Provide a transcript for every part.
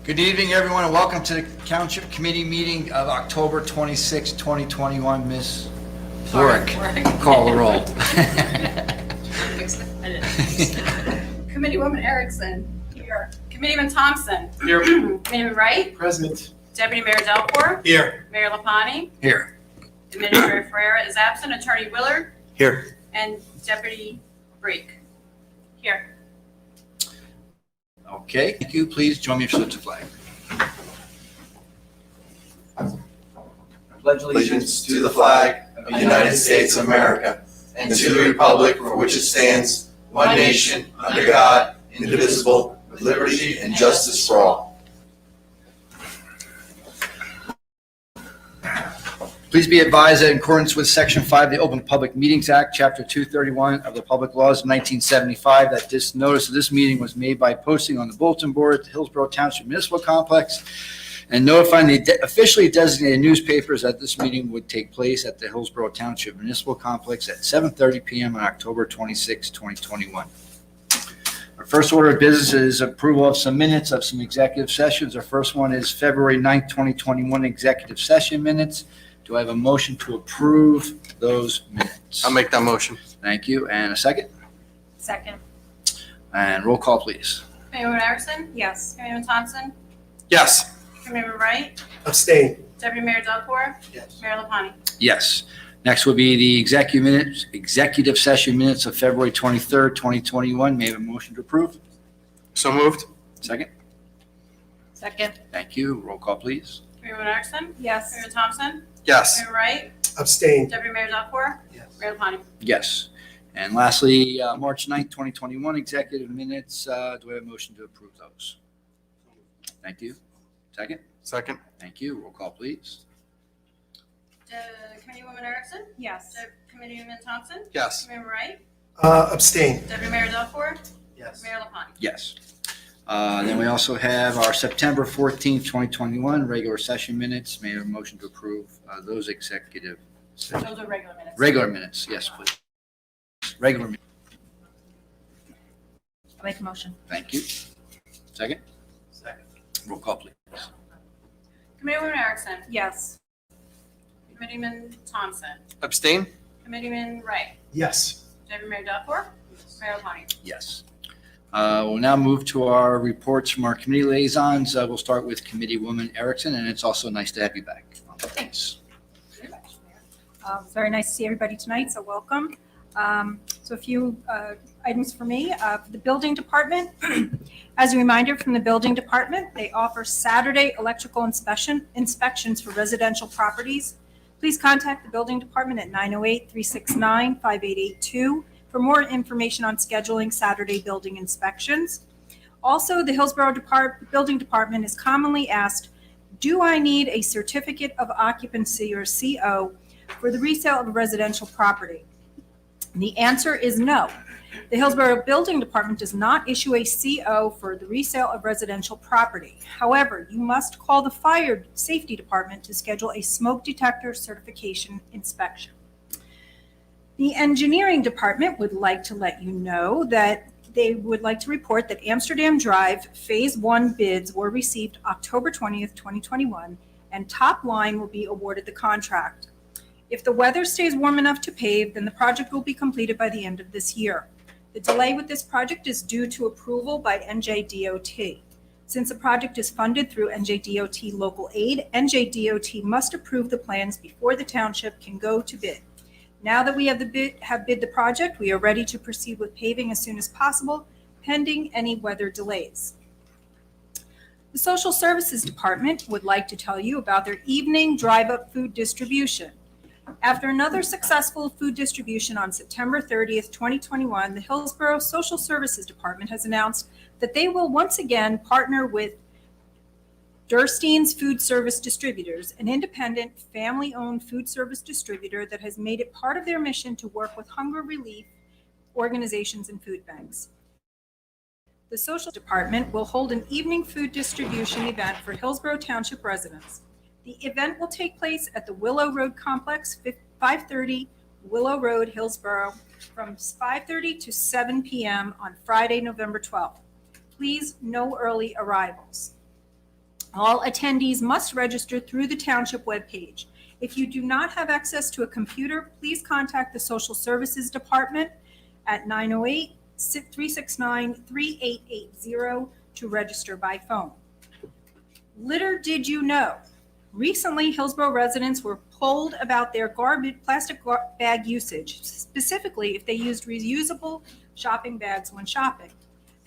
Good evening, everyone, and welcome to the Township Committee meeting of October 26, 2021. Ms. Warwick, call the roll. Committeewoman Erickson. Here. Committeeman Thompson. Here. Committeeman Wright. Present. Deputy Mayor Delport. Here. Mayor Lapani. Here. Administrator Ferreira is absent. Attorney Willard. Here. And Deputy Breek. Here. Okay, thank you. Please join me for salute to flag. Pledge allegiance to the flag of the United States of America and to the republic for which it stands, one nation, under God, indivisible, with liberty and justice for all. Please be advised that in accordance with Section 5 of the Open Public Meetings Act, Chapter 231 of the Public Laws of 1975, that this notice of this meeting was made by posting on the bulletin board at the Hillsborough Township Municipal Complex and notifying the officially designated newspapers that this meeting would take place at the Hillsborough Township Municipal Complex at 7:30 p.m. on October 26, 2021. Our first order of business is approval of some minutes of some executive sessions. Our first one is February 9th, 2021 executive session minutes. Do I have a motion to approve those minutes? I'll make that motion. Thank you. And a second? Second. And roll call, please. Committeewoman Erickson. Yes. Committeeman Thompson. Yes. Committeeman Wright. Abstain. Deputy Mayor Delport. Yes. Mayor Lapani. Yes. Next will be the executive session minutes of February 23rd, 2021. May I have a motion to approve? So moved. Second? Second. Thank you. Roll call, please. Committeewoman Erickson. Yes. Committeeman Thompson. Yes. Committeeman Wright. Abstain. Deputy Mayor Delport. Yes. Mayor Lapani. Yes. And lastly, March 9th, 2021 executive minutes. Do I have a motion to approve those? Thank you. Second? Second. Thank you. Roll call, please. Committeewoman Erickson. Yes. Committeeman Thompson. Yes. Committeeman Wright. Abstain. Deputy Mayor Delport. Yes. Mayor Lapani. Yes. Then we also have our September 14th, 2021 regular session minutes. May I have a motion to approve those executive sessions? Those are regular minutes. Regular minutes, yes, please. Regular minutes. I'll make a motion. Thank you. Second? Second. Roll call, please. Committeewoman Erickson. Yes. Committeeman Thompson. Abstain. Committeeman Wright. Yes. Deputy Mayor Delport. Mayor Lapani. Yes. We'll now move to our reports from our committee liaisons. We'll start with Committeewoman Erickson, and it's also nice to have you back. Thanks. Very nice to see everybody tonight, so welcome. So a few items for me. For the building department, as a reminder from the building department, they offer Saturday electrical inspections for residential properties. Please contact the building department at 908-369-5882 for more information on scheduling Saturday building inspections. Also, the Hillsborough Building Department is commonly asked, do I need a certificate of occupancy or CO for the resale of a residential property? The answer is no. The Hillsborough Building Department does not issue a CO for the resale of residential property. However, you must call the fire safety department to schedule a smoke detector certification inspection. The engineering department would like to let you know that they would like to report that Amsterdam Drive Phase 1 bids were received October 20th, 2021, and Top Line will be awarded the contract. If the weather stays warm enough to pave, then the project will be completed by the end of this year. The delay with this project is due to approval by NJDOT. Since the project is funded through NJDOT local aid, NJDOT must approve the plans before the township can go to bid. Now that we have bid the project, we are ready to proceed with paving as soon as possible, pending any weather delays. The Social Services Department would like to tell you about their evening drive-up food distribution. After another successful food distribution on September 30th, 2021, the Hillsborough Social Services Department has announced that they will once again partner with Durstein's Food Service Distributors, an independent, family-owned food service distributor that has made it part of their mission to work with hunger relief organizations and food banks. The Social Department will hold an evening food distribution event for Hillsborough Township residents. The event will take place at the Willow Road Complex, 530 Willow Road, Hillsborough, from 5:30 to 7 p.m. on Friday, November 12th. Please, no early arrivals. All attendees must register through the Township webpage. If you do not have access to a computer, please contact the Social Services Department at 908-369-3880 to register by phone. Little did you know, recently Hillsborough residents were polled about their plastic bag usage, specifically if they used reusable shopping bags when shopping.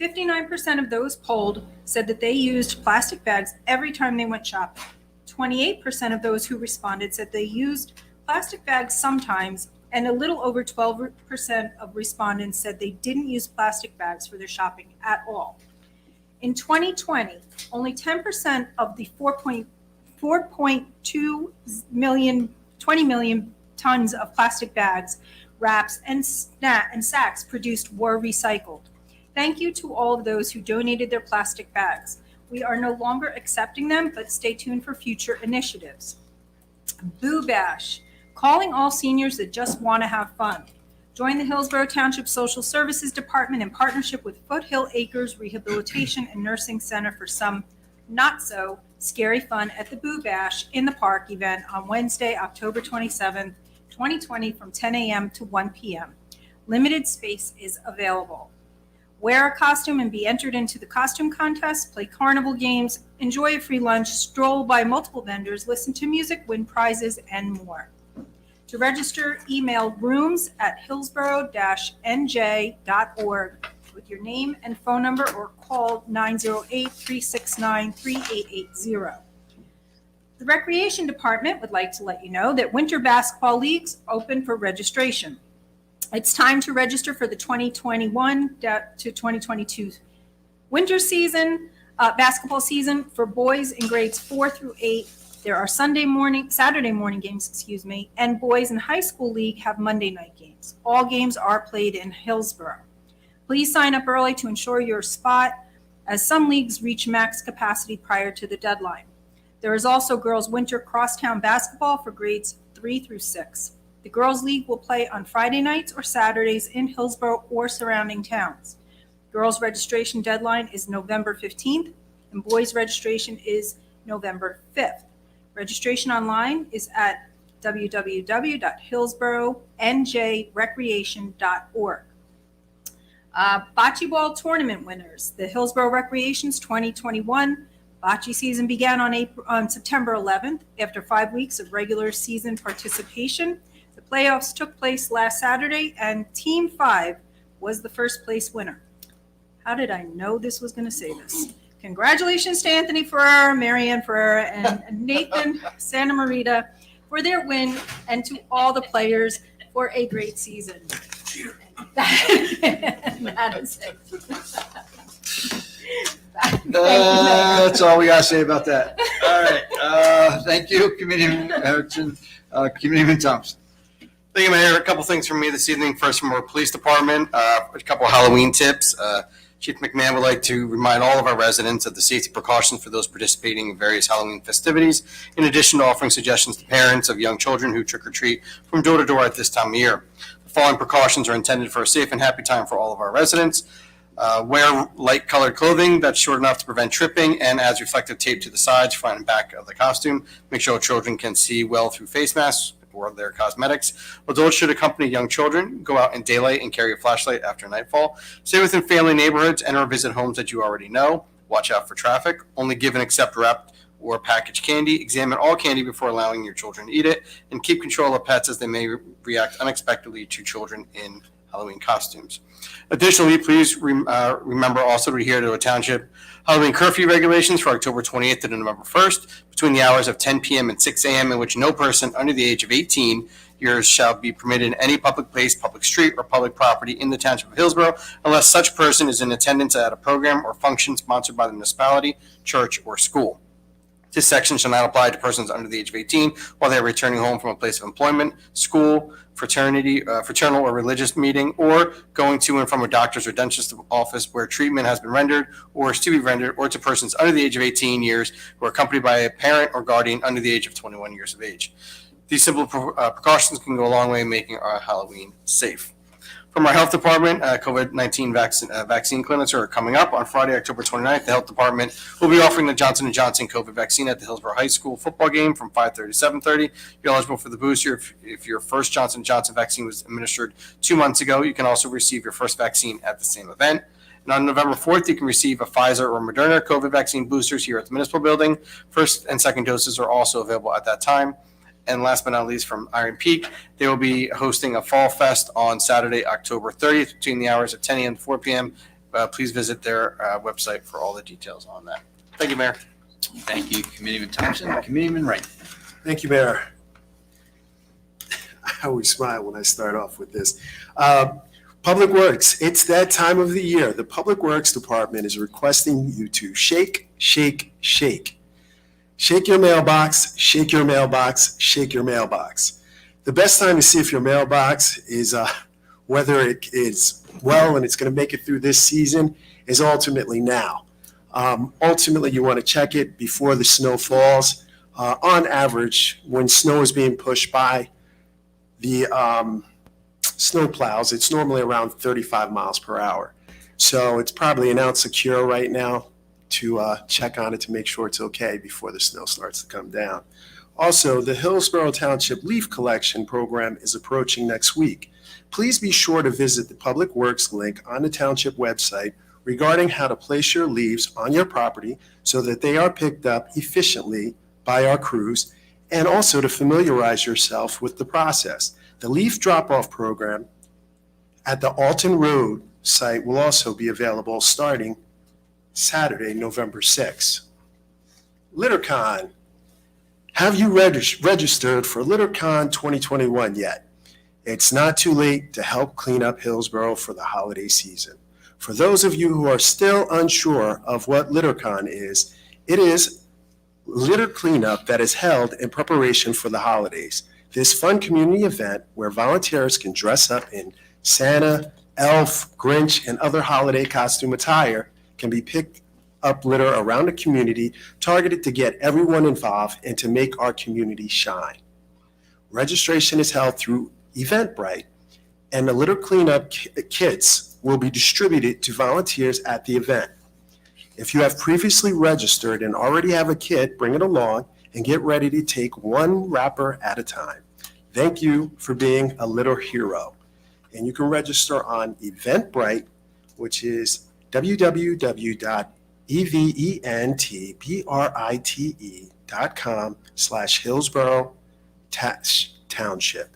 59% of those polled said that they used plastic bags every time they went shopping. 28% of those who responded said they used plastic bags sometimes, and a little over 12% of respondents said they didn't use plastic bags for their shopping at all. In 2020, only 10% of the 4.2 million, 20 million tons of plastic bags, wraps, and sacks produced were recycled. Thank you to all of those who donated their plastic bags. We are no longer accepting them, but stay tuned for future initiatives. Boo Bash, calling all seniors that just want to have fun. Join the Hillsborough Township Social Services Department in partnership with Foothill Acres Rehabilitation and Nursing Center for some not so scary fun at the Boo Bash in the Park event on Wednesday, October 27th, 2020 from 10 a.m. to 1 p.m. Limited space is available. Wear a costume and be entered into the costume contest, play carnival games, enjoy a free lunch, stroll by multiple vendors, listen to music, win prizes, and more. To register, email rooms@hillsborough-nj.org with your name and phone number or call 908-369-3880. The Recreation Department would like to let you know that winter basketball leagues open for registration. It's time to register for the 2021 to 2022 winter season, basketball season for boys in grades 4 through 8. There are Saturday morning games, and boys in high school league have Monday night games. All games are played in Hillsborough. Please sign up early to ensure your spot, as some leagues reach max capacity prior to the deadline. There is also girls winter crosstown basketball for grades 3 through 6. The Girls League will play on Friday nights or Saturdays in Hillsborough or surrounding towns. Girls registration deadline is November 15th, and boys registration is November 5th. Registration online is at www.hillsboroughnjrecreation.org. Bocce ball tournament winners. The Hillsborough Recreations 2021 bocce season began on September 11th. After 5 weeks of regular season participation, the playoffs took place last Saturday, and Team 5 was the first place winner. How did I know this was going to say this? Congratulations to Anthony Ferrer, Marianne Ferrer, and Nathan Santa Marita for their win, and to all the players for a great season. That is it. That's all we got to say about that. All right. Thank you, Committeeman Erickson. Committeeman Thompson. Thank you, Mayor. A couple things from me this evening. First, from our police department, a couple of Halloween tips. Chief McMahon would like to remind all of our residents of the safety precautions for those participating in various Halloween festivities, in addition to offering suggestions to parents of young children who trick-or-treat from door to door at this time of year. The following precautions are intended for a safe and happy time for all of our residents. Wear light-colored clothing that's short enough to prevent tripping and adds reflective tape to the sides, front, and back of the costume. Make sure children can see well through face masks or their cosmetics. Adults should accompany young children. Go out in daylight and carry a flashlight after nightfall. Stay within family neighborhoods and or visit homes that you already know. Watch out for traffic. Only give and accept wrapped or packaged candy. Examine all candy before allowing your children to eat it. And keep control of pets, as they may react unexpectedly to children in Halloween costumes. Additionally, please remember also to adhere to a Township Halloween curfew regulations for October 28th to November 1st between the hours of 10 p.m. and 6 a.m. in which no person under the age of 18 years shall be permitted in any public place, public street, or public property in the Township of Hillsborough unless such person is in attendance at a program or function sponsored by the municipality, church, or school. This section shall not apply to persons under the age of 18 while they are returning home from a place of employment, school, fraternal or religious meeting, or going to and from a doctor's or dentist's office where treatment has been rendered or is to be rendered, or to persons under the age of 18 years who are accompanied by a parent or guardian under the age of 21 years of age. These simple precautions can go a long way in making our Halloween safe. From our health department, COVID-19 vaccine clinics are coming up on Friday, October 29th. The health department will be offering the Johnson & Johnson COVID vaccine at the Hillsborough High School football game from 5:30 to 7:30. You're eligible for the booster if your first Johnson & Johnson vaccine was administered 2 months ago. You can also receive your first vaccine at the same event. And on November 4th, you can receive a Pfizer or Moderna COVID vaccine boosters here at the municipal building. First and second doses are also available at that time. And last but not least, from Iron Peak, they will be hosting a Fall Fest on Saturday, October 30th, between the hours of 10 a.m. to 4 p.m. Please visit their website for all the details on that. Thank you, Mayor. Thank you, Committeeman Thompson. Committeeman Wright. Thank you, Mayor. I always smile when I start off with this. Public Works, it's that time of the year. The Public Works Department is requesting you to shake, shake, shake. Shake your mailbox, shake your mailbox, shake your mailbox. The best time to see if your mailbox is, whether it is well and it's going to make it through this season is ultimately now. Ultimately, you want to check it before the snow falls. On average, when snow is being pushed by the snow plows, it's normally around 35 miles per hour. So it's probably an ounce of cure right now to check on it to make sure it's okay before the snow starts to come down. Also, the Hillsborough Township leaf collection program is approaching next week. Please be sure to visit the Public Works link on the Township website regarding how to place your leaves on your property so that they are picked up efficiently by our crews, and also to familiarize yourself with the process. The leaf drop-off program at the Alton Road site will also be available starting Saturday, November 6th. LitterCon. Have you registered for LitterCon 2021 yet? It's not too late to help clean up Hillsborough for the holiday season. For those of you who are still unsure of what LitterCon is, it is litter cleanup that is held in preparation for the holidays. This fun community event where volunteers can dress up in Santa, Elf, Grinch, and other holiday costume attire can be picked up litter around the community, targeted to get everyone involved and to make our community shine. Registration is held through Eventbrite, and the litter cleanup kits will be distributed to volunteers at the event. If you have previously registered and already have a kit, bring it along and get ready to take one wrapper at a time. Thank you for being a litter hero. And you can register on Eventbrite, which is www.eventbrite.com/Hillsborough Township.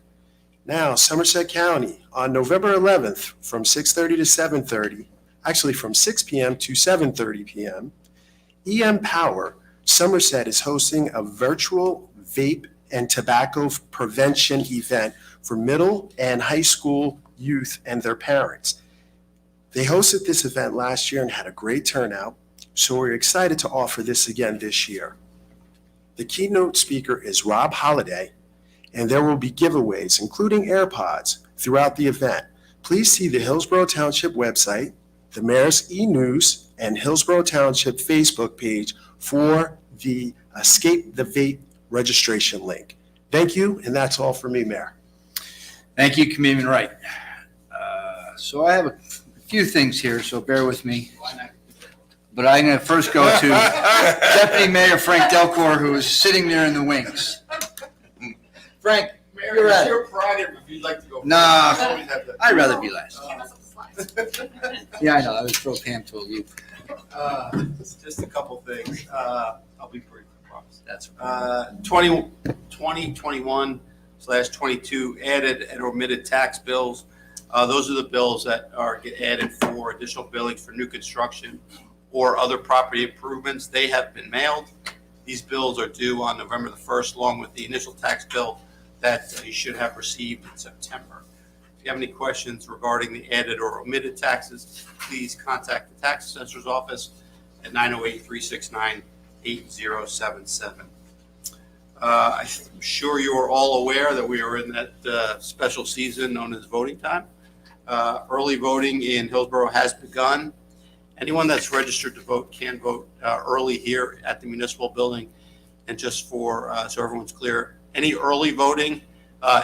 Now, Somerset County, on November 11th from 6:30 to 7:30, actually from 6 p.m. to 7:30 p.m., EM Power Somerset is hosting a virtual vape and tobacco prevention event for middle and high school youth and their parents. They hosted this event last year and had a great turnout, so we're excited to offer this again this year. The keynote speaker is Rob Holliday, and there will be giveaways, including AirPods, throughout the event. Please see the Hillsborough Township website, the Mayor's e-news, and Hillsborough Township Facebook page for the Escape the Vape registration link. Thank you, and that's all for me, Mayor. Thank you, Committeeman Wright. So I have a few things here, so bear with me. But I'm going to first go to Deputy Mayor Frank Delcor, who is sitting there in the wings. Frank, Mayor, you're it's at it. your prerogative if you'd like to go. Nah, first. Always have that. I'd rather be last. Give us the slides. Yeah, I know. I would throw Pam to a loop. Just a couple things. I'll be brief, I promise. That's 2021/22 added and omitted tax bills. Those are the bills that get added for additional billings for new construction or other property improvements. They have been mailed. These bills are due on November the 1st, along with the initial tax bill that you should have received in September. If you have any questions regarding the added or omitted taxes, please contact the tax assessor's office at 908-369-8077. I'm sure you are all aware that we are in that special season known as voting time. Early voting in Hillsborough has begun. Anyone that's registered to vote can vote early here at the municipal building. And just for so everyone's clear, any early voting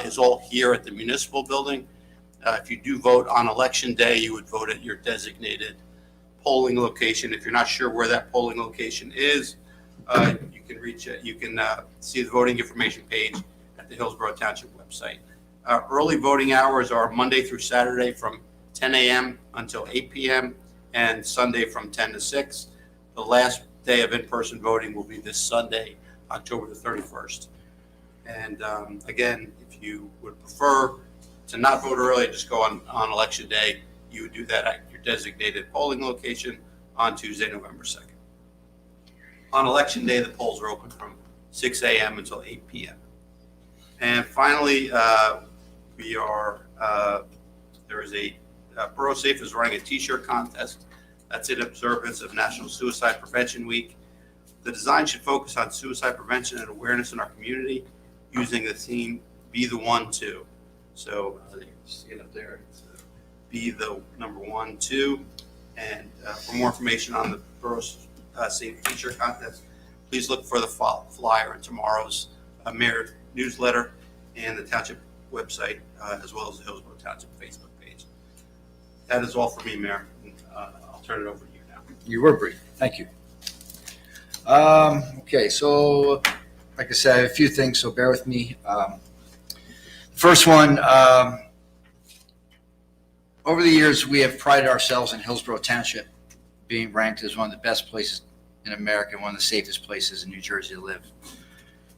is all here at the municipal building. If you do vote on election day, you would vote at your designated polling location. If you're not sure where that polling location is, you can reach it. You can see the voting information page at the Hillsborough Township website. Early voting hours are Monday through Saturday from 10 a.m. until 8 p.m. and Sunday from 10 to 6. The last day of in-person voting will be this Sunday, October the 31st. And again, if you would prefer to not vote early, just go on election day, you would do that at your designated polling location on Tuesday, November 2nd. On election day, the polls are open from 6 a.m. until 8 p.m. And finally, there is a Borough Safe is running a T-shirt contest. That's in observance of National Suicide Prevention Week. The design should focus on suicide prevention and awareness in our community using the theme "Be the One Too." So you can see it up there. It's, be the number 1, 2. And for more information on the Borough Safe T-shirt contest, please look for the flyer in tomorrow's Mayor newsletter and the Township website, as well as the Hillsborough Township Facebook page. That is all for me, Mayor. I'll turn it over to you now. You were brief. Thank you. Okay, so like I said, I have a few things, so bear with me. First one, over the years, we have prided ourselves in Hillsborough Township being ranked as one of the best places in America and one of the safest places in New Jersey to live.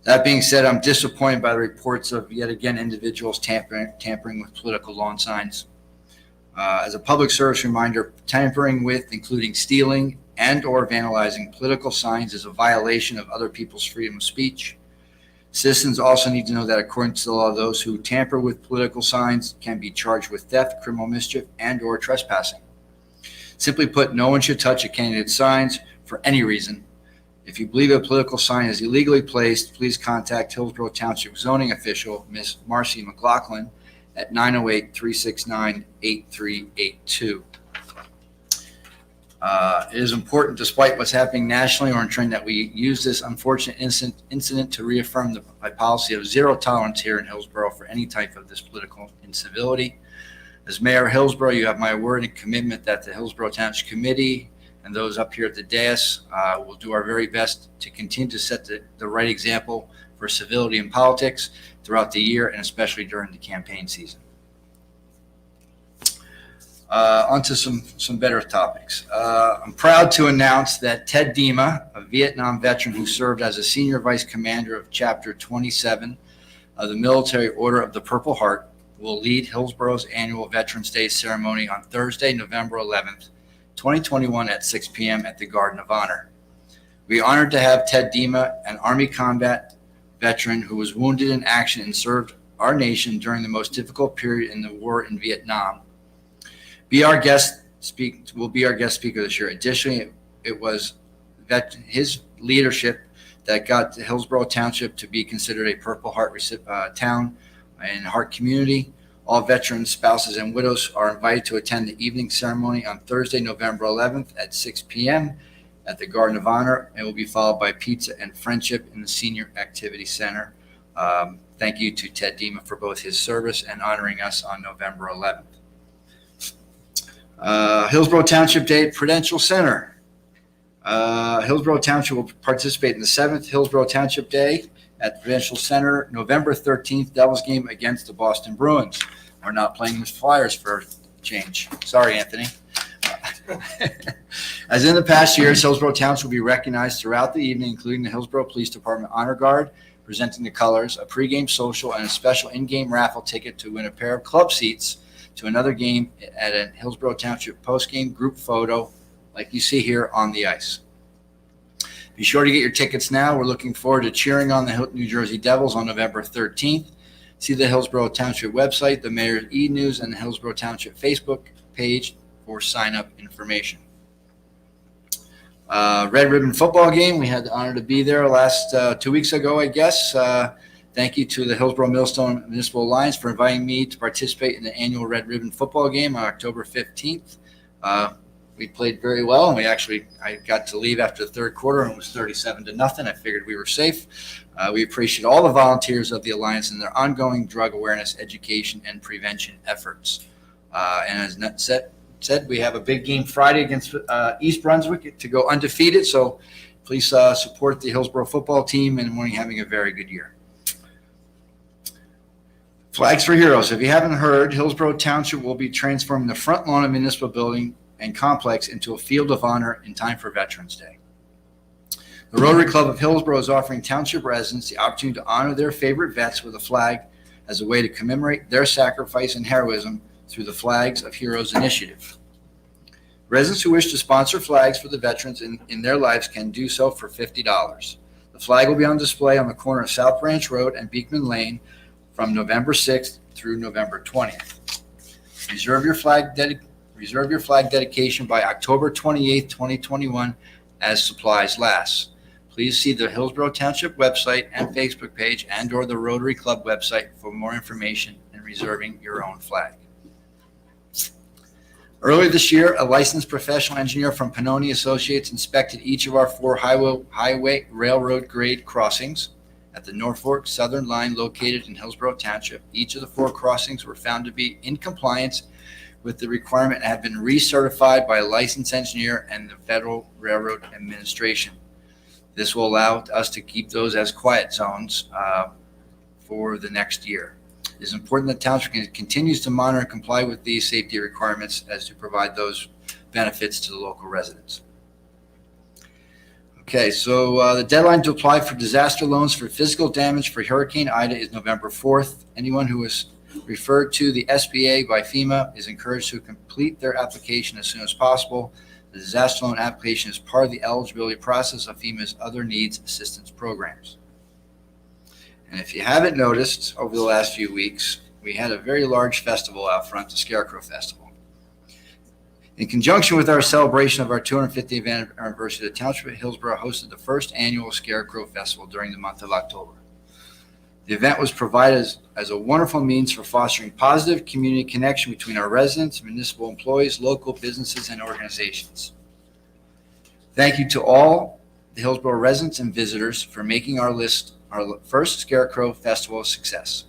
That being said, I'm disappointed by the reports of, yet again, individuals tampering with political lawn signs. As a public service reminder, tampering with, including stealing and or vandalizing political signs, is a violation of other people's freedom of speech. Citizens also need to know that according to the law, those who tamper with political signs can be charged with theft, criminal mischief, and or trespassing. Simply put, no one should touch a candidate's signs for any reason. If you believe a political sign is illegally placed, please contact Hillsborough Township zoning official, Ms. Marcy McLaughlin, at 908-369-8382. It is important, despite what's happening nationally or in trend, that we use this unfortunate incident to reaffirm my policy of zero tolerance here in Hillsborough for any type of this political incivility. As Mayor of Hillsborough, you have my word and commitment that the Hillsborough Township Committee and those up here at the dais will do our very best to continue to set the right example for civility in politics throughout the year and especially during the campaign season. Onto some better topics. I'm proud to announce that Ted Dima, a Vietnam veteran who served as a senior vice commander of Chapter 27 of the Military Order of the Purple Heart, will lead Hillsborough's annual Veterans Day ceremony on Thursday, November 11th, 2021 at 6 p.m. at the Garden of Honor. We are honored to have Ted Dima, an Army combat veteran who was wounded in action and served our nation during the most difficult period in the war in Vietnam, will be our guest speaker this year. Additionally, it was his leadership that got Hillsborough Township to be considered a Purple Heart town and heart community. All veterans, spouses, and widows are invited to attend the evening ceremony on Thursday, November 11th at 6 p.m. at the Garden of Honor. It will be followed by pizza and friendship in the Senior Activity Center. Thank you to Ted Dima for both his service and honoring us on November 11th. Hillsborough Township Day at Prudential Center. Hillsborough Township will participate in the 7th Hillsborough Township Day at Prudential Center, November 13th, Devils game against the Boston Bruins. We're not playing with Flyers for a change. Sorry, Anthony. As in the past years, Hillsborough Township will be recognized throughout the evening, including the Hillsborough Police Department Honor Guard, presenting the colors, a pregame social, and a special in-game raffle ticket to win a pair of club seats to another game at a Hillsborough Township postgame group photo like you see here on the ice. Be sure to get your tickets now. We're looking forward to cheering on the New Jersey Devils on November 13th. See the Hillsborough Township website, the Mayor's e-news, and the Hillsborough Township Facebook page for sign-up information. Red Ribbon football game. We had the honor to be there last 2 weeks ago, I guess. Thank you to the Hillsborough Millstone Municipal Alliance for inviting me to participate in the annual Red Ribbon football game on October 15th. We played very well, and I got to leave after the third quarter, and it was 37-0. I figured we were safe. We appreciate all the volunteers of the Alliance and their ongoing drug awareness, education, and prevention efforts. And as Nat said, we have a big game Friday against East Brunswick to go undefeated. So please support the Hillsborough football team, and we're having a very good year. Flags for Heroes. If you haven't heard, Hillsborough Township will be transforming the front lawn of municipal building and complex into a field of honor in time for Veterans Day. The Rotary Club of Hillsborough is offering township residents the opportunity to honor their favorite vets with a flag as a way to commemorate their sacrifice and heroism through the Flags of Heroes initiative. Residents who wish to sponsor flags for the veterans in their lives can do so for $50. The flag will be on display on the corner of South Branch Road and Beekman Lane from November 6th through November 20th. Reserve your flag dedication by October 28th, 2021 as supplies last. Please see the Hillsborough Township website and Facebook page and/or the Rotary Club website for more information in reserving your own flag. Earlier this year, a licensed professional engineer from Pannoni Associates inspected each of our 4 highway railroad grade crossings at the Norfolk Southern Line located in Hillsborough Township. Each of the 4 crossings were found to be in compliance with the requirement and have been recertified by a licensed engineer and the Federal Railroad Administration. This will allow us to keep those as quiet zones for the next year. It is important that Township continues to monitor and comply with these safety requirements as to provide those benefits to the local residents. Okay, so the deadline to apply for disaster loans for physical damage for Hurricane Ida is November 4th. Anyone who is referred to the SBA by FEMA is encouraged to complete their application as soon as possible. The disaster loan application is part of the eligibility process of FEMA's other needs assistance programs. And if you haven't noticed, over the last few weeks, we had a very large festival out front, the Scarecrow Festival. In conjunction with our celebration of our 250th anniversary, the Township of Hillsborough hosted the first annual Scarecrow Festival during the month of October. The event was provided as a wonderful means for fostering positive community connection between our residents, municipal employees, local businesses, and organizations. Thank you to all the Hillsborough residents and visitors for making our first Scarecrow Festival a success.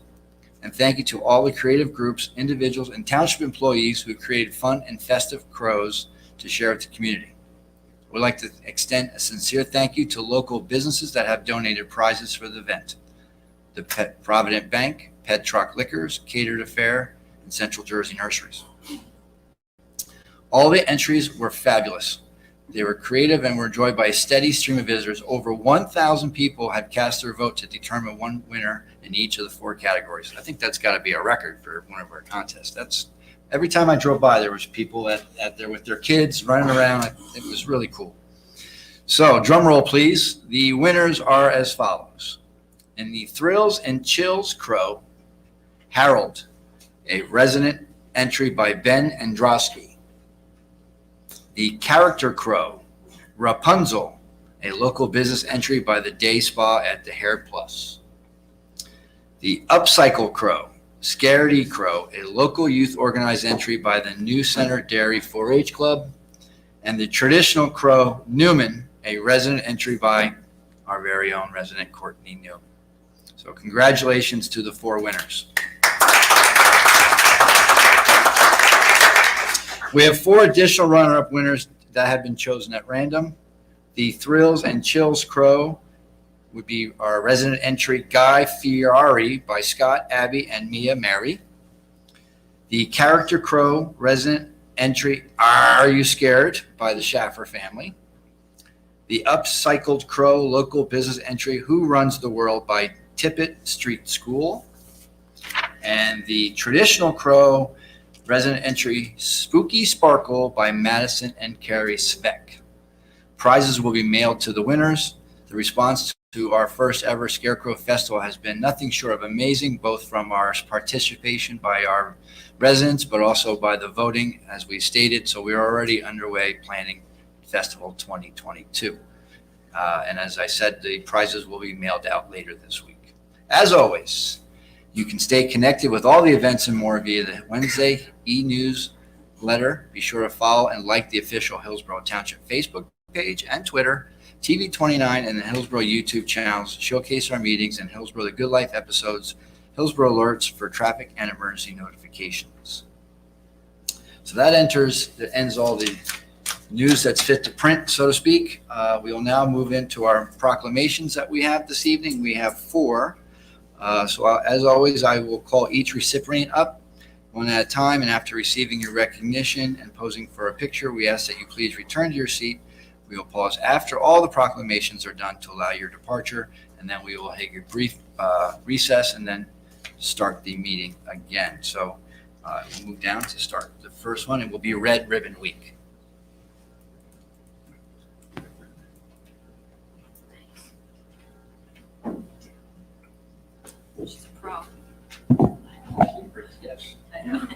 And thank you to all the creative groups, individuals, and township employees who created fun and festive crows to share with the community. We'd like to extend a sincere thank you to local businesses that have donated prizes for the event. The Provident Bank, Pet Truck Liquors, Catered Affair, and Central Jersey Nurseries. All the entries were fabulous. They were creative and were enjoyed by a steady stream of visitors. Over 1,000 people had cast their vote to determine one winner in each of the 4 categories. I think that's got to be a record for one of our contests. Every time I drove by, there was people at there with their kids running around. It was really cool. So, drum roll, please. The winners are as follows. In the Thrills and Chills Crow, Harold, a resident entry by Ben Androsky. The Character Crow, Rapunzel, a local business entry by the Day Spa at the Hair Plus. The Upcycle Crow, Scaredy Crow, a local youth organized entry by the New Center Dairy 4-H Club. And the Traditional Crow, Newman, a resident entry by our very own resident Courtney Newman. So congratulations to the 4 winners. We have 4 additional runner-up winners that have been chosen at random. The Thrills and Chills Crow would be our resident entry Guy Fieri by Scott, Abby, and Mia Mary. The Character Crow resident entry Are You Scared by the Schaffer family. The Upcycled Crow local business entry Who Runs the World by Tippett Street School. And the Traditional Crow resident entry Spooky Sparkle by Madison and Carrie Speck. Prizes will be mailed to the winners. The response to our first ever Scarecrow Festival has been nothing short of amazing, both from our participation by our residents, but also by the voting, as we stated. So we are already underway planning Festival 2022. And as I said, the prizes will be mailed out later this week. As always, you can stay connected with all the events and more via the Wednesday e-newsletter. Be sure to follow and like the official Hillsborough Township Facebook page and Twitter, TV29, and the Hillsborough YouTube channels showcase our meetings and Hillsborough The Good Life episodes, Hillsborough alerts for traffic and emergency notifications. So that ends all the news that's fit to print, so to speak. We will now move into our proclamations that we have this evening. We have 4. As always, I will call each recipient up one at a time, and after receiving your recognition and posing for a picture, we ask that you please return to your seat. We will pause after all the proclamations are done to allow your departure, and then we will take a brief recess and then start the meeting again. So we'll move down to start the first one. It will be Red Ribbon Week. She's a pro. Yes. I know.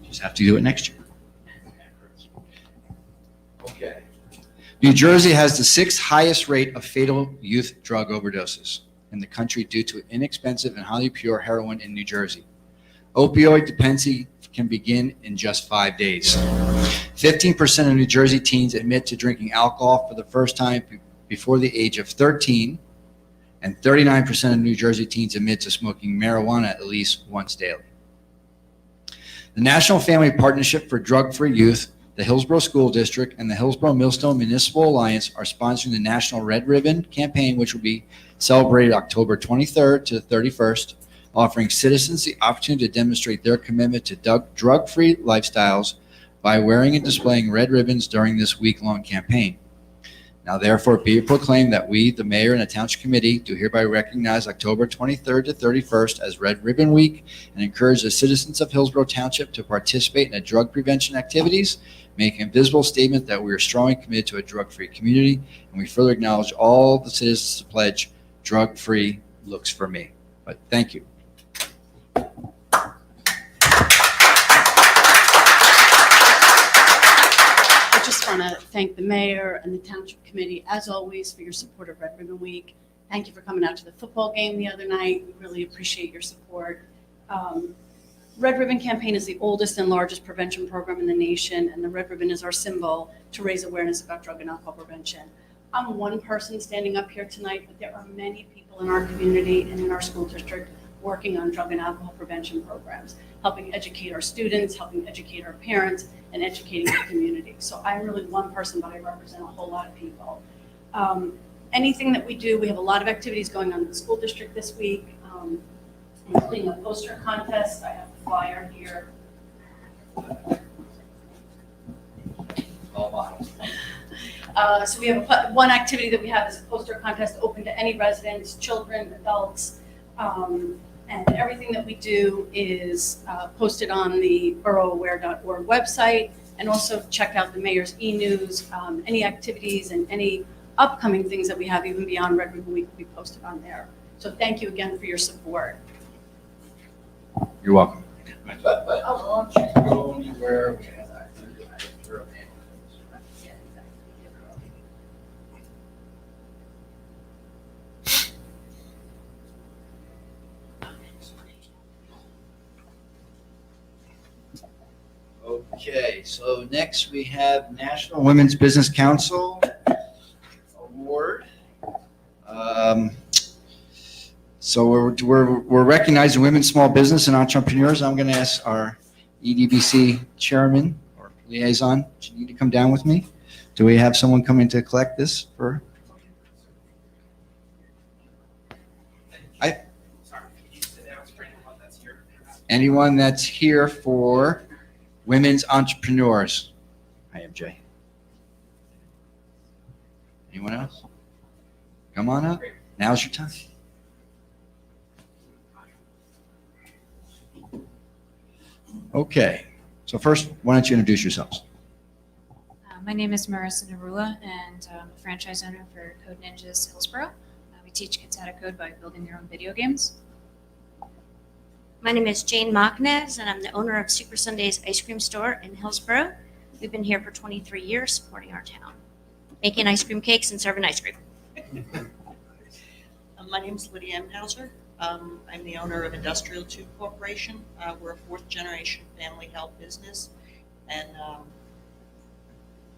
Just have to do it next year. Okay. New Jersey has the 6th highest rate of fatal youth drug overdoses in the country due to inexpensive and highly pure heroin in New Jersey. Opioid dependency can begin in just 5 days. 15% of New Jersey teens admit to drinking alcohol for the first time before the age of 13, and 39% of New Jersey teens admit to smoking marijuana at least once daily. The National Family Partnership for Drug-Free Youth, the Hillsborough School District, and the Hillsborough Millstone Municipal Alliance are sponsoring the National Red Ribbon campaign, which will be celebrated October 23rd to the 31st, offering citizens the opportunity to demonstrate their commitment to drug-free lifestyles by wearing and displaying red ribbons during this week-long campaign. Now, therefore, be it proclaimed that we, the mayor and the township committee, do hereby recognize October 23rd to 31st as Red Ribbon Week and encourage the citizens of Hillsborough Township to participate in the drug prevention activities, making a visible statement that we are strongly committed to a drug-free community, and we further acknowledge all the citizens to pledge drug-free looks for me. But thank you. I just want to thank the mayor and the township committee, as always, for your support of Red Ribbon Week. Thank you for coming out to the football game the other night. We really appreciate your support. Red Ribbon Campaign is the oldest and largest prevention program in the nation, and the red ribbon is our symbol to raise awareness about drug and alcohol prevention. I'm one person standing up here tonight, but there are many people in our community and in our school district working on drug and alcohol prevention programs, helping educate our students, helping educate our parents, and educating the community. So I'm really one person, but I represent a whole lot of people. Anything that we do, we have a lot of activities going on in the school district this week, including a poster contest. I have the flyer here. So we have one activity that we have is a poster contest open to any residents, children, adults, and everything that we do is posted on the boroughaware.org website, and also check out the mayor's e-news. Any activities and any upcoming things that we have, even beyond Red Ribbon Week, will be posted on there. So thank you again for your support. You're welcome. Okay, so next we have National Women's Business Council Award. So we're recognizing women, small business, and entrepreneurs. I'm going to ask our EDBC chairman or liaison, do you need to come down with me? Do we have someone coming to collect this for? Anyone that's here for women's entrepreneurs? Hi, MJ. Anyone else? Come on up. Now's your time. Okay. So first, why don't you introduce yourselves? My name is Marissa Narula, and I'm a franchise owner for Code Ninjas Hillsborough. We teach kids how to code by building their own video games. My name is Jane Machnes, and I'm the owner of Super Sundays Ice Cream Store in Hillsborough. We've been here for 23 years supporting our town, making ice cream cakes and serving ice cream. My name is Lydia Emhauser. I'm the owner of Industrial Tube Corporation. We're a fourth-generation family-held business and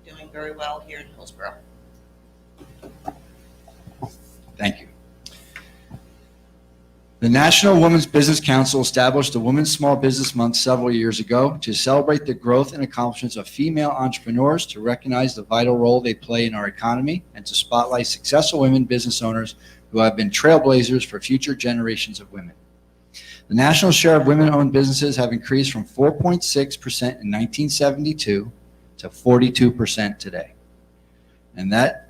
doing very well here in Hillsborough. Thank you. The National Women's Business Council established the Women's Small Business Month several years ago to celebrate the growth and accomplishments of female entrepreneurs, to recognize the vital role they play in our economy, and to spotlight successful women business owners who have been trailblazers for future generations of women. The national share of women-owned businesses have increased from 4.6% in 1972 to 42% today. And that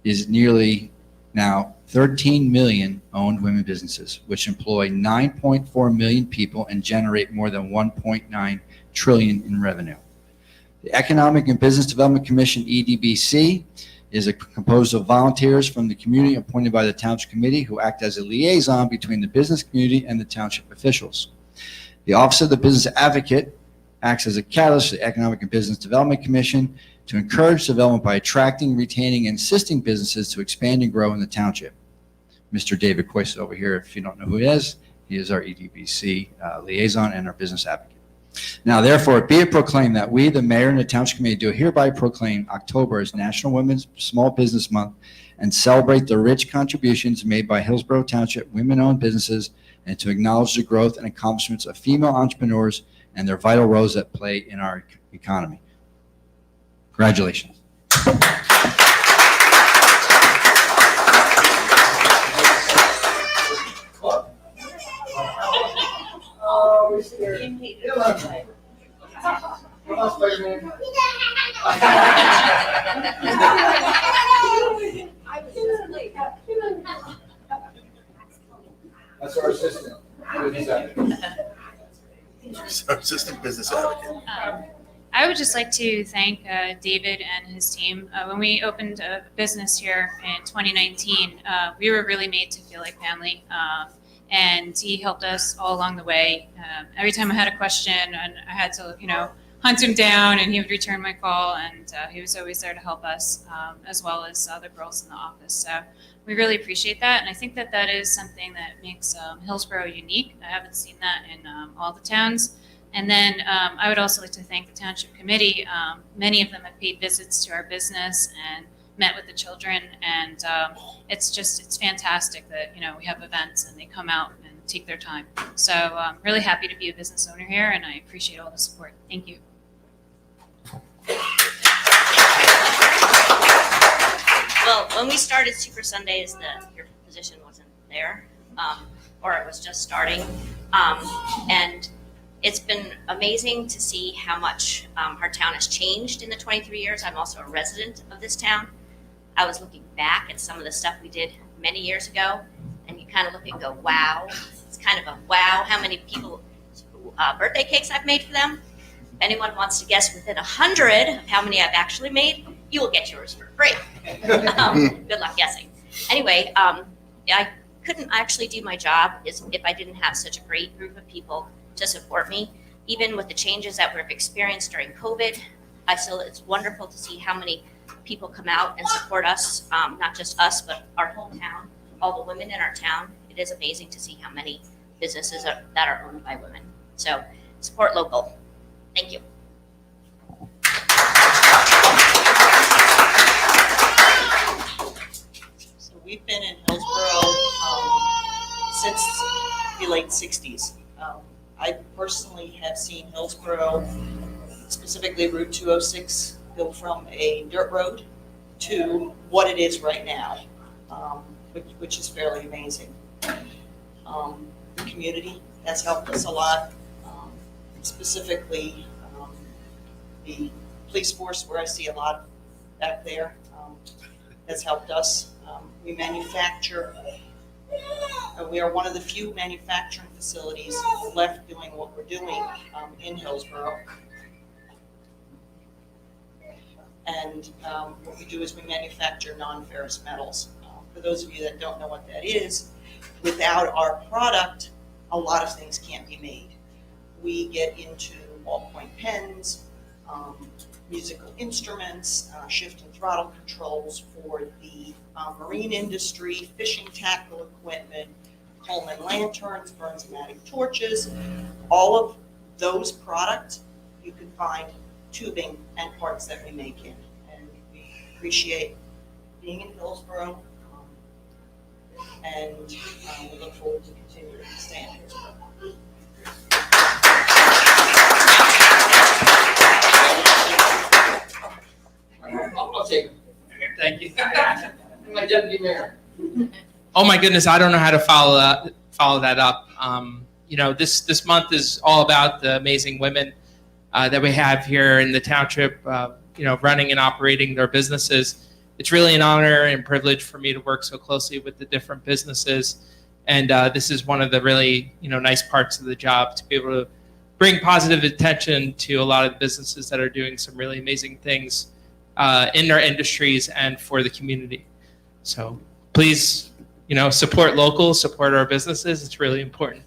is nearly now 13 million owned women businesses, which employ 9.4 million people and generate more than 1.9 trillion in revenue. The Economic and Business Development Commission, EDBC, is composed of volunteers from the community appointed by the Township Committee, who act as a liaison between the business community and the Township officials. The Office of the Business Advocate acts as a catalyst for the Economic and Business Development Commission to encourage development by attracting, retaining, and assisting businesses to expand and grow in the Township. Mr. David Coyce over here, if you don't know who he is our EDBC liaison and our business advocate. Now, therefore, be it proclaimed that we, the mayor and the Township Committee, do hereby proclaim October as National Women's Small Business Month and celebrate the rich contributions made by Hillsborough Township women-owned businesses, and to acknowledge the growth and accomplishments of female entrepreneurs and their vital roles that play in our economy. Congratulations. That's our assistant. Assistant business advocate. I would just like to thank David and his team. When we opened a business here in 2019, we were really made to feel like family. And he helped us all along the way. Every time I had a question and I had to, hunt him down, and he would return my call, and he was always there to help us, as well as other girls in the office. So we really appreciate that, and I think that is something that makes Hillsborough unique. I haven't seen that in all the towns. And then I would also like to thank the Township Committee. Many of them have paid visits to our business and met with the children, and it's fantastic that we have events and they come out and take their time. So I'm really happy to be a business owner here, and I appreciate all the support. Thank you. Well, when we started Super Sundays, your position wasn't there, or it was just starting, and it's been amazing to see how much our town has changed in the 23 years. I'm also a resident of this town. I was looking back at some of the stuff we did many years ago, and you kind of look and go, wow. It's kind of a wow how many people, birthday cakes I've made for them. If anyone wants to guess within 100 of how many I've actually made, you will get yours for free. Good luck guessing. Anyway, I couldn't actually do my job if I didn't have such a great group of people to support me. Even with the changes that we've experienced during COVID, it's wonderful to see how many people come out and support us, not just us, but our whole town, all the women in our town. It is amazing to see how many businesses that are owned by women. So support local. Thank you. So we've been in Hillsborough since the late 60s. I personally have seen Hillsborough, specifically Route 206, go from a dirt road to what it is right now, which is fairly amazing. The community has helped us a lot, specifically the police force, where I see a lot back there, has helped us. We manufacture. We are one of the few manufacturing facilities left doing what we're doing in Hillsborough. And what we do is we manufacture non-ferrous metals. For those of you that don't know what that is, without our product, a lot of things can't be made. We get into ballpoint pens, musical instruments, shift and throttle controls for the marine industry, fishing tackle equipment, Coleman lanterns, Burns-matic torches. All of those products you can find tubing and parts that we make in. And we appreciate being in Hillsborough. And we look forward to continuing to stay in Hillsborough. I'll take it. Thank you. My deputy mayor. Oh my goodness, I don't know how to follow that up. This month is all about the amazing women that we have here in the township, running and operating their businesses. It's really an honor and privilege for me to work so closely with the different businesses. And this is one of the really, nice parts of the job, to be able to bring positive attention to a lot of the businesses that are doing some really amazing things in their industries and for the community. So please, support local, support our businesses. It's really important.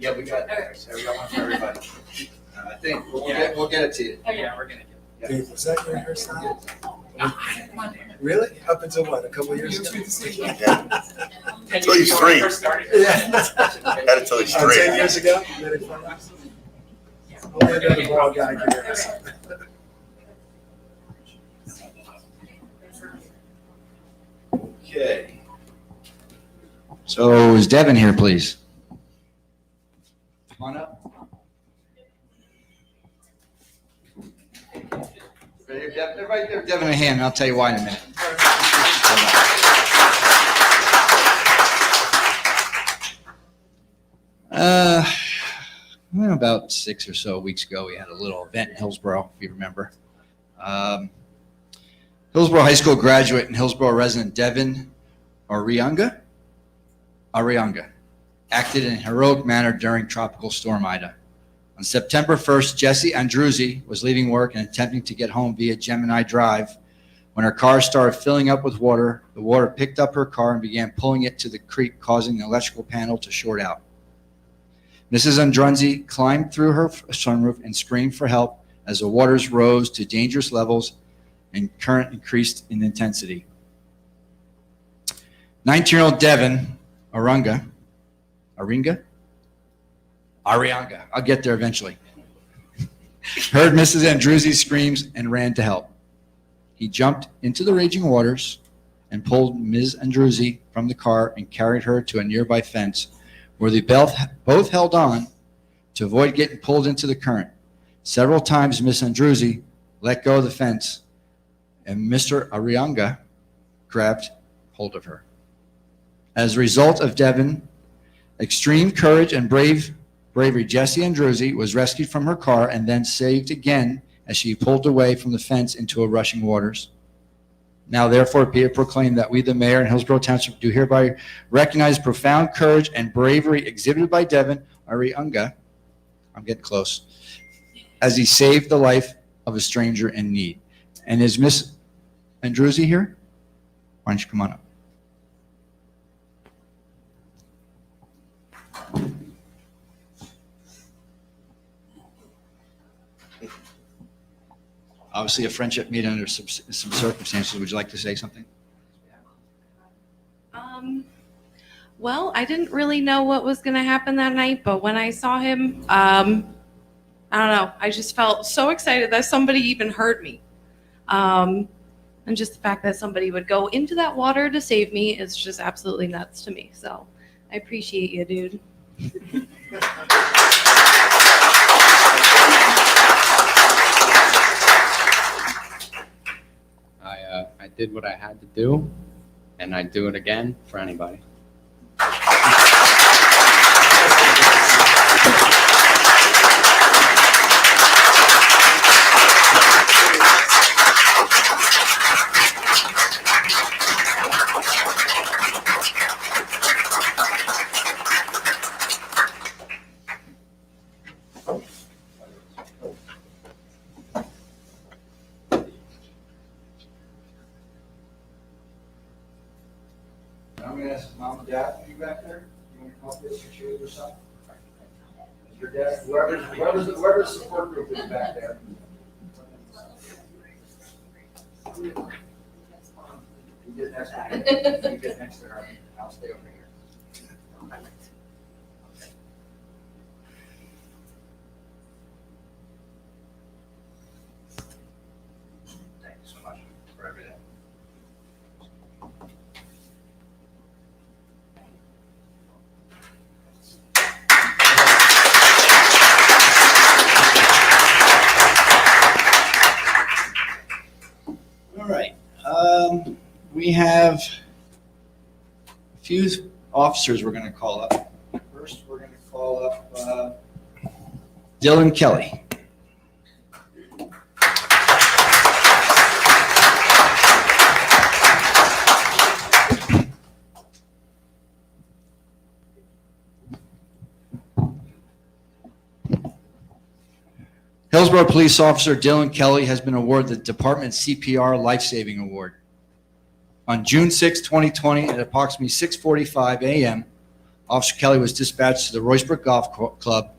Yeah, we got one for everybody. I think we'll get it to you. Yeah, we're going to get Dave, was that your hairstyle? Really? Up until what, a couple of years ago? Until he's three. Yeah. Not until he's 3. 10 years ago? Only another bald guy can hear us. Okay. So is Devin here, please? Come on up. Everybody give Devin a hand, and I'll tell you why in a minute. About 6 or so weeks ago, we had a little event in Hillsborough, if you remember. Hillsborough High School graduate and Hillsborough resident Devin Arianga acted in a heroic manner during Tropical Storm Ida. On September 1st, Jessie Andruzzi was leaving work and attempting to get home via Gemini Drive. When her car started filling up with water, the water picked up her car and began pulling it to the creek, causing the electrical panel to short out. Mrs. Andruzzi climbed through her sunroof and screamed for help as the waters rose to dangerous levels and current increased in intensity. 19-year-old Devin Arianga, I'll get there eventually, heard Mrs. Andruzzi's screams and ran to help. He jumped into the raging waters and pulled Ms. Andruzzi from the car and carried her to a nearby fence where they both held on to avoid getting pulled into the current. Several times, Ms. Andruzzi let go of the fence and Mr. Arianga grabbed hold of her. As a result of Devin, extreme courage and bravery, Jessie Andruzzi was rescued from her car and then saved again as she pulled away from the fence into a rushing waters. Now, therefore, be it proclaimed that we, the mayor and Hillsborough Township, do hereby recognize profound courage and bravery exhibited by Devin Arianga, I'm getting close, as he saved the life of a stranger in need. And is Miss Andruzzi here? Why don't you come on up? Obviously, a friendship made under some circumstances. Would you like to say something? Well, I didn't really know what was going to happen that night, but when I saw him, I don't know, I just felt so excited that somebody even heard me. And just the fact that somebody would go into that water to save me is just absolutely nuts to me. So I appreciate you, dude. I did what I had to do, and I'd do it again for anybody. Mom and Dad, are you back there? You want to come up with your shoes or something? Your dad, whoever's the support group is back there. You get next to her. You get next to her. I'll stay over here. Thank you so much for everything. All right. We have a few officers we're going to call up. First, we're going to call up Dylan Kelly. Hillsborough Police Officer Dylan Kelly has been awarded the Department CPR Life Saving Award. On June 6, 2020, at approximately 6:45 a.m., Officer Kelly was dispatched to the Roycebrook Golf Club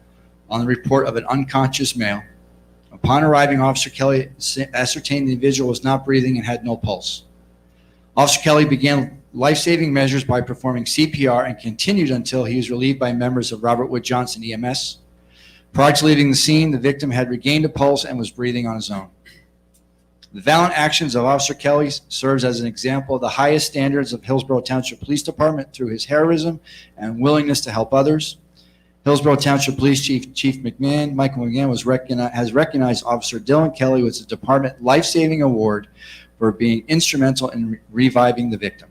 on the report of an unconscious male. Upon arriving, Officer Kelly ascertained the individual was not breathing and had no pulse. Officer Kelly began life-saving measures by performing CPR and continued until he was relieved by members of Robert Wood Johnson EMS. Prior to leaving the scene, the victim had regained a pulse and was breathing on his own. The valiant actions of Officer Kelly serves as an example of the highest standards of Hillsborough Township Police Department through his heroism and willingness to help others. Hillsborough Township Police Chief Michael McMahon has recognized Officer Dylan Kelly with the Department Life-Saving Award for being instrumental in reviving the victim.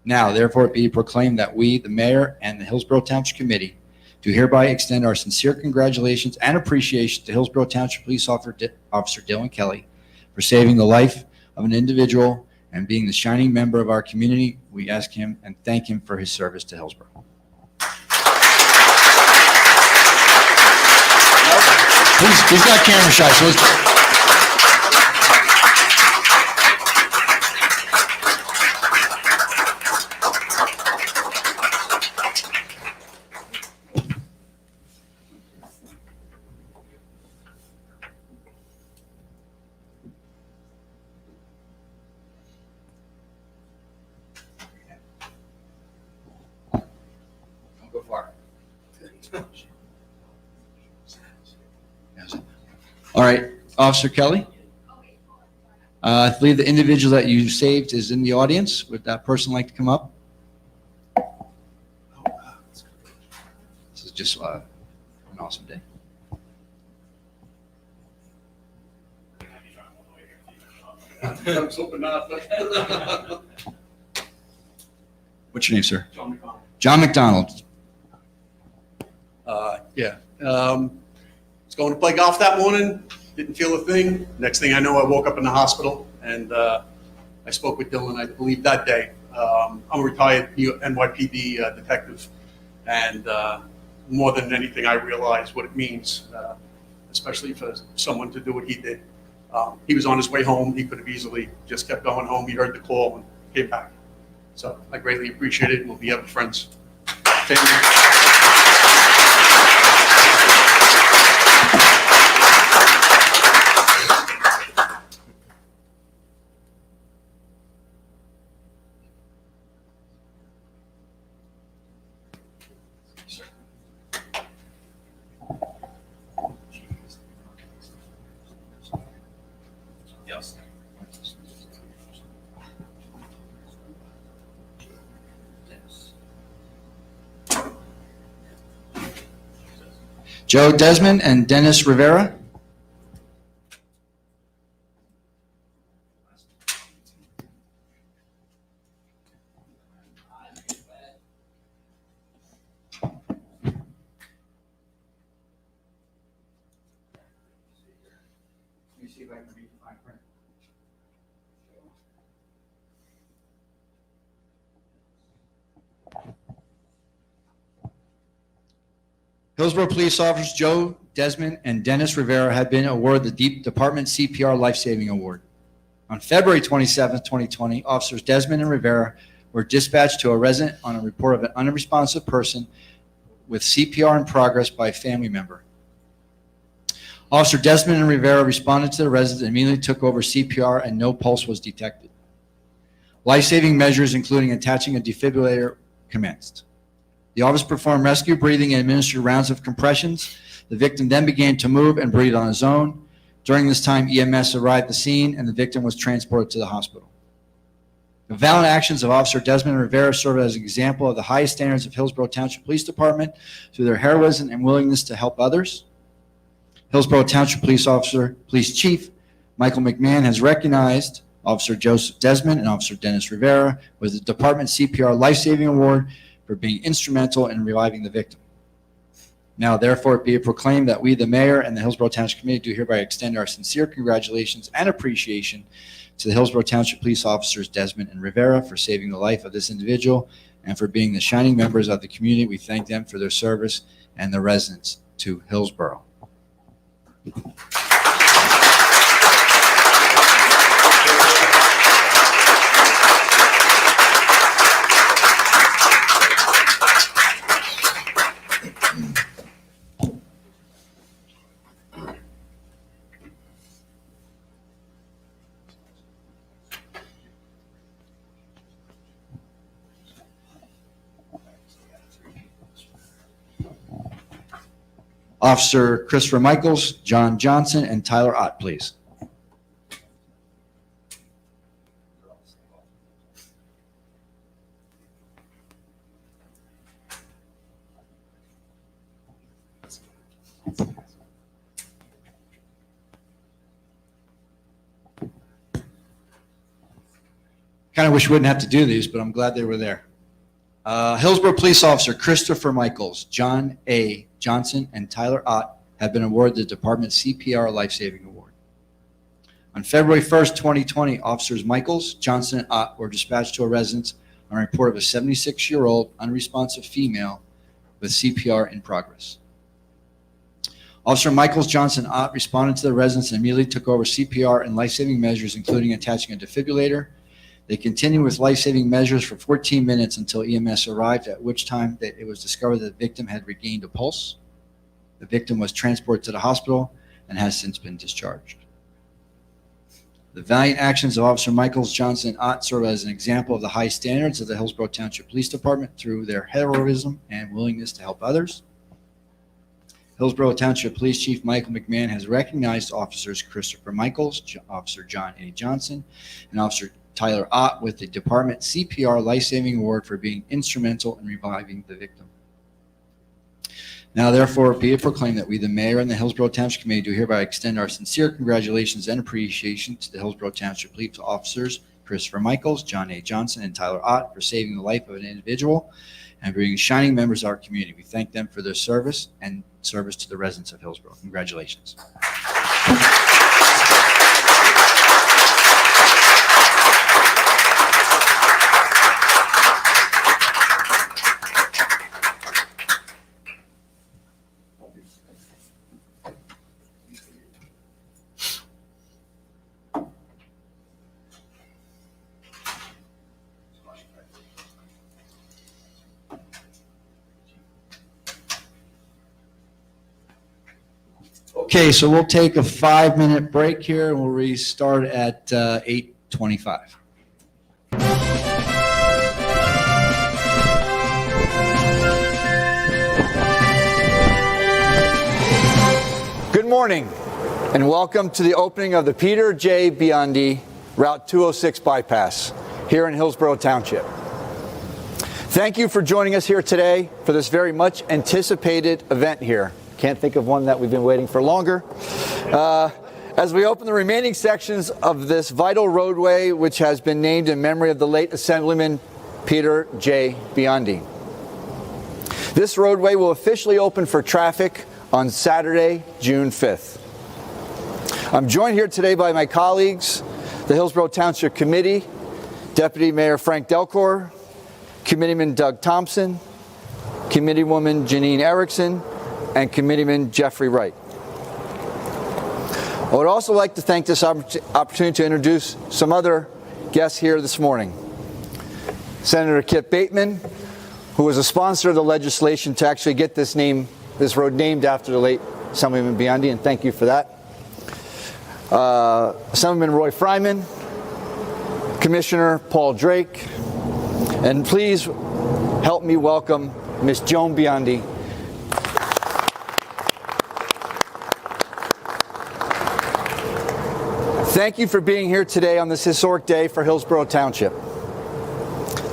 Now, therefore, it be proclaimed that we, the Mayor and the Hillsborough Township Committee, do hereby extend our sincere congratulations and appreciation to Hillsborough Township Police Officer Dylan Kelly for saving the life of an individual and being the shining member of our community. We ask him and thank him for his service to Hillsborough. He's got camera shy, so let's... Go far. All right, Officer Kelly. I believe the individual that you saved is in the audience. Would that person like to come up? This is just an awesome day. What's your name, sir? John McDonald. John McDonald. Was going to play golf that morning, didn't feel a thing. Next thing I know, I woke up in the hospital, and I spoke with Dylan, I believe, that day. I'm a retired NYPD detective, and more than anything, I realized what it means, especially for someone to do what he did. He was on his way home. He could have easily just kept going home. He heard the call and came back. So I greatly appreciate it, and we'll be ever friends. Family. Yes. Joe Desmond and Dennis Rivera. Let me see if I can read the fine print. Hillsborough police officers Joe Desmond and Dennis Rivera have been awarded the Department CPR Life Saving Award. On February 27, 2020, officers Desmond and Rivera were dispatched to a resident on a report of an unresponsive person with CPR in progress by a family member. Officer Desmond and Rivera responded to the resident and immediately took over CPR, and no pulse was detected. Life-saving measures, including attaching a defibrillator, commenced. The officer performed rescue breathing and administered rounds of compressions. The victim then began to move and breathe on his own. During this time, EMS arrived at the scene, and the victim was transported to the hospital. The valiant actions of Officer Desmond and Rivera serve as an example of the highest standards of Hillsborough Township Police Department through their heroism and willingness to help others. Hillsborough Township Police Chief Michael McMahon has recognized Officer Joseph Desmond and Officer Dennis Rivera with the Department CPR Life-Saving Award for being instrumental in reviving the victim. Now, therefore, be it proclaimed that we, the Mayor and the Hillsborough Township Committee, do hereby extend our sincere congratulations and appreciation to the Hillsborough Township Police Officers Desmond and Rivera for saving the life of this individual and for being the shining members of the community. We thank them for their service and the residents to Hillsborough. Officer Christopher Michaels, John Johnson, and Tyler Ott, please. Kind of wish we wouldn't have to do these, but I'm glad they were there. Hillsborough Police Officer Christopher Michaels, John A. Johnson, and Tyler Ott have been awarded the Department CPR Life-Saving Award. On February 1st, 2020, Officers Michaels, Johnson, and Ott were dispatched to a residence on a report of a 76-year-old unresponsive female with CPR in progress. Officer Michaels, Johnson, and Ott responded to the residence and immediately took over CPR and life-saving measures, including attaching a defibrillator. They continued with life-saving measures for 14 minutes until EMS arrived, at which time it was discovered that the victim had regained a pulse. The victim was transported to the hospital and has since been discharged. The valiant actions of Officer Michaels, Johnson, and Ott serve as an example of the high standards of the Hillsborough Township Police Department through their heroism and willingness to help others. Hillsborough Township Police Chief Michael McMahon has recognized Officers Christopher Michaels, Officer John A. Johnson, and Officer Tyler Ott with the Department CPR Life-Saving Award for being instrumental in reviving the victim. Now, therefore, be it proclaimed that we, the Mayor and the Hillsborough Township Committee, do hereby extend our sincere congratulations and appreciation to the Hillsborough Township Police Officers Christopher Michaels, John A. Johnson, and Tyler Ott for saving the life of an individual and being shining members of our community. We thank them for their service and service to the residents of Hillsborough. Congratulations. Okay, so we'll take a 5-minute break here and we'll restart at 8:25. Good morning and welcome to the opening of the Peter J. Biandi Route 206 bypass here in Hillsborough Township. Thank you for joining us here today for this very much anticipated event here. Can't think of one that we've been waiting for longer. As we open the remaining sections of this vital roadway, which has been named in memory of the late Assemblyman Peter J. Biandi. This roadway will officially open for traffic on Saturday, June 5th. I'm joined here today by my colleagues, the Hillsborough Township Committee, Deputy Mayor Frank Delcor, Committeeman Doug Thompson, Committeewoman Janine Erickson, and Committeeman Jeffrey Wright. I would also like to thank this opportunity to introduce some other guests here this morning. Senator Kip Bateman, who was a sponsor of the legislation to actually get this road named after the late Assemblyman Biandi, and thank you for that. Assemblyman Roy Fryman, Commissioner Paul Drake, and please help me welcome Miss Joan Biandi. Thank you for being here today on this historic day for Hillsborough Township.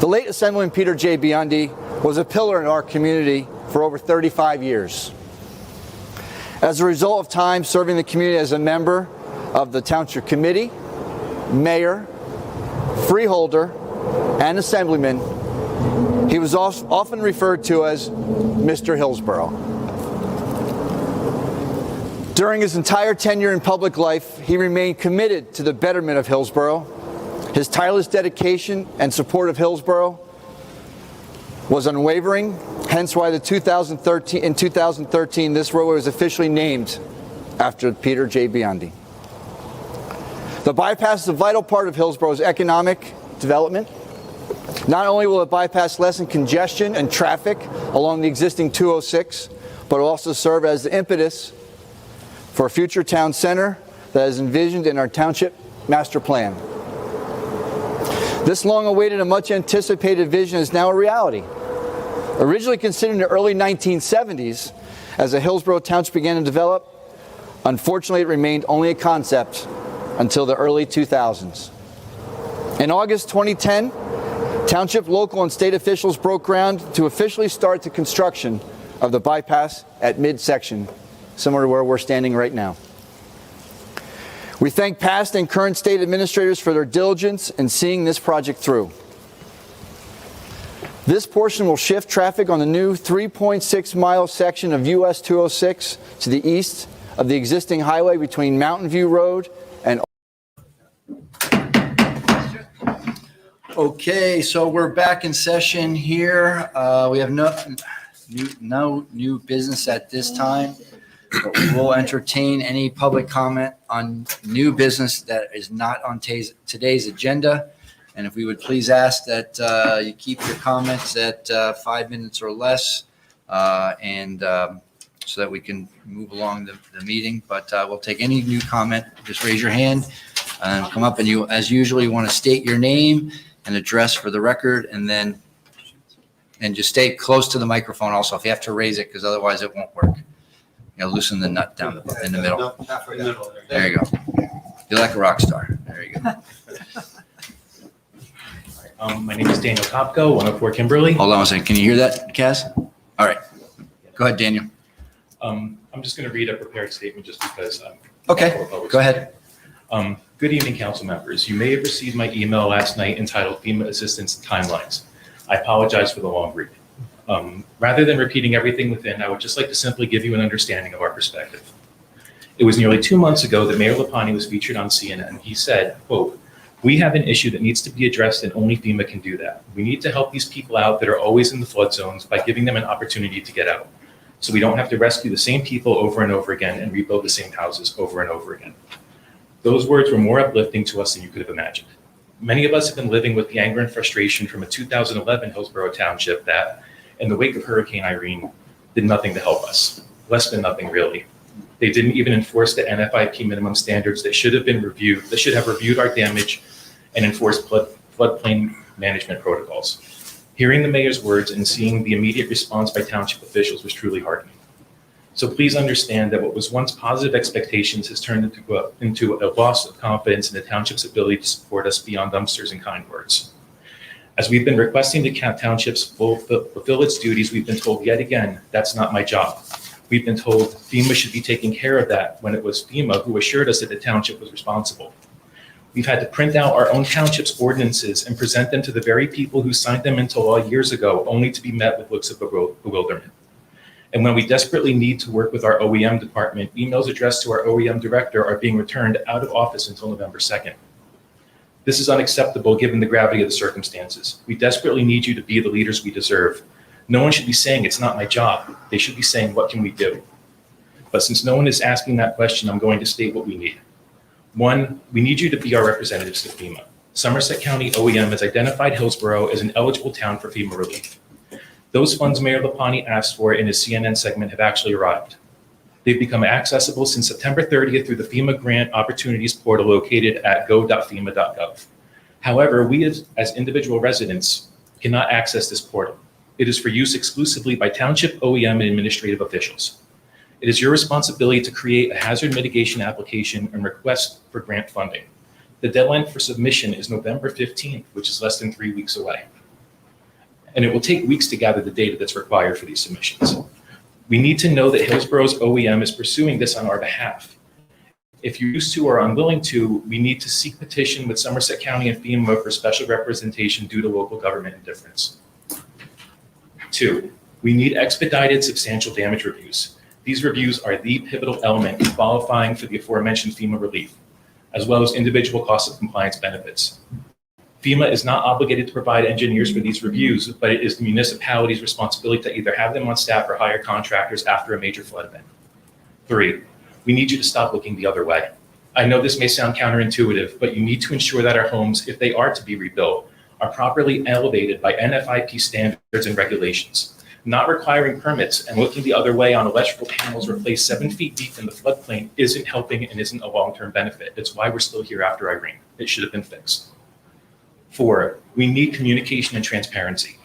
The late Assemblyman Peter J. Biandi was a pillar in our community for over 35 years. As a result of time serving the community as a member of the Township Committee, Mayor, Freeholder, and Assemblyman, he was often referred to as Mr. Hillsborough. During his entire tenure in public life, he remained committed to the betterment of Hillsborough. His tireless dedication and support of Hillsborough was unwavering, hence why in 2013 this road was officially named after Peter J. Biandi. The bypass is a vital part of Hillsborough's economic development. Not only will it bypass lessen congestion and traffic along the existing 206, but will also serve as the impetus for a future town center that is envisioned in our township master plan. This long-awaited and much-anticipated vision is now a reality. Originally considered in the early 1970s as the Hillsborough Township began to develop, unfortunately it remained only a concept until the early 2000s. In August 2010, Township, local, and state officials broke ground to officially start the construction of the bypass at midsection, similar to where we're standing right now. We thank past and current state administrators for their diligence in seeing this project through. This portion will shift traffic on the new 3.6-mile section of US 206 to the east of the existing highway between Mountain View Road and... Okay, so we're back in session here. We have no new business at this time. But we will entertain any public comment on new business that is not on today's agenda. And if we would please ask that you keep your comments at 5 minutes or less, and so that we can move along the meeting. But we'll take any new comment. Just raise your hand and come up, and you, as usual, you want to state your name and address for the record, and just stay close to the microphone also if you have to raise it, because otherwise it won't work. Loosen the nut down in the middle. There you go. You're like a rock star. There you go. My name is Daniel Kopko, 104 Kimberly. Hold on a second. Can you hear that, Cass? All right. Go ahead, Daniel. I'm just going to read a prepared statement just because. Okay. Go ahead. Good evening, council members. You may have received my email last night entitled FEMA Assistance Timelines. I apologize for the long read. Rather than repeating everything within, I would just like to simply give you an understanding of our perspective. It was nearly 2 months ago that Mayor Lapani was featured on CNN. He said, quote, "We have an issue that needs to be addressed and only FEMA can do that. We need to help these people out that are always in the flood zones by giving them an opportunity to get out. So we don't have to rescue the same people over and over again and rebuild the same houses over and over again." Those words were more uplifting to us than you could have imagined. Many of us have been living with the anger and frustration from a 2011 Hillsborough Township that, in the wake of Hurricane Irene, did nothing to help us. Less than nothing, really. They didn't even enforce the NFIP minimum standards that should have reviewed our damage and enforced floodplain management protocols. Hearing the mayor's words and seeing the immediate response by township officials was truly heartening. So please understand that what was once positive expectations has turned into a loss of confidence in the township's ability to support us beyond dumpsters and kind words. As we've been requesting the townships fulfill its duties, we've been told yet again, that's not my job. We've been told FEMA should be taking care of that when it was FEMA who assured us that the township was responsible. We've had to print out our own township's ordinances and present them to the very people who signed them into law years ago, only to be met with looks of bewilderment. And when we desperately need to work with our OEM department, emails addressed to our OEM director are being returned out of office until November 2nd. This is unacceptable given the gravity of the circumstances. We desperately need you to be the leaders we deserve. No one should be saying it's not my job. They should be saying, what can we do? But since no one is asking that question, I'm going to state what we need. One, we need you to be our representatives to FEMA. Somerset County OEM has identified Hillsborough as an eligible town for FEMA relief. Those funds Mayor Lapani asked for in his CNN segment have actually arrived. They've become accessible since September 30th through the FEMA Grant Opportunities portal located at go.fema.gov. However, we as individual residents cannot access this portal. It is for use exclusively by Township OEM and administrative officials. It is your responsibility to create a hazard mitigation application and request for grant funding. The deadline for submission is November 15th, which is less than 3 weeks away. And it will take weeks to gather the data that's required for these submissions. We need to know that Hillsborough's OEM is pursuing this on our behalf. If you used to or are unwilling to, we need to seek petition with Somerset County and FEMA for special representation due to local government indifference. 2, we need expedited substantial damage reviews. These reviews are the pivotal element in qualifying for the aforementioned FEMA relief, as well as individual cost of compliance benefits. FEMA is not obligated to provide engineers for these reviews, but it is the municipality's responsibility to either have them on staff or hire contractors after a major flood event. 3, we need you to stop looking the other way. I know this may sound counterintuitive, but you need to ensure that our homes, if they are to be rebuilt, are properly elevated by NFIP standards and regulations. Not requiring permits and looking the other way on electrical panels replaced 7 feet deep in the floodplain isn't helping and isn't a long-term benefit. It's why we're still here after Irene. It should have been fixed. 4, we need communication and transparency.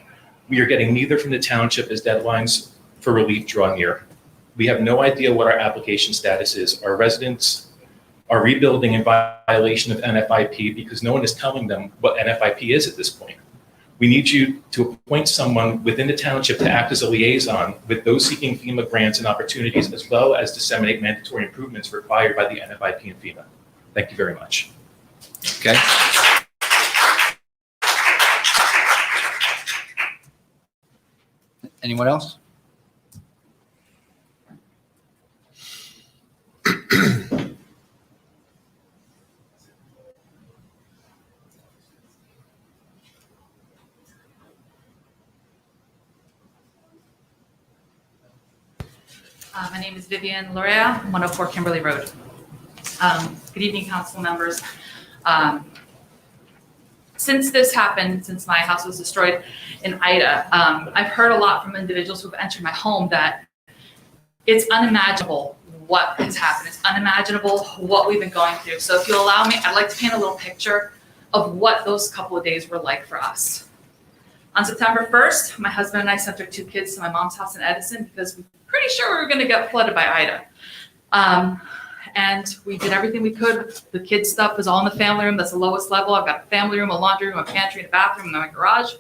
We are getting neither from the township as deadlines for relief draw near. We have no idea what our application status is. Our residents are rebuilding in violation of NFIP because no one is telling them what NFIP is at this point. We need you to appoint someone within the township to act as a liaison with those seeking FEMA grants and opportunities, as well as disseminate mandatory improvements required by the NFIP and FEMA. Thank you very much. Okay. Anyone else? My name is Vivian Lorea, 104 Kimberly Road. Good evening, council members. Since this happened, since my house was destroyed in Ida, I've heard a lot from individuals who've entered my home that it's unimaginable what has happened. It's unimaginable what we've been going through. So if you'll allow me, I'd like to paint a little picture of what those couple of days were like for us. On September 1st, my husband and I sent our 2 kids to my mom's house in Edison because we're pretty sure we were going to get flooded by Ida. And we did everything we could. The kids' stuff was all in the family room. That's the lowest level. I've got a family room, a laundry room, a pantry, and a bathroom, and then my garage.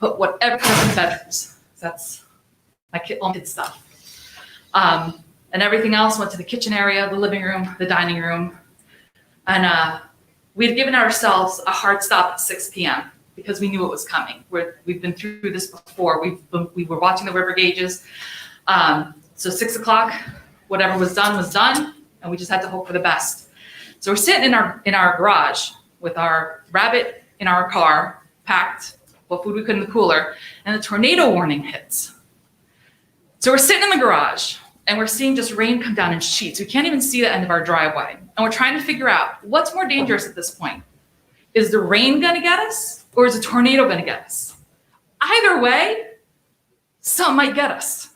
Put whatever comes in the bedrooms. That's my kids' stuff. And everything else went to the kitchen area, the living room, the dining room. And we had given ourselves a hard stop at 6 p.m. because we knew it was coming. We've been through this before. We were watching the river gauges. So 6 o'clock, whatever was done, and we just had to hope for the best. So we're sitting in our garage with our rabbit in our car, packed, what food we could in the cooler, and the tornado warning hits. So we're sitting in the garage, and we're seeing just rain come down in sheets. We can't even see the end of our driveway. And we're trying to figure out what's more dangerous at this point. Is the rain gonna get us, or is a tornado gonna get us? Either way, some might get us.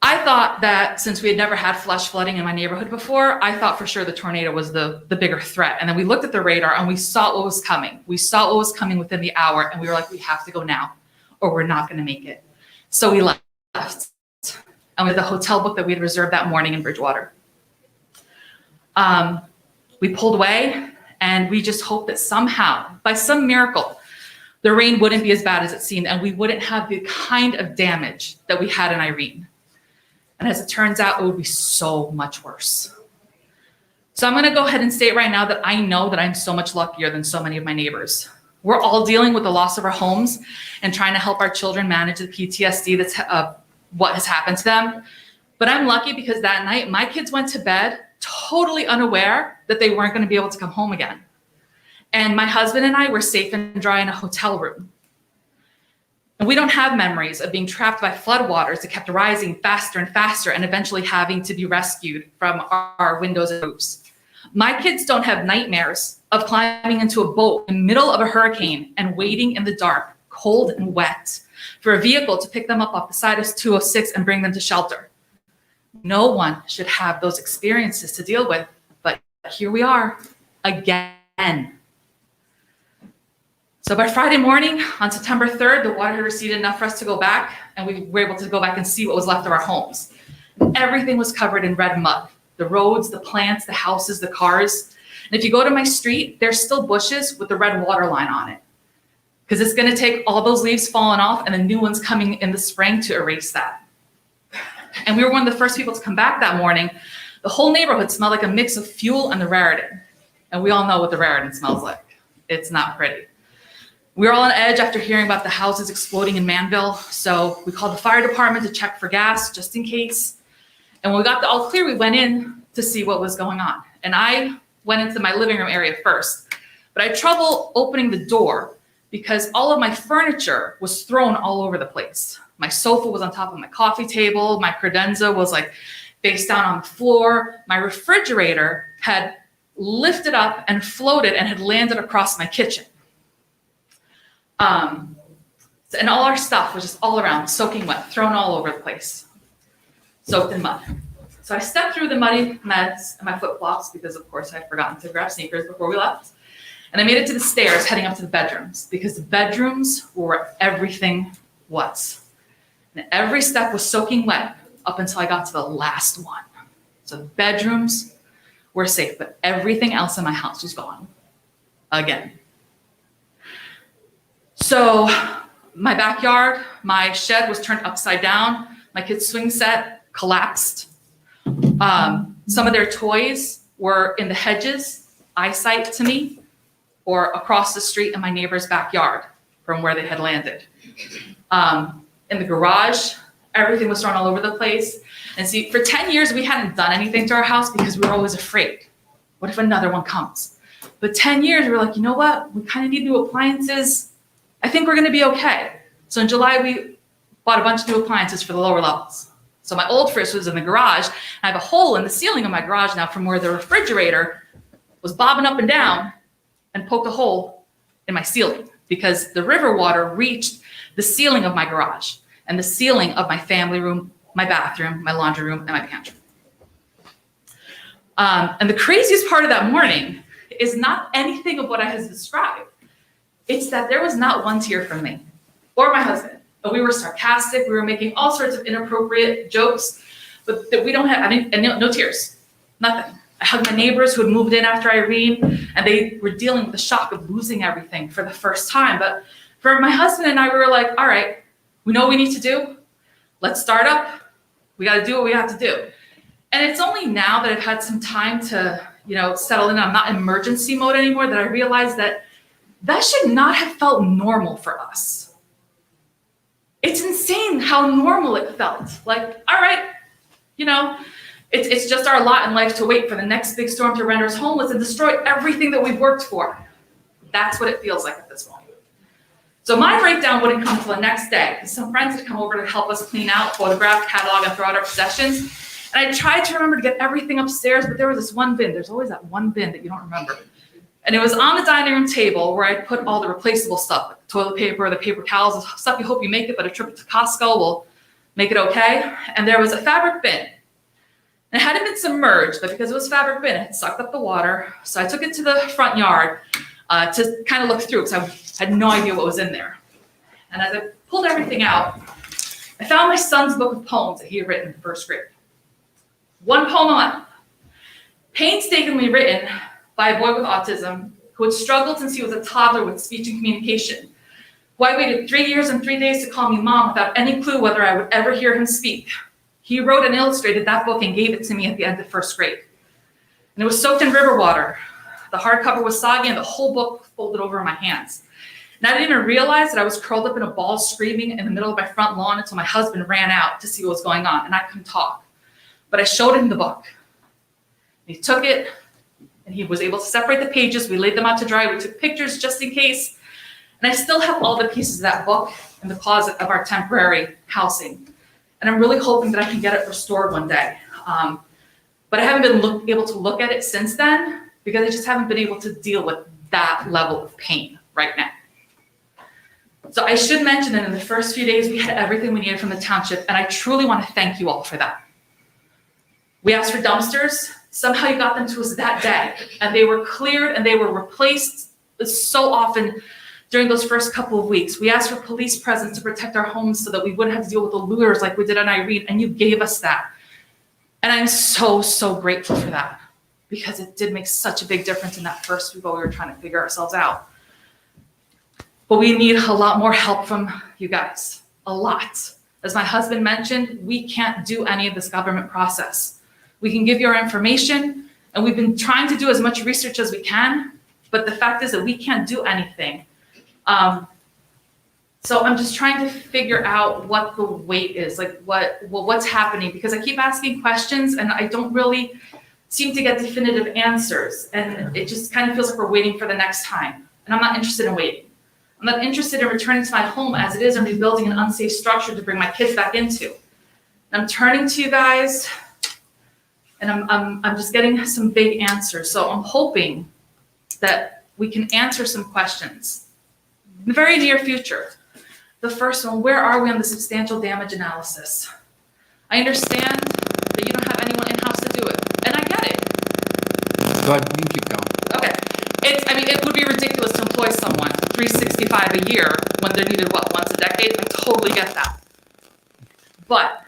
I thought that since we had never had flash flooding in my neighborhood before, I thought for sure the tornado was the bigger threat. And then we looked at the radar and we saw what was coming. We saw what was coming within the hour, and we were like, we have to go now or we're not gonna make it. So we left. And we had the hotel book that we had reserved that morning in Bridgewater. We pulled away, and we just hoped that somehow, by some miracle, the rain wouldn't be as bad as it seemed, and we wouldn't have the kind of damage that we had in Irene. And as it turns out, it would be so much worse. So I'm gonna go ahead and state right now that I know that I'm so much luckier than so many of my neighbors. We're all dealing with the loss of our homes and trying to help our children manage the PTSD that's what has happened to them. But I'm lucky because that night, my kids went to bed totally unaware that they weren't gonna be able to come home again. And my husband and I were safe and dry in a hotel room. And we don't have memories of being trapped by floodwaters that kept rising faster and faster and eventually having to be rescued from our windows and roofs. My kids don't have nightmares of climbing into a boat in the middle of a hurricane and waiting in the dark, cold and wet, for a vehicle to pick them up off the side of 206 and bring them to shelter. No one should have those experiences to deal with, but here we are again. So by Friday morning, on September 3rd, the water had receded enough for us to go back, and we were able to go back and see what was left of our homes. Everything was covered in red mud. The roads, the plants, the houses, the cars. And if you go to my street, there's still bushes with the red water line on it. Because it's gonna take all those leaves falling off and the new ones coming in the spring to erase that. And we were one of the first people to come back that morning. The whole neighborhood smelled like a mix of fuel and the Raritan. And we all know what the Raritan smells like. It's not pretty. We were all on edge after hearing about the houses exploding in Manville. So we called the fire department to check for gas just in case. And when we got the all clear, we went in to see what was going on. And I went into my living room area first, but I had trouble opening the door because all of my furniture was thrown all over the place. My sofa was on top of my coffee table. My credenza was like face down on the floor. My refrigerator had lifted up and floated and had landed across my kitchen. And all our stuff was just all around, soaking wet, thrown all over the place, soaked in mud. So I stepped through the muddy mess and my flip-flops because, of course, I had forgotten to grab sneakers before we left. And I made it to the stairs heading up to the bedrooms because the bedrooms were where everything was. And every step was soaking wet up until I got to the last one. So the bedrooms were safe, but everything else in my house was gone again. So my backyard, my shed was turned upside down. My kids' swing set collapsed. Some of their toys were in the hedges, eyesight to me, or across the street in my neighbor's backyard from where they had landed. In the garage, everything was thrown all over the place. And see, for 10 years, we hadn't done anything to our house because we were always afraid. What if another one comes? But 10 years, we were like, you know what? We kind of need new appliances. I think we're going to be okay. So in July, we bought a bunch of new appliances for the lower levels. So my old fridge was in the garage. I have a hole in the ceiling of my garage now from where the refrigerator was bobbing up and down and poked a hole in my ceiling because the river water reached the ceiling of my garage and the ceiling of my family room, my bathroom, my laundry room, and my pantry. And the craziest part of that morning is not anything of what I have described. It's that there was not one tear from me or my husband. We were sarcastic. We were making all sorts of inappropriate jokes, but that we don't have any, and no tears, nothing. I hugged my neighbors who had moved in after Irene, and they were dealing with the shock of losing everything for the first time. But for my husband and I, we were like, all right, we know what we need to do. Let's start up. We got to do what we have to do. And it's only now that I've had some time to, settle in. I'm not in emergency mode anymore that I realized that should not have felt normal for us. It's insane how normal it felt. Like, all right, it's just our lot in life to wait for the next big storm to render us homeless and destroy everything that we've worked for. That's what it feels like at this point. So my breakdown wouldn't come until the next day because some friends had come over to help us clean out, photograph, catalog, and throw out our possessions. And I tried to remember to get everything upstairs, but there was this one bin. There's always that one bin that you don't remember. And it was on the dining room table where I put all the replaceable stuff, like toilet paper, the paper towels, stuff you hope you make it, but a trip to Costco will make it okay. And there was a fabric bin. And it hadn't been submerged, but because it was a fabric bin, it had sucked up the water. So I took it to the front yard to kind of look through because I had no idea what was in there. And as I pulled everything out, I found my son's book of poems that he had written in first grade. One poem a month, painstakingly written by a boy with autism who had struggled since he was a toddler with speech and communication, who I waited 3 years and 3 days to call me mom without any clue whether I would ever hear him speak. He wrote and illustrated that book and gave it to me at the end of first grade. And it was soaked in river water. The hardcover was soggy and the whole book folded over in my hands. And I didn't even realize that I was curled up in a ball screaming in the middle of my front lawn until my husband ran out to see what was going on and I couldn't talk. But I showed him the book. He took it, and he was able to separate the pages. We laid them out to dry. We took pictures just in case. And I still have all the pieces of that book in the closet of our temporary housing. And I'm really hoping that I can get it restored one day. But But I haven't been able to look at it since then because I just haven't been able to deal with that level of pain right now. So I should mention that in the first few days, we had everything we needed from the township, and I truly want to thank you all for that. We asked for dumpsters. Somehow you got them to us that day, and they were cleared and they were replaced so often during those first couple of weeks. We asked for police presence to protect our homes so that we wouldn't have to deal with the looters like we did on Irene, and you gave us that. And I'm so, so grateful for that because it did make such a big difference in that first week while we were trying to figure ourselves out. But we need a lot more help from you guys, a lot. As my husband mentioned, we can't do any of this government process. We can give you our information, and we've been trying to do as much research as we can, but the fact is that we can't do anything. So I'm just trying to figure out what the wait is, like what's happening, because I keep asking questions and I don't really seem to get definitive answers, and it just kind of feels like we're waiting for the next time, and I'm not interested in waiting. I'm not interested in returning to my home as it is and rebuilding an unsafe structure to bring my kids back into. And I'm turning to you guys, and I'm just getting some big answers. So I'm hoping that we can answer some questions in the very near future. The first one, where are we on the substantial damage analysis? I understand that you don't have anyone in-house to do it, and I get it. Go ahead, you can keep going. Okay. It would be ridiculous to employ someone 365 a year when they're needed, once a decade? I totally get that. But,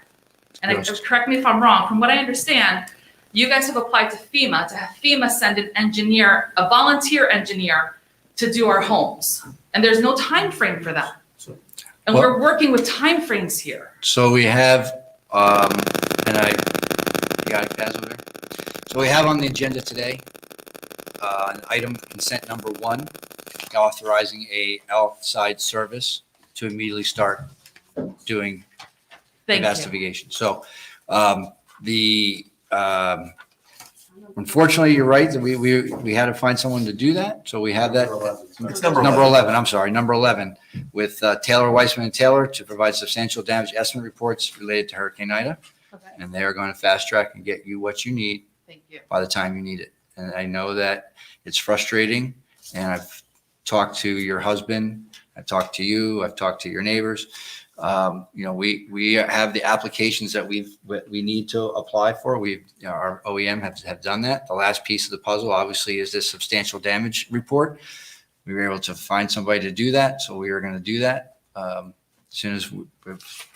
and correct me if I'm wrong, from what I understand, you guys have applied to FEMA to have FEMA send an engineer, a volunteer engineer, to do our homes. And there's no time frame for that. And we're working with time frames here. So we have, you got it, Kaz, over there? So we have on the agenda today, an item consent number 1, authorizing a outside service to immediately start doing investigation. So unfortunately, you're right, that we had to find someone to do that. So we have that. It's number 11. I'm sorry, number 11, with Taylor, Weissman and Taylor to provide substantial damage estimate reports related to Hurricane Ida. Okay. And they are going to fast track and get you what you need Thank you. by the time you need it. And I know that it's frustrating, and I've talked to your husband, I've talked to you, I've talked to your neighbors. We have the applications that we need to apply for. Our OEM have done that. The last piece of the puzzle, obviously, is this substantial damage report. We were able to find somebody to do that, so we are going to do that. As soon as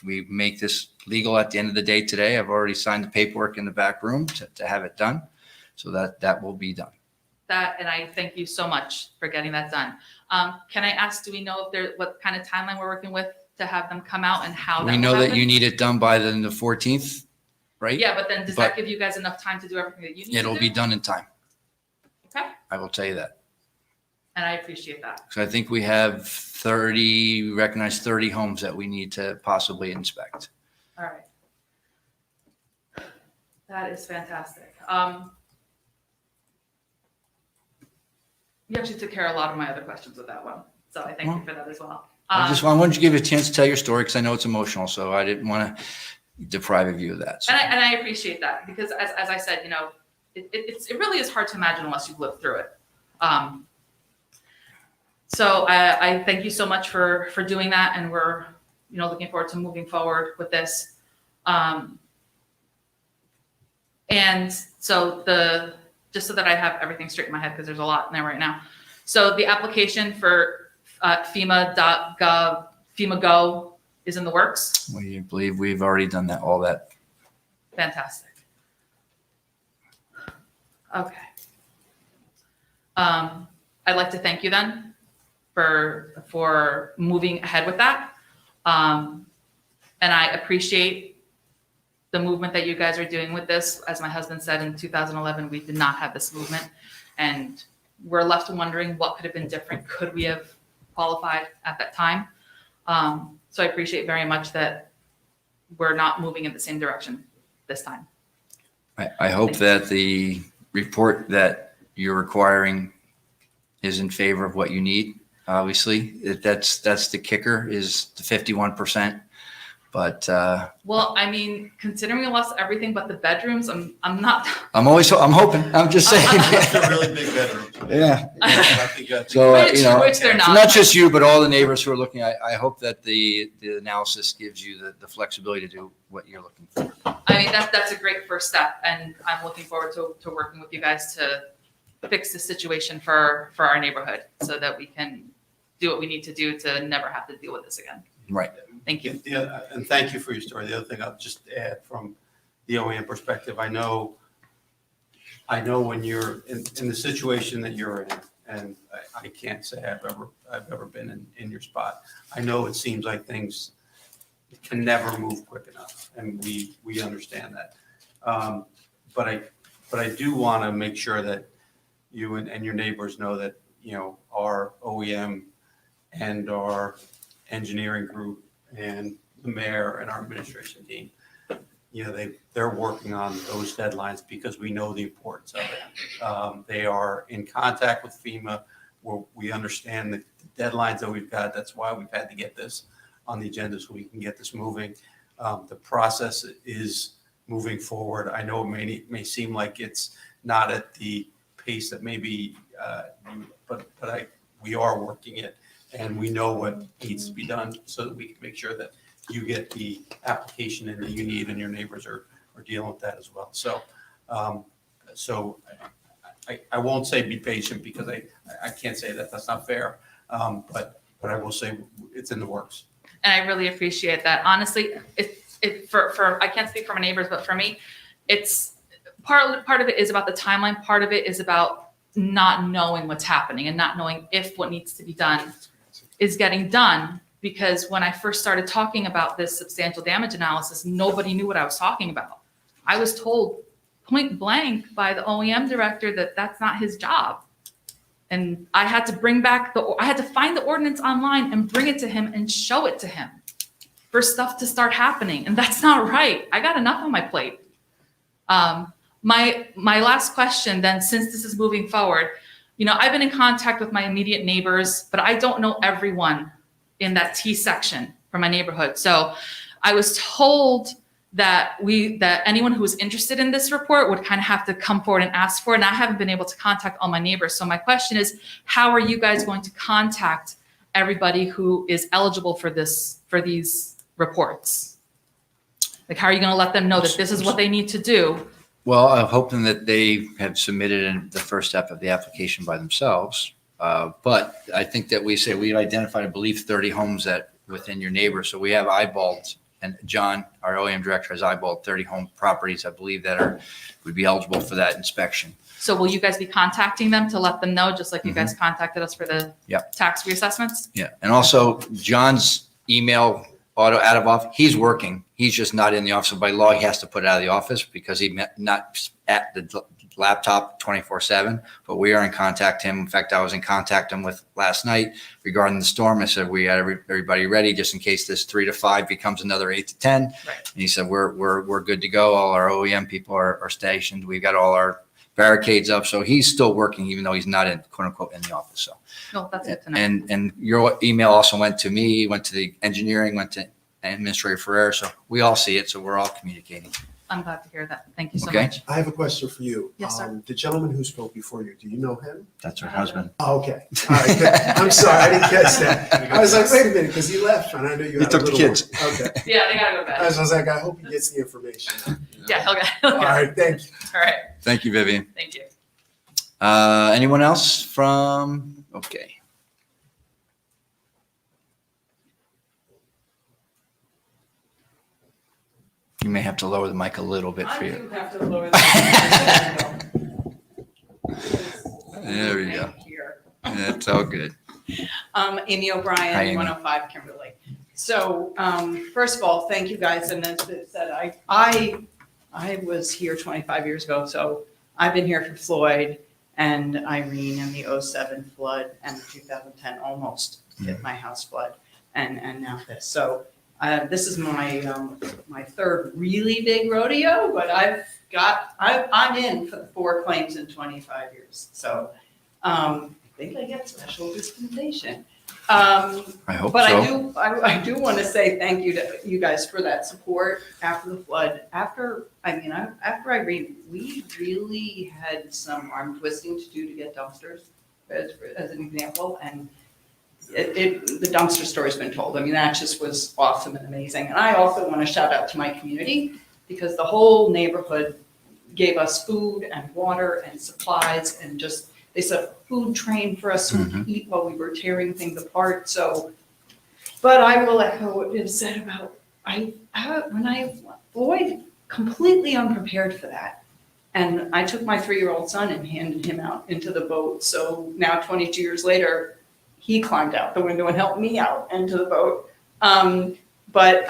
we make this legal at the end of the day today, I've already signed the paperwork in the back room to have it done, so that will be done. And I thank you so much for getting that done. Can I ask, do we know what kind of timeline we're working with to have them come out and how that We know that you need it done by the 14th, right? Yeah, but then does that give you guys enough time to do everything that you need It'll to be do? done in time. Okay. I will tell you that. And I appreciate that. So I think we have 30 homes that we need to possibly inspect. All right. That is fantastic. You actually took care of a lot of my other questions with that one. So I thank you for that as well. I wanted to give you a chance to tell your story because I know it's emotional, so I didn't want to deprive you of that. So. And I appreciate that because as I said, it really is hard to imagine unless you've lived through it. So I thank you so much for doing that, and we're looking forward to moving forward with this. And so just so that I have everything straight in my head because there's a lot in there right now. So the application for FEMA.gov, FEMA Go is in the works. We believe we've already done all that. Fantastic. Okay. I'd like to thank you then for moving ahead with that. And I appreciate the movement that you guys are doing with this. As my husband said, in 2011, we did not have this movement. And we're left wondering what could have been different. Could we have qualified at that time? So I appreciate very much that we're not moving in the same direction this time. I hope that the report that you're requiring is in favor of what you need. Obviously, that's the kicker, is the 51%. But Well, I mean, considering we lost everything but the bedrooms, I'm not. I'm hoping. I'm just saying. They're really big bedrooms. Yeah. I think that's. So, Which they're not. not just you, but all the neighbors who are looking, I hope that the analysis gives you the flexibility to do what you're looking for. I mean, that's a great first step, and I'm looking forward to working with you guys to fix the situation for our neighborhood so that we can do what we need to do to never have to deal with this again. Right. Thank you. Yeah, and thank you for your story. The other thing I'll just add from the OEM perspective, I know when you're in the situation that you're in, and I can't say I've ever been in your spot. I know it seems like things can never move quick enough, and we understand that. But I do want to make sure that you and your neighbors know that, our OEM and our engineering group and the mayor and our administration team, they're working on those deadlines because we know the importance of it. They are in contact with FEMA, where we understand the deadlines that we've got. That's why we've had to get this on the agenda so we can get this moving. The process is moving forward. I know it may seem like it's not at the pace that maybe, but we are working it, and we know what needs to be done so that we can make sure that you get the application in that you need, and your neighbors are dealing with that as well. So, I won't say be patient, because I can't say that. That's not fair. But I will say it's in the works. And I really appreciate that. Honestly, for I can't speak for my neighbors, but for me, it's part of it is about the timeline. Part of it is about not knowing what's happening and not knowing if what needs to be done is getting done. Because when I first started talking about this substantial damage analysis, nobody knew what I was talking about. I was told point blank by the OEM director that that's not his job. And I had to I had to find the ordinance online and bring it to him and show it to him for stuff to start happening. And that's not right. I got enough on my plate. My last question then, since this is moving forward, I've been in contact with my immediate neighbors, but I don't know everyone in that T section from my neighborhood. So I was told that anyone who was interested in this report would kind of have to come forward and ask for it. And I haven't been able to contact all my neighbors. So my question is, how are you guys going to contact everybody who is eligible for these reports? Like, how are you going to let them know that this is what they need to do? Well, I'm hoping that they have submitted in the first step of the application by themselves. But I think that we identified, I believe, 30 homes that within your neighbor. So we have eyeballed, and John, our OEM director, has eyeballed 30 home properties, I believe, that would be eligible for that inspection. So will you guys be contacting them to let them know, just like you guys contacted us for the tax reassessments? Yeah. And also John's email auto out of office, he's working. He's just not in the office. So by law, he has to put it out of the office because he's not at the laptop 24/7, but we are in contact him. In fact, I was in contact him with last night regarding the storm. I said, we got everybody ready just in case this 3 to 5 becomes another 8 to 10. Right. And he said, we're good to go. All our OEM people are stationed. We've got all our barricades up. So he's still working, even though he's not in, quote unquote, in the office. So, no, that's good to know. And your email also went to me, went to the engineering, went to Administrator Ferrer. So we all see it. So we're all communicating. I'm glad to hear that. Thank you so Okay. much. I have a question for you. Yes, sir. The gentleman who spoke before you, do you know him? That's her husband. Oh, okay. All right. Good. I'm sorry. I didn't catch that. I was like, wait a minute, because he left and I knew you had took a the little kids. one. Okay. Yeah, they gotta go to bed. I was like, I hope he gets the information. Yeah, he'll get All right. Thank you. All right. Thank you, Vivian. Thank you. Anyone else from, okay. You may have to lower the mic a little bit for you. have to lower the There we go. That's all good. Amy Hi, O'Brien, Amy. 105 Kimberly. So first of all, thank you guys. And as it said, I was here 25 years ago. So I've been here for Floyd and Irene and the 07 flood and the 2010 almost hit my house flood and now this. So this is my third really big rodeo, but I'm in for the 4 claims in 25 years. So think I get special dispensation. I hope But so. I do want to say thank you to you guys for that support after the flood. After Irene, we really had some arm twisting to do to get dumpsters, as an example, and the dumpster story's been told. I mean, that just was awesome and amazing. And I also want to shout out to my community, because the whole neighborhood gave us food and water and supplies, and just, they set up a food train for us to eat while we were tearing things apart. So, but I will echo what is said about, Floyd, completely unprepared for that. And I took my 3-year-old son and handed him out into the boat. So now 22 years later, he climbed out the window and helped me out into the boat. But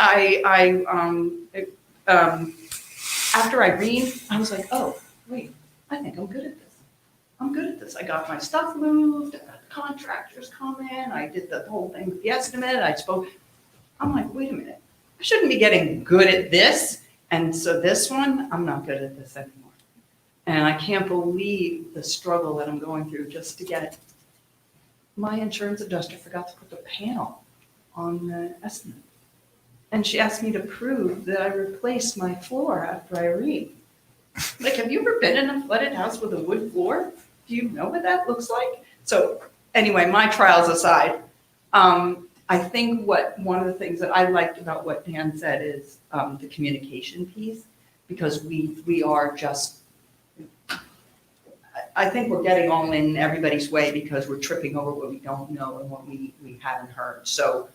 after Irene, I was like, oh, wait, I think I'm good at this. I'm good at this. I got my stuff moved, contractors come in, I did the whole thing with the estimate, I spoke. I'm like, wait a minute, I shouldn't be getting good at this. And so this one, I'm not good at this anymore. And I can't believe the struggle that I'm going through just to get, my insurance adjuster forgot to put the panel on the estimate. And she asked me to prove that I replaced my floor after Irene. Like, have you ever been in a flooded house with a wood floor? Do you know what that looks like? So anyway, my trials aside, I think one of the things that I liked about what Dan said is the communication piece, because we are just, I think we're getting all in everybody's way because we're tripping over what we don't know and what we haven't heard. So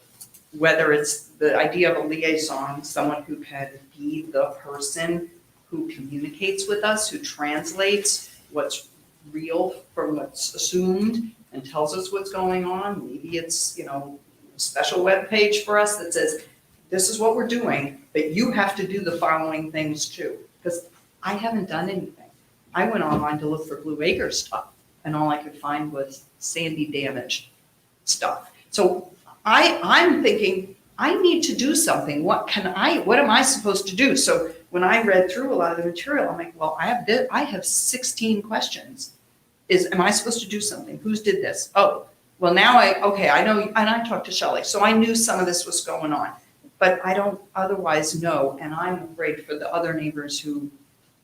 whether it's the idea of a liaison, someone who can be the person who communicates with us, who translates what's real from what's assumed and tells us what's going on. Maybe it's, a special web page for us that says, this is what we're doing, but you have to do the following things too. Because I haven't done anything. I went online to look for Blue Acre stuff, and all I could find was Sandy damaged stuff. So I'm thinking, I need to do something. What am I supposed to do? So when I read through a lot of the material, I'm like, well, I have 16 questions. Am I supposed to do something? Who's did this? Oh, well now I know, and I talked to Shelley, so I knew some of this was going on, but I don't otherwise know, and I'm afraid for the other neighbors who,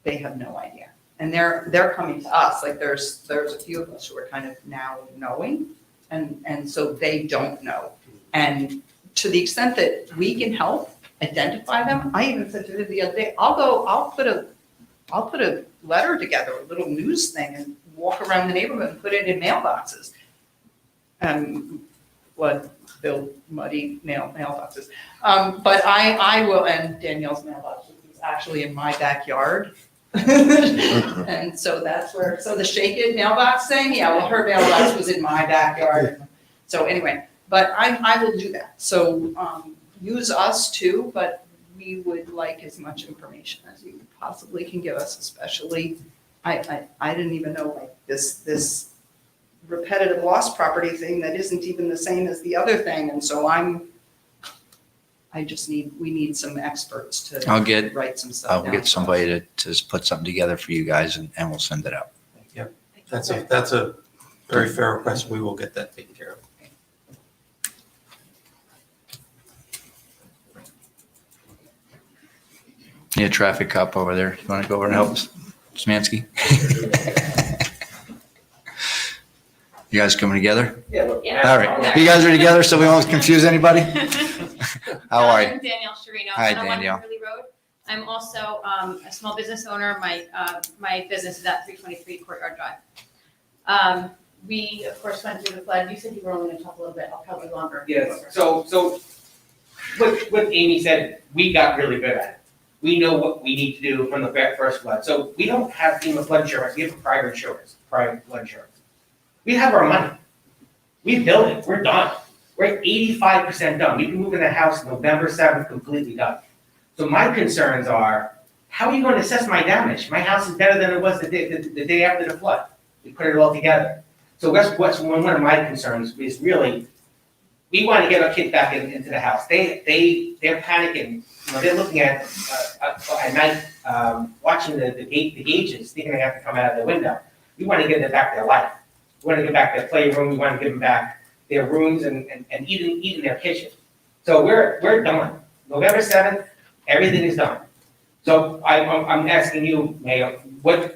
they have no idea. And they're coming to us, like there's a few of us who are kind of now knowing, and so they don't know. And to the extent that we can help identify them, I even said to them the other day, I'll put a letter together, a little news thing, and walk around the neighborhood and put it in mailboxes. Muddy mailboxes. But I will, and Danielle's mailbox is actually in my backyard. And so that's where, so the Shake It mailbox thing, yeah, well, her mailbox was in my backyard. So anyway, but I will do that. So use us too, but we would like as much information as you possibly can give us, especially, I didn't even know like this repetitive lost property thing that isn't even the same as the other thing. And so we need some experts to write some stuff down. I'll get somebody to put something together for you guys and we'll send it out. Yep, that's a very fair request. We will get that taken care of. Need a traffic cop over there. You want to go over and help us, Smansky? You guys coming together? Yeah. All right. You guys are together so we won't confuse anybody? How are you? I'm Danielle Sharino. Hi, and I'm on Danielle. Kimberly Road. I'm also a small business owner. My business is at 323 Courtyard Drive. We, of course, went through the flood. You said you were only going to talk a little bit. I'll probably longer. Yes, so what Amy said, we got really good at it. We know what we need to do from the first flood. So we don't have FEMA flood insurance, we have private insurance, private flood insurance. We have our money. We built it, we're done. We're 85% done. We can move in the house November 7th, completely done. So my concerns are, how are you going to assess my damage? My house is better than it was the day after the flood. We put it all together. So what's one of my concerns is really, we want to get our kids back into the house. They're panicking. They're looking at night, watching the gauges, thinking they have to come out of the window. We want to get them back to their life. We want to give back their playroom, we want to give them back their rooms and even their kitchen. So we're done. November 7th, everything is done. So I'm asking you, Mayor,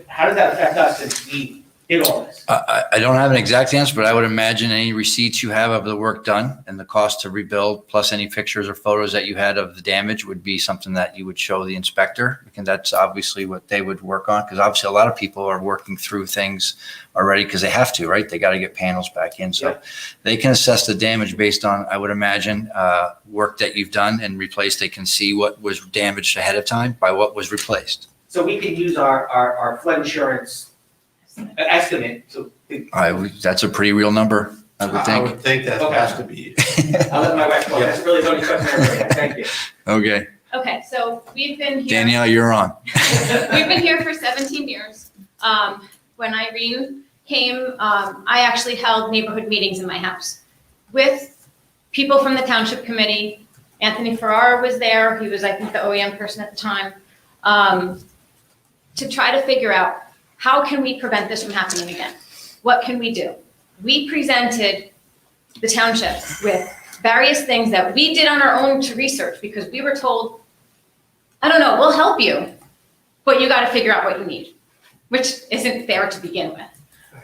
how does that affect us since we did all this? I don't have an exact answer, but I would imagine any receipts you have of the work done and the cost to rebuild, plus any pictures or photos that you had of the damage would be something that you would show the inspector. And that's obviously what they would work on, because obviously a lot of people are working through things already because they have to, right? They got to get panels back in. So they can assess the damage based on, I would imagine, work that you've done and replaced. They can see what was damaged ahead of time by what was replaced. So we can use our flood insurance estimate to. That's a pretty real number, I would think. I would think that has to be. I'll let my wife go. That's really the only question I really have. Thank you. Okay. Okay, so we've been here. Danielle, you're on. We've been here for 17 years. When Irene came, I actually held neighborhood meetings in my house with people from the Township Committee. Anthony Ferrara was there. He was, I think, the OEM person at the time, to try to figure out how can we prevent this from happening again? What can we do? We presented the township with various things that we did on our own to research because we were told, I don't know, we'll help you, but you got to figure out what you need, which isn't fair to begin with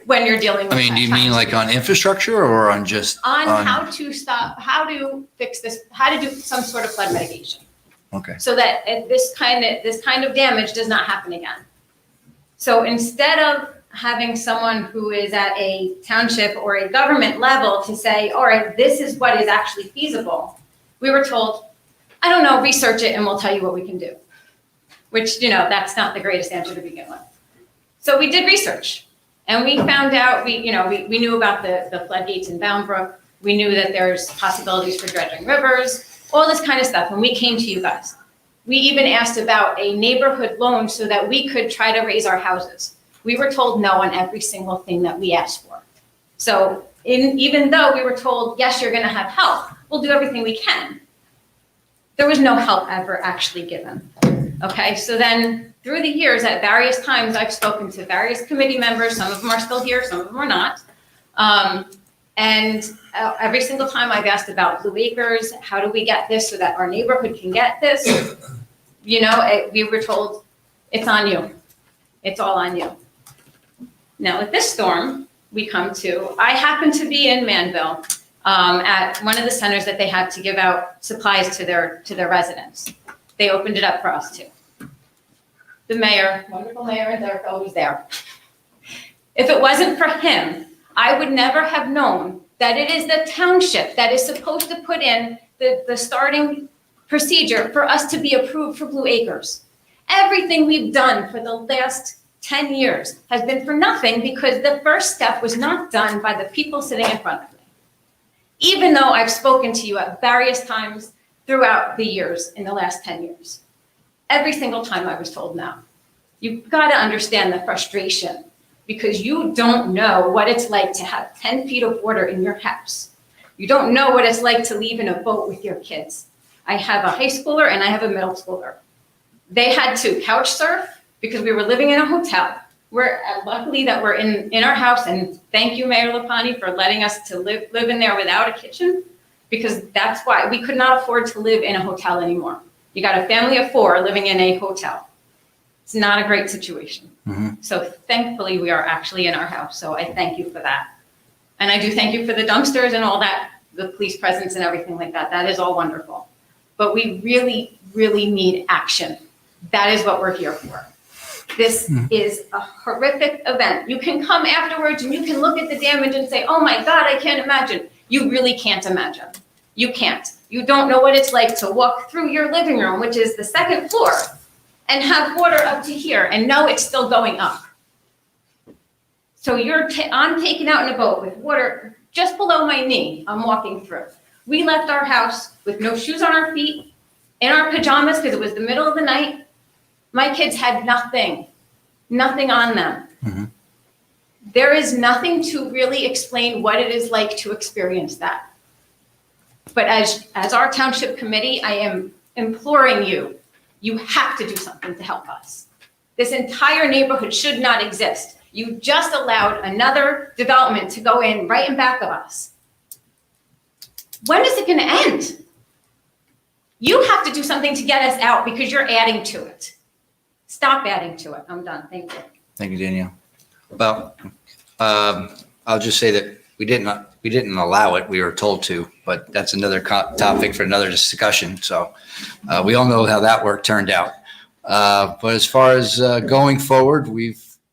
when you're dealing with. I mean, do you mean like on infrastructure or on just? On how to stop, how to fix this, how to do some sort of flood mitigation. Okay. So that this kind of damage does not happen again. So instead of having someone who is at a township or a government level to say, all right, this is what is actually feasible, we were told, I don't know, research it and we'll tell you what we can do. Which, that's not the greatest answer to begin with. So we did research and we found out, we knew about the floodgates in Boundbrook. We knew that there's possibilities for dredging rivers, all this kind of stuff. And we came to you guys. We even asked about a neighborhood loan so that we could try to raise our houses. We were told no on every single thing that we asked for. So even though we were told, yes, you're going to have help, we'll do everything we can. There was no help ever actually given. Okay, so then through the years, at various times, I've spoken to various committee members. Some of them are still here, some of them are not. And every single time I've asked about Blue Acres, how do we get this so that our neighborhood can get this? We were told, it's on you. It's all on you. Now with this storm, we come to, I happen to be in Manville at one of the centers that they had to give out supplies to their residents. They opened it up for us too. The mayor, wonderful mayor, and they're always there. If it wasn't for him, I would never have known that it is the township that is supposed to put in the starting procedure for us to be approved for Blue Acres. Everything we've done for the last 10 years has been for nothing because the first step was not done by the people sitting in front of me. Even though I've spoken to you at various times throughout the years in the last 10 years. Every single time I was told no. You've got to understand the frustration because you don't know what it's like to have 10 feet of water in your house. You don't know what it's like to leave in a boat with your kids. I have a high schooler and I have a middle schooler. They had to couch surf because we were living in a hotel. We're luckily that we're in our house, and thank you, Mayor Lapani, for letting us to live in there without a kitchen, because that's why we could not afford to live in a hotel anymore. You got a family of 4 living in a hotel. It's not a great situation. Mm-hmm. So thankfully, we are actually in our house. So I thank you for that. And I do thank you for the dumpsters and all that, the police presence and everything like that. That is all wonderful. But we really, really need action. That is what we're here for. This is a horrific event. You can come afterwards and you can look at the damage and say, oh my God, I can't imagine. You really can't imagine. You can't. You don't know what it's like to walk through your living room, which is the 2nd floor, and have water up to here and know it's still going up. So I'm taken out in a boat with water just below my knee. I'm walking through. We left our house with no shoes on our feet, in our pajamas because it was the middle of the night. My kids had nothing on them. Mm-hmm. There is nothing to really explain what it is like to experience that. But as our township committee, I am imploring you, you have to do something to help us. This entire neighborhood should not exist You just allowed another development to go in right in back of us. When is it gonna end? You have to do something to get us out because you're adding to it. Stop adding to it. I'm done. Thank you. Thank you, Danielle. Well, I'll just say that we didn't allow it. We were told to, but that's another topic for another discussion. So we all know how that work turned out. But as far as going forward,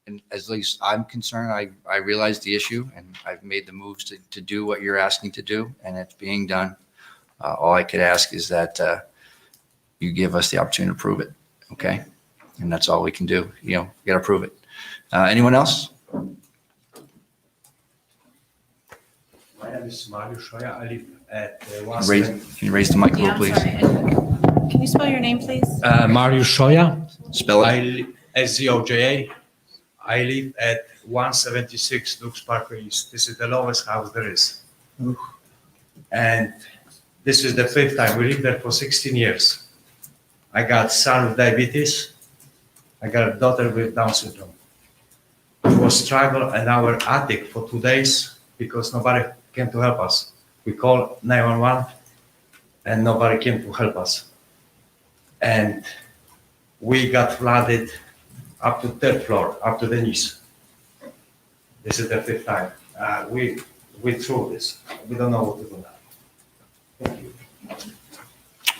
and at least I'm concerned, I realize the issue and I've made the moves to do what you're asking to do, and it's being done. All I could ask is that you give us the opportunity to prove it, okay? And that's all we can do. You got to prove it. Anyone else? My name is Mario Shoya. I live at Can you raise the mic a little, please? Can you spell your name, please? Mario Shoya. Spell it. SZOJA. I live at 176 Dukes Parkway East. This is the lowest house there is. And this is the 5th time. We lived there for 16 years. I got son with diabetes. I got a daughter with Down syndrome. We was struggle in our attic for 2 days because nobody came to help us. We called 911 and nobody came to help us. And we got flooded up to 3rd floor, up to the knees. This is the 5th time. We through this. We don't know what to do now. Thank you.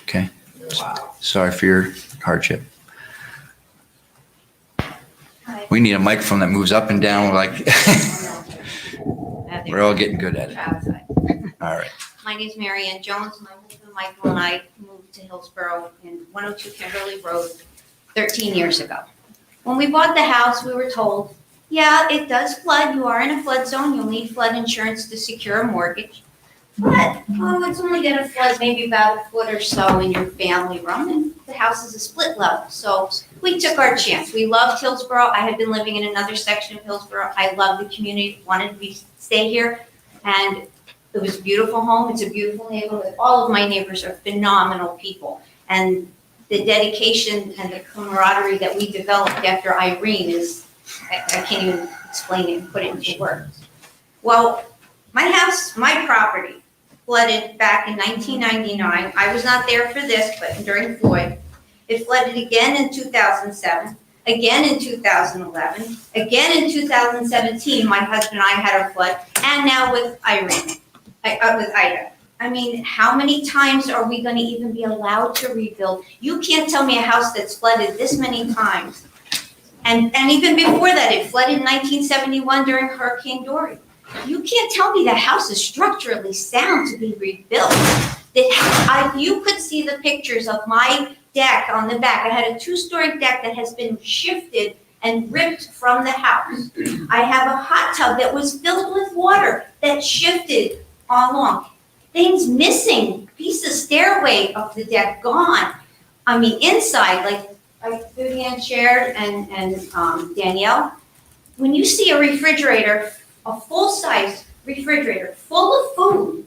Okay. Sorry for your hardship. We need a microphone that moves up and down like we're all getting good at it. All right. My name is Mary Ann Jones. My husband Michael and I moved to Hillsborough in 102 Kimberly Road 13 years ago. When we bought the house, we were told, yeah, it does flood. You are in a flood zone. You'll need flood insurance to secure a mortgage. But, it's only going to flood maybe about a foot or so in your family room, and the house is a split level. So we took our chance. We loved Hillsborough. I had been living in another section of Hillsborough. I love the community, wanted to stay here, and it was a beautiful home. It's a beautiful neighborhood. All of my neighbors are phenomenal people, and the dedication and the camaraderie that we developed after Irene is, I can't even explain it and put it into words. Well, my house, my property, flooded back in 1999. I was not there for this, but during Floyd. It flooded again in 2007, again in 2011, again in 2017. My husband and I had a flood, and now with Irene, with Ida. I mean, how many times are we going to even be allowed to rebuild? You can't tell me a house that's flooded this many times. And even before that, it flooded in 1971 during Hurricane Dorian. You can't tell me the house is structurally sound to be rebuilt. You could see the pictures of my deck on the back. I had a 2-story deck that has been shifted and ripped from the house. I have a hot tub that was filled with water that shifted all along. Things missing, piece of stairway of the deck gone. I mean, inside, like Vivian shared and Danielle, when you see a refrigerator, a full-size refrigerator full of food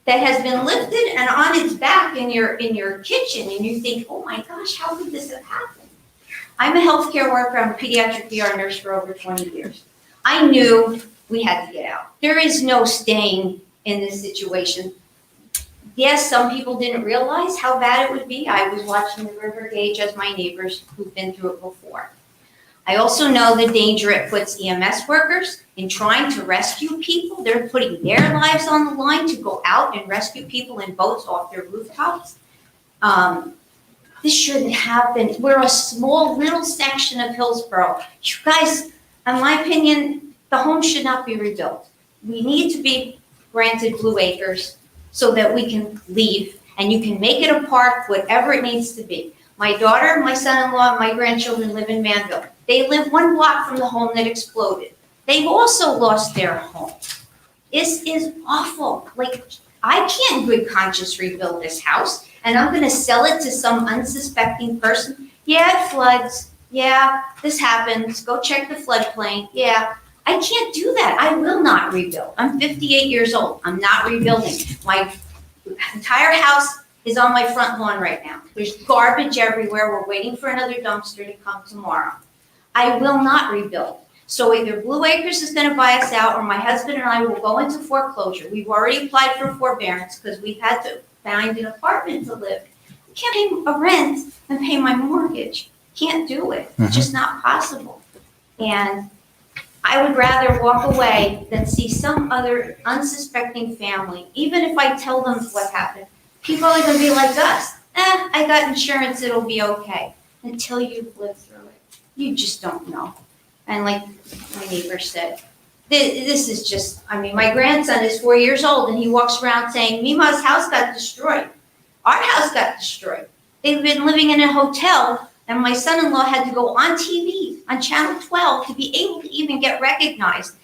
that has been lifted and on its back in your kitchen, and you think, oh my gosh, how could this have happened? I'm a healthcare worker. I'm a pediatric ER nurse for over 20 years. I knew we had to get out. There is no staying in this situation. Yes, some people didn't realize how bad it would be. I was watching the river gauge as my neighbors who've been through it before. I also know the danger it puts EMS workers in trying to rescue people. They're putting their lives on the line to go out and rescue people in boats off their rooftops. This shouldn't happen. We're a small little section of Hillsborough. You guys, in my opinion, the home should not be rebuilt. We need to be granted blue acres so that we can leave and you can make it a park, whatever it needs to be. My daughter, my son-in-law, and my grandchildren live in Manville. They live 1 block from the home that exploded. They've also lost their home. This is awful. Like, I can't in good conscience rebuild this house, and I'm gonna sell it to some unsuspecting person. Yeah, it floods. Yeah, this happens. Go check the floodplain. Yeah, I can't do that. I will not rebuild. I'm 58 years old. I'm not rebuilding. My entire house is on my front lawn right now. There's garbage everywhere. We're waiting for another dumpster to come tomorrow. I will not rebuild. So either Blue Acres is gonna buy us out, or my husband and I will go into foreclosure. We've already applied for forbearance because we've had to find an apartment to live. I can't pay a rent and pay my mortgage. Can't do it. It's just not possible. And I would rather walk away than see some other unsuspecting family, even if I tell them what happened. People are gonna be like us. I got insurance, it'll be okay. Until you've lived through it. You just don't know. And like my neighbor said, this is just, I mean, my grandson is 4 years old and he walks around saying, Mima's house got destroyed. Our house got destroyed. They've been living in a hotel and my son-in-law had to go on TV, on Channel 12, to be able to even get recognized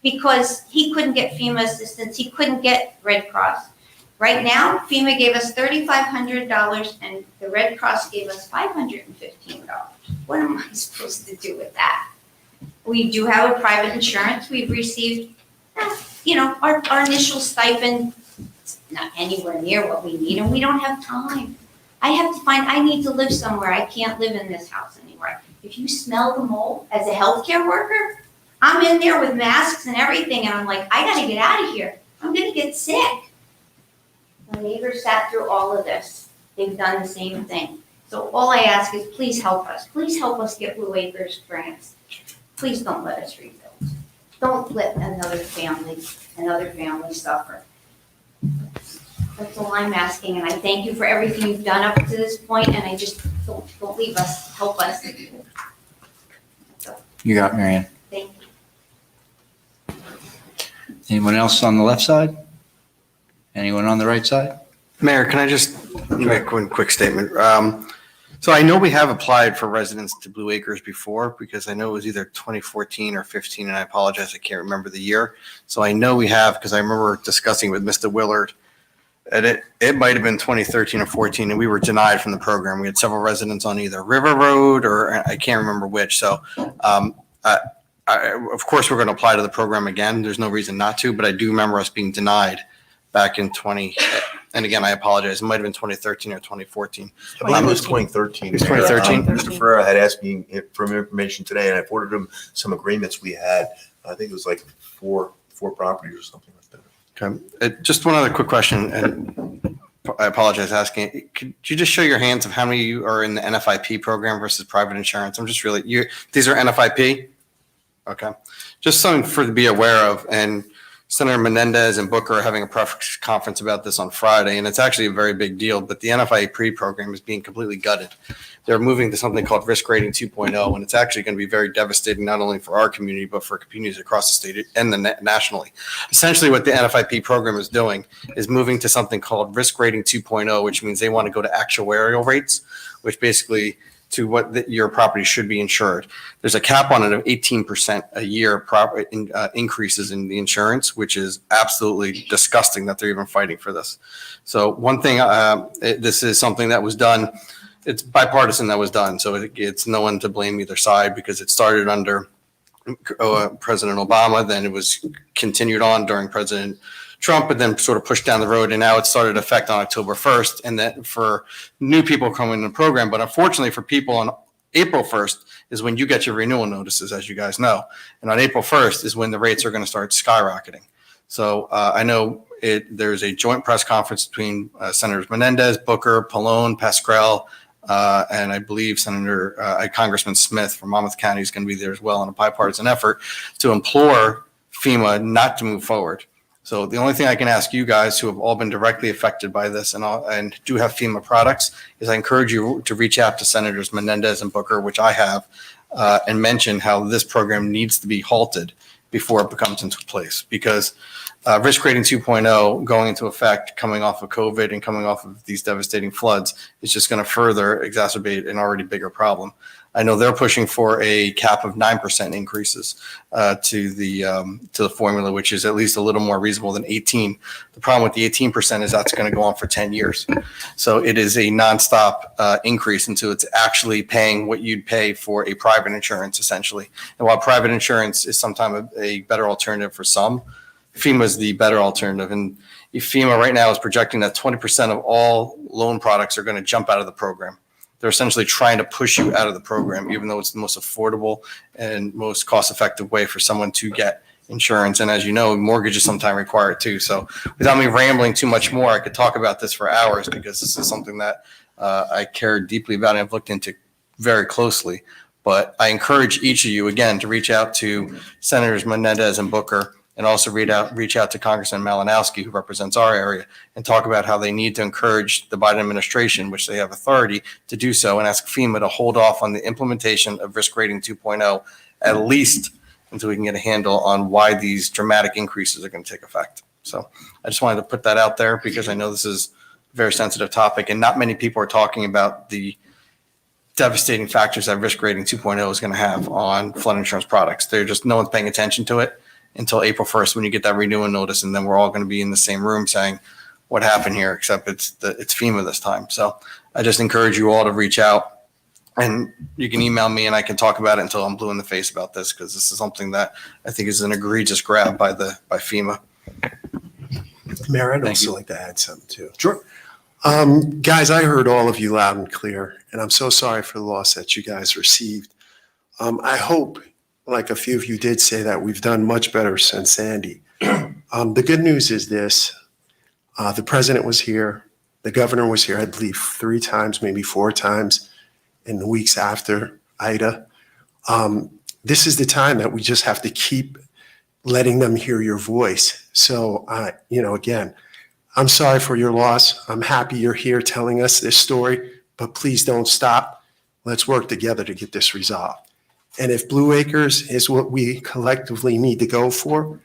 because he couldn't get FEMA assistance, he couldn't get Red Cross. Right now, FEMA gave us $3,500 and the Red Cross gave us $515. What am I supposed to do with that? We do have a private insurance. We've received, our initial stipend, not anywhere near what we need, and we don't have time. I need to live somewhere. I can't live in this house anymore. If you smell the mold as a healthcare worker, I'm in there with masks and everything, and I'm like, I gotta get out of here. I'm gonna get sick. My neighbors sat through all of this. They've done the same thing. So all I ask is please help us. Please help us get Blue Acres grants. Please don't let us rebuild. Don't let another family suffer. That's all I'm asking, and I thank you for everything you've done up to this point, and I just don't leave us. Help us. You got it, Marianne. Thank you. Anyone else on the left side? Anyone on the right side? Mayor, can I just make one quick statement? So I know we have applied for residents to Blue Acres before because I know it was either 2014 or 15, and I apologize, I can't remember the year. So I know we have because I remember discussing with Mr. Willard, and it might have been 2013 or 14, and we were denied from the program. We had several residents on either River Road or I can't remember which. So of course, we're going to apply to the program again. There's no reason not to, but I do remember us being denied back in 20, and again, I apologize, it might have been 2013 or 2014. I believe it was 2013. It was 2013? Mr. Ferrer had asked me for information today, and I forwarded him some agreements we had. I think it was like four properties or something like that. Okay. Just one other quick question, and I apologize asking. Could you just show your hands of how many of you are in the NFIP program versus private insurance? I'm just really, these are NFIP? Okay. Just something to be aware of, and Senator Menendez and Booker are having a press conference about this on Friday, and it's actually a very big deal, but the NFIP program is being completely gutted. They're moving to something called Risk Rating 2.0, and it's actually going to be very devastating, not only for our community, but for communities across the state and nationally. Essentially, what the NFIP program is doing is moving to something called Risk Rating 2.0, which means they want to go to actuarial rates, which basically to what your property should be insured. There's a cap on it of 18% a year increases in the insurance, which is absolutely disgusting that they're even fighting for this. So one thing, this is something that was done, it's bipartisan that was done, so it's no one to blame either side because it started under President Obama, then it was continued on during President Trump, but then sort of pushed down the road, and now it started effect on October 1st, and that for new people coming in the program. But unfortunately for people on April 1st is when you get your renewal notices, as you guys know. And on April 1st is when the rates are going to start skyrocketing. So I know there's a joint press conference between Senators Menendez, Booker, Pallone, Pascrell, and I believe Congressman Smith from Monmouth County is going to be there as well in a bipartisan effort to implore FEMA not to move forward. So the only thing I can ask you guys who have all been directly affected by this and do have FEMA products is I encourage you to reach out to Senators Menendez and Booker, which I have, and mention how this program needs to be halted before it becomes into place. Because Risk Rating 2.0 going into effect, coming off of COVID and coming off of these devastating floods is just going to further exacerbate an already bigger problem. I know they're pushing for a cap of 9% increases to the formula, which is at least a little more reasonable than 18. The problem with the 18% is that's going to go on for 10 years. So it is a nonstop increase until it's actually paying what you'd pay for a private insurance, essentially. And while private insurance is sometimes a better alternative for some, FEMA is the better alternative. And FEMA right now is projecting that 20% of all loan products are going to jump out of the program. They're essentially trying to push you out of the program, even though it's the most affordable and most cost-effective way for someone to get insurance. And as you know, mortgages sometimes require it too. So without me rambling too much more, I could talk about this for hours because this is something that I care deeply about and I've looked into very closely. But I encourage each of you, again, to reach out to Senators Menendez and Booker, and also reach out to Congressman Malinowski, who represents our area, and talk about how they need to encourage the Biden administration, which they have authority to do so, and ask FEMA to hold off on the implementation of Risk Rating 2.0, at least until we can get a handle on why these dramatic increases are going to take effect. So I just wanted to put that out there because I know this is a very sensitive topic, and not many people are talking about the devastating factors that Risk Rating 2.0 is going to have on flood insurance products. No one's paying attention to it until April 1st when you get that renewal notice, and then we're all going to be in the same room saying, what happened here, except it's FEMA this time. So I just encourage you all to reach out, and you can email me and I can talk about it until I'm blue in the face about this, because this is something that I think is an egregious grab by FEMA. Mayor, I'd also like to add something too. Sure. Guys, I heard all of you loud and clear, and I'm so sorry for the loss that you guys received. I hope, like a few of you did say, that we've done much better since Sandy. The good news is this. The president was here. The governor was here, I believe, 3 times, maybe 4 times in the weeks after Ida. This is the time that we just have to keep letting them hear your voice. So, again, I'm sorry for your loss. I'm happy you're here telling us this story, but please don't stop. Let's work together to get this resolved. And if Blue Acres is what we collectively need to go for,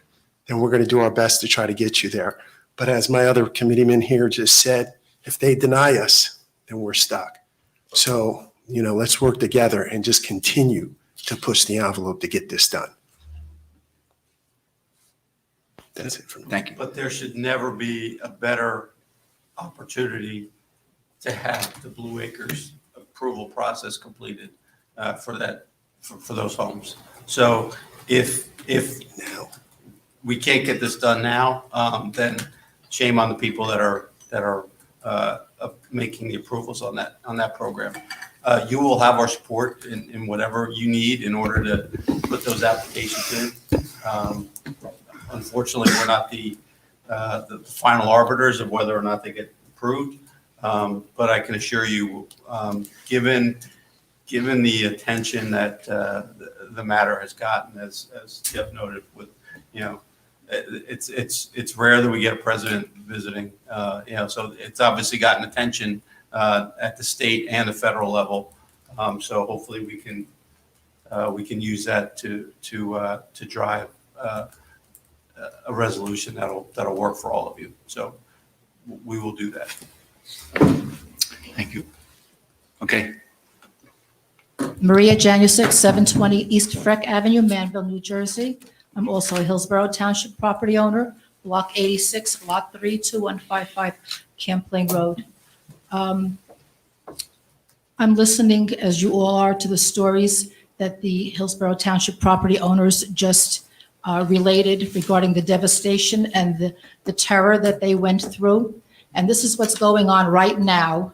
then we're going to do our best to try to get you there. But as my other committeeman here just said, if they deny us, then we're stuck. So, let's work together and just continue to push the envelope to get this done. That's it for me. Thank you. But there should never be a better opportunity to have the Blue Acres approval process completed for those homes. So if we can't get this done now, then shame on the people that are making the approvals on that program. You will have our support in whatever you need in order to put those applications in. Unfortunately, we're not the final arbiters of whether or not they get approved. But I can assure you, given the attention that the matter has gotten, as Jeff noted, with it's rare that we get a president visiting. So it's obviously gotten attention at the state and the federal level. So hopefully we can use that to drive a resolution that'll work for all of you. So we will do that. Thank you. Okay. Maria Janusik, 720 East Freck Avenue, Manville, New Jersey. I'm also a Hillsborough Township property owner, Block 86, Lot 3, 2155 Champlain Road. I'm listening, as you all are, to the stories that the Hillsborough Township property owners just related regarding the devastation and the terror that they went through. And this is what's going on right now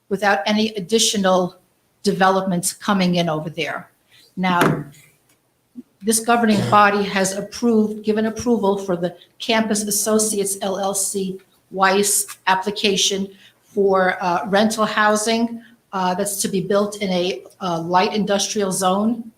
without any additional developments coming in over there. Now, this governing body has given approval for the Campus Associates LLC Weiss application for rental housing that's to be built in a light industrial zone.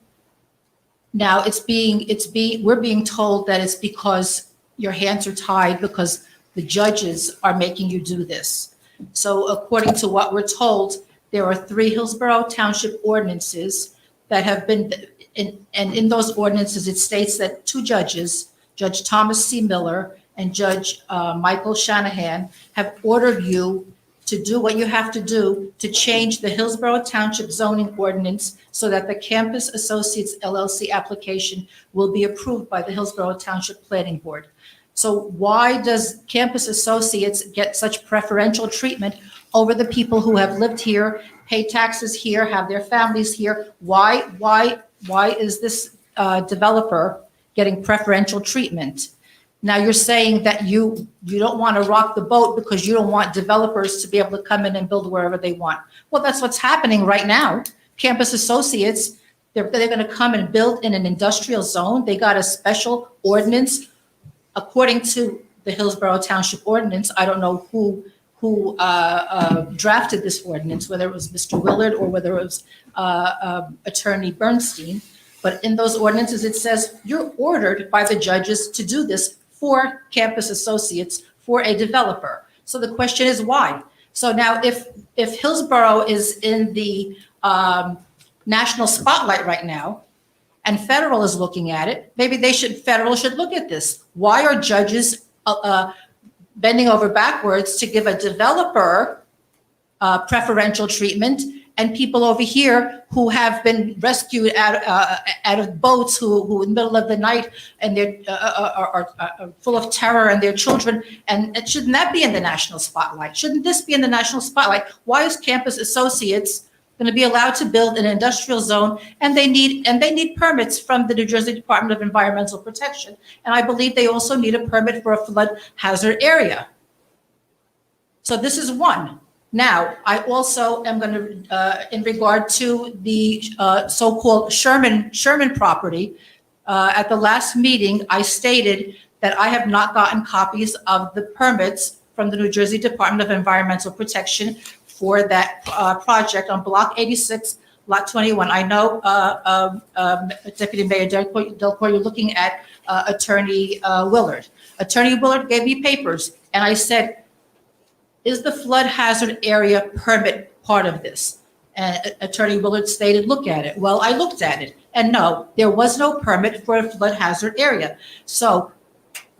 Now we're being told that it's because your hands are tied because the judges are making you do this. So according to what we're told, there are 3 Hillsborough Township ordinances that have been, and in those ordinances, it states that 2 judges, Judge Thomas C. Miller and Judge Michael Shanahan, have ordered you to do what you have to do to change the Hillsborough Township zoning ordinance so that the Campus Associates LLC application will be approved by the Hillsborough Township Planning Board. So why does Campus Associates get such preferential treatment over the people who have lived here, pay taxes here, have their families here? Why is this developer getting preferential treatment? Now you're saying that you don't want to rock the boat because you don't want developers to be able to come in and build wherever they want. Well, that's what's happening right now. Campus Associates, they're going to come and build in an industrial zone. They got a special ordinance according to the Hillsborough Township ordinance. I don't know who drafted this ordinance, whether it was Mr. Willard or whether it was Attorney Bernstein. But in those ordinances, it says you're ordered by the judges to do this for Campus Associates, for a developer. So the question is why? So now if Hillsborough is in the national spotlight right now, and federal is looking at it, maybe federal should look at this. Why are judges bending over backwards to give a developer preferential treatment, and people over here who have been rescued out of boats, who in the middle of the night and they're are full of terror, and their children, and shouldn't that be in the national spotlight? Shouldn't this be in the national spotlight? Why is Campus Associates going to be allowed to build an industrial zone, and they need permits from the New Jersey Department of Environmental Protection, and I believe they also need a permit for a flood hazard area. So this is one. Now, I also am going to, in regard to the so-called Sherman property, at the last meeting, I stated that I have not gotten copies of the permits from the New Jersey Department of Environmental Protection for that project on Block 86, Lot 21. I know, Deputy Mayor Delcourt, you're looking at Attorney Willard. Attorney Willard gave me papers, and I said, is the flood hazard area permit part of this? And Attorney Willard stated, look at it. Well, I looked at it, and no, there was no permit for a flood hazard area. So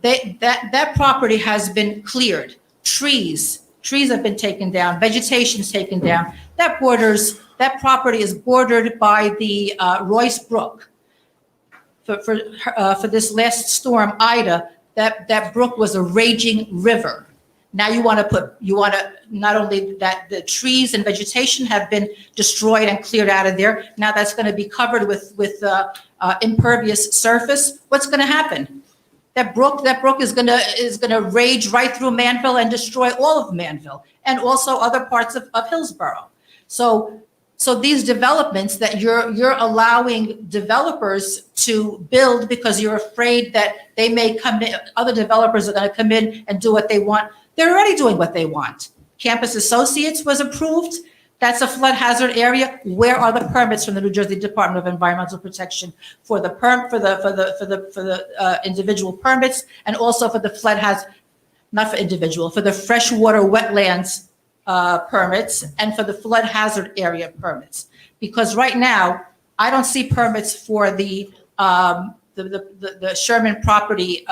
that property has been cleared. Trees have been taken down, vegetation's taken down. That property is bordered by the Royce Brook. For this last storm, Ida, that brook was a raging river. Now you want to not only that the trees and vegetation have been destroyed and cleared out of there, now that's going to be covered with impervious surface. What's going to happen? That brook is going to rage right through Manville and destroy all of Manville and also other parts of Hillsborough. So these developments that you're allowing developers to build because you're afraid that they may come in, other developers are going to come in and do what they want. They're already doing what they want. Campus Associates was approved. That's a flood hazard area. Where are the permits from the New Jersey Department of Environmental Protection for the individual permits, and also for the flood hazard, not for individual, for the freshwater wetlands permits and for the flood hazard area permits? Because right now I don't see permits for the Sherman property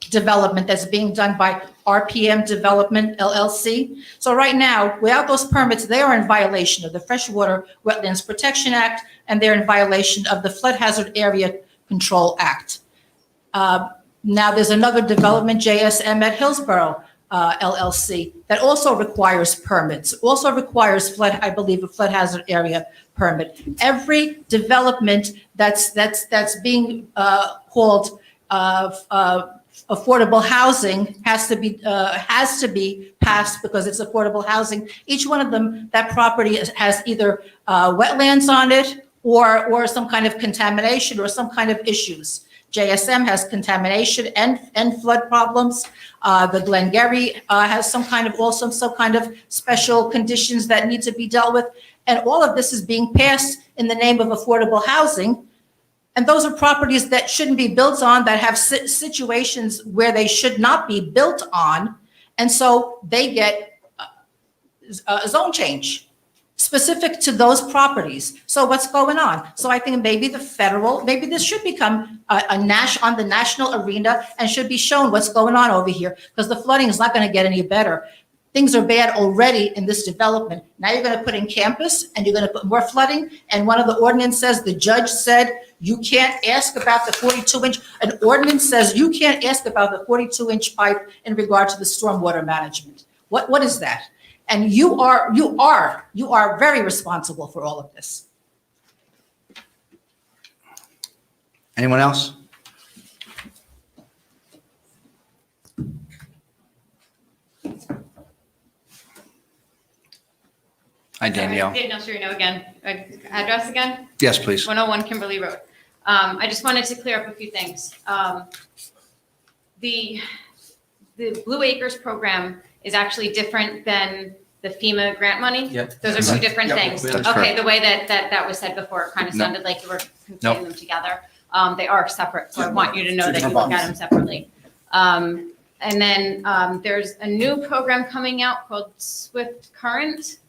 development that's being done by RPM Development LLC. So right now, without those permits, they are in violation of the Freshwater Wetlands Protection Act, and they're in violation of the Flood Hazard Area Control Act. Now there's another development, JSM at Hillsborough LLC, that also requires permits, also requires I believe, a flood hazard area permit. Every development that's being called affordable housing has to be passed because it's affordable housing. Each one of them, that property has either wetlands on it or some kind of contamination or some kind of issues. JSM has contamination and flood problems. The Glengarry has some kind of special conditions that need to be dealt with. And all of this is being passed in the name of affordable housing. And those are properties that shouldn't be built on, that have situations where they should not be built on. And so they get a zone change specific to those properties. So what's going on? So I think maybe maybe this should become on the national arena and should be shown what's going on over here, because the flooding is not going to get any better. Things are bad already in this development. Now you're going to put in campus and you're going to put more flooding. And one of the ordinance says, the judge said, you can't ask about the 42-inch. An ordinance says you can't ask about the 42-inch pipe in regard to the stormwater management. What is that? And you are very responsible for all of this. Anyone else? Hi, Danielle. Danielle Serino again. Address again? Yes, please. 101 Kimberly Road. I just wanted to clear up a few things. The Blue Acres program is actually different than the FEMA grant money? Yep. Those are two different Yep. things? That's Okay, correct. the way that was said before, it kind of No. sounded like you were No. conflating them together. They are separate, so I want you to know Two that you different look at them separately. And then there's a new program coming out called Swift Current.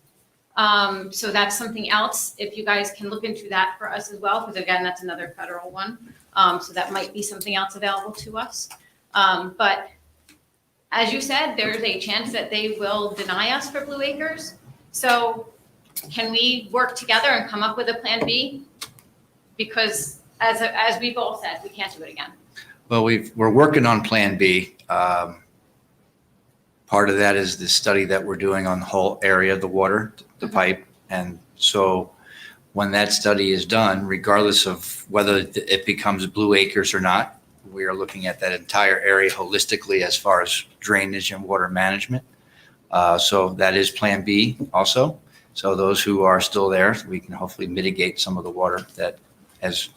So that's something else, if you guys can look into that for us as well, because again, that's another federal one. So that might be something else available to us. But as you said, there's a chance that they will deny us for Blue Acres. So can we work together and come up with a plan B? Because as we've all said, we can't do it again. Well, we're working on Plan B. Part of that is the study that we're doing on the whole area of the water, the pipe. And so when that study is done, regardless of whether it becomes Blue Acres or not, we are looking at that entire area holistically as far as drainage and water management. So that is Plan B also. So those who are still there, we can hopefully mitigate some of the water that, as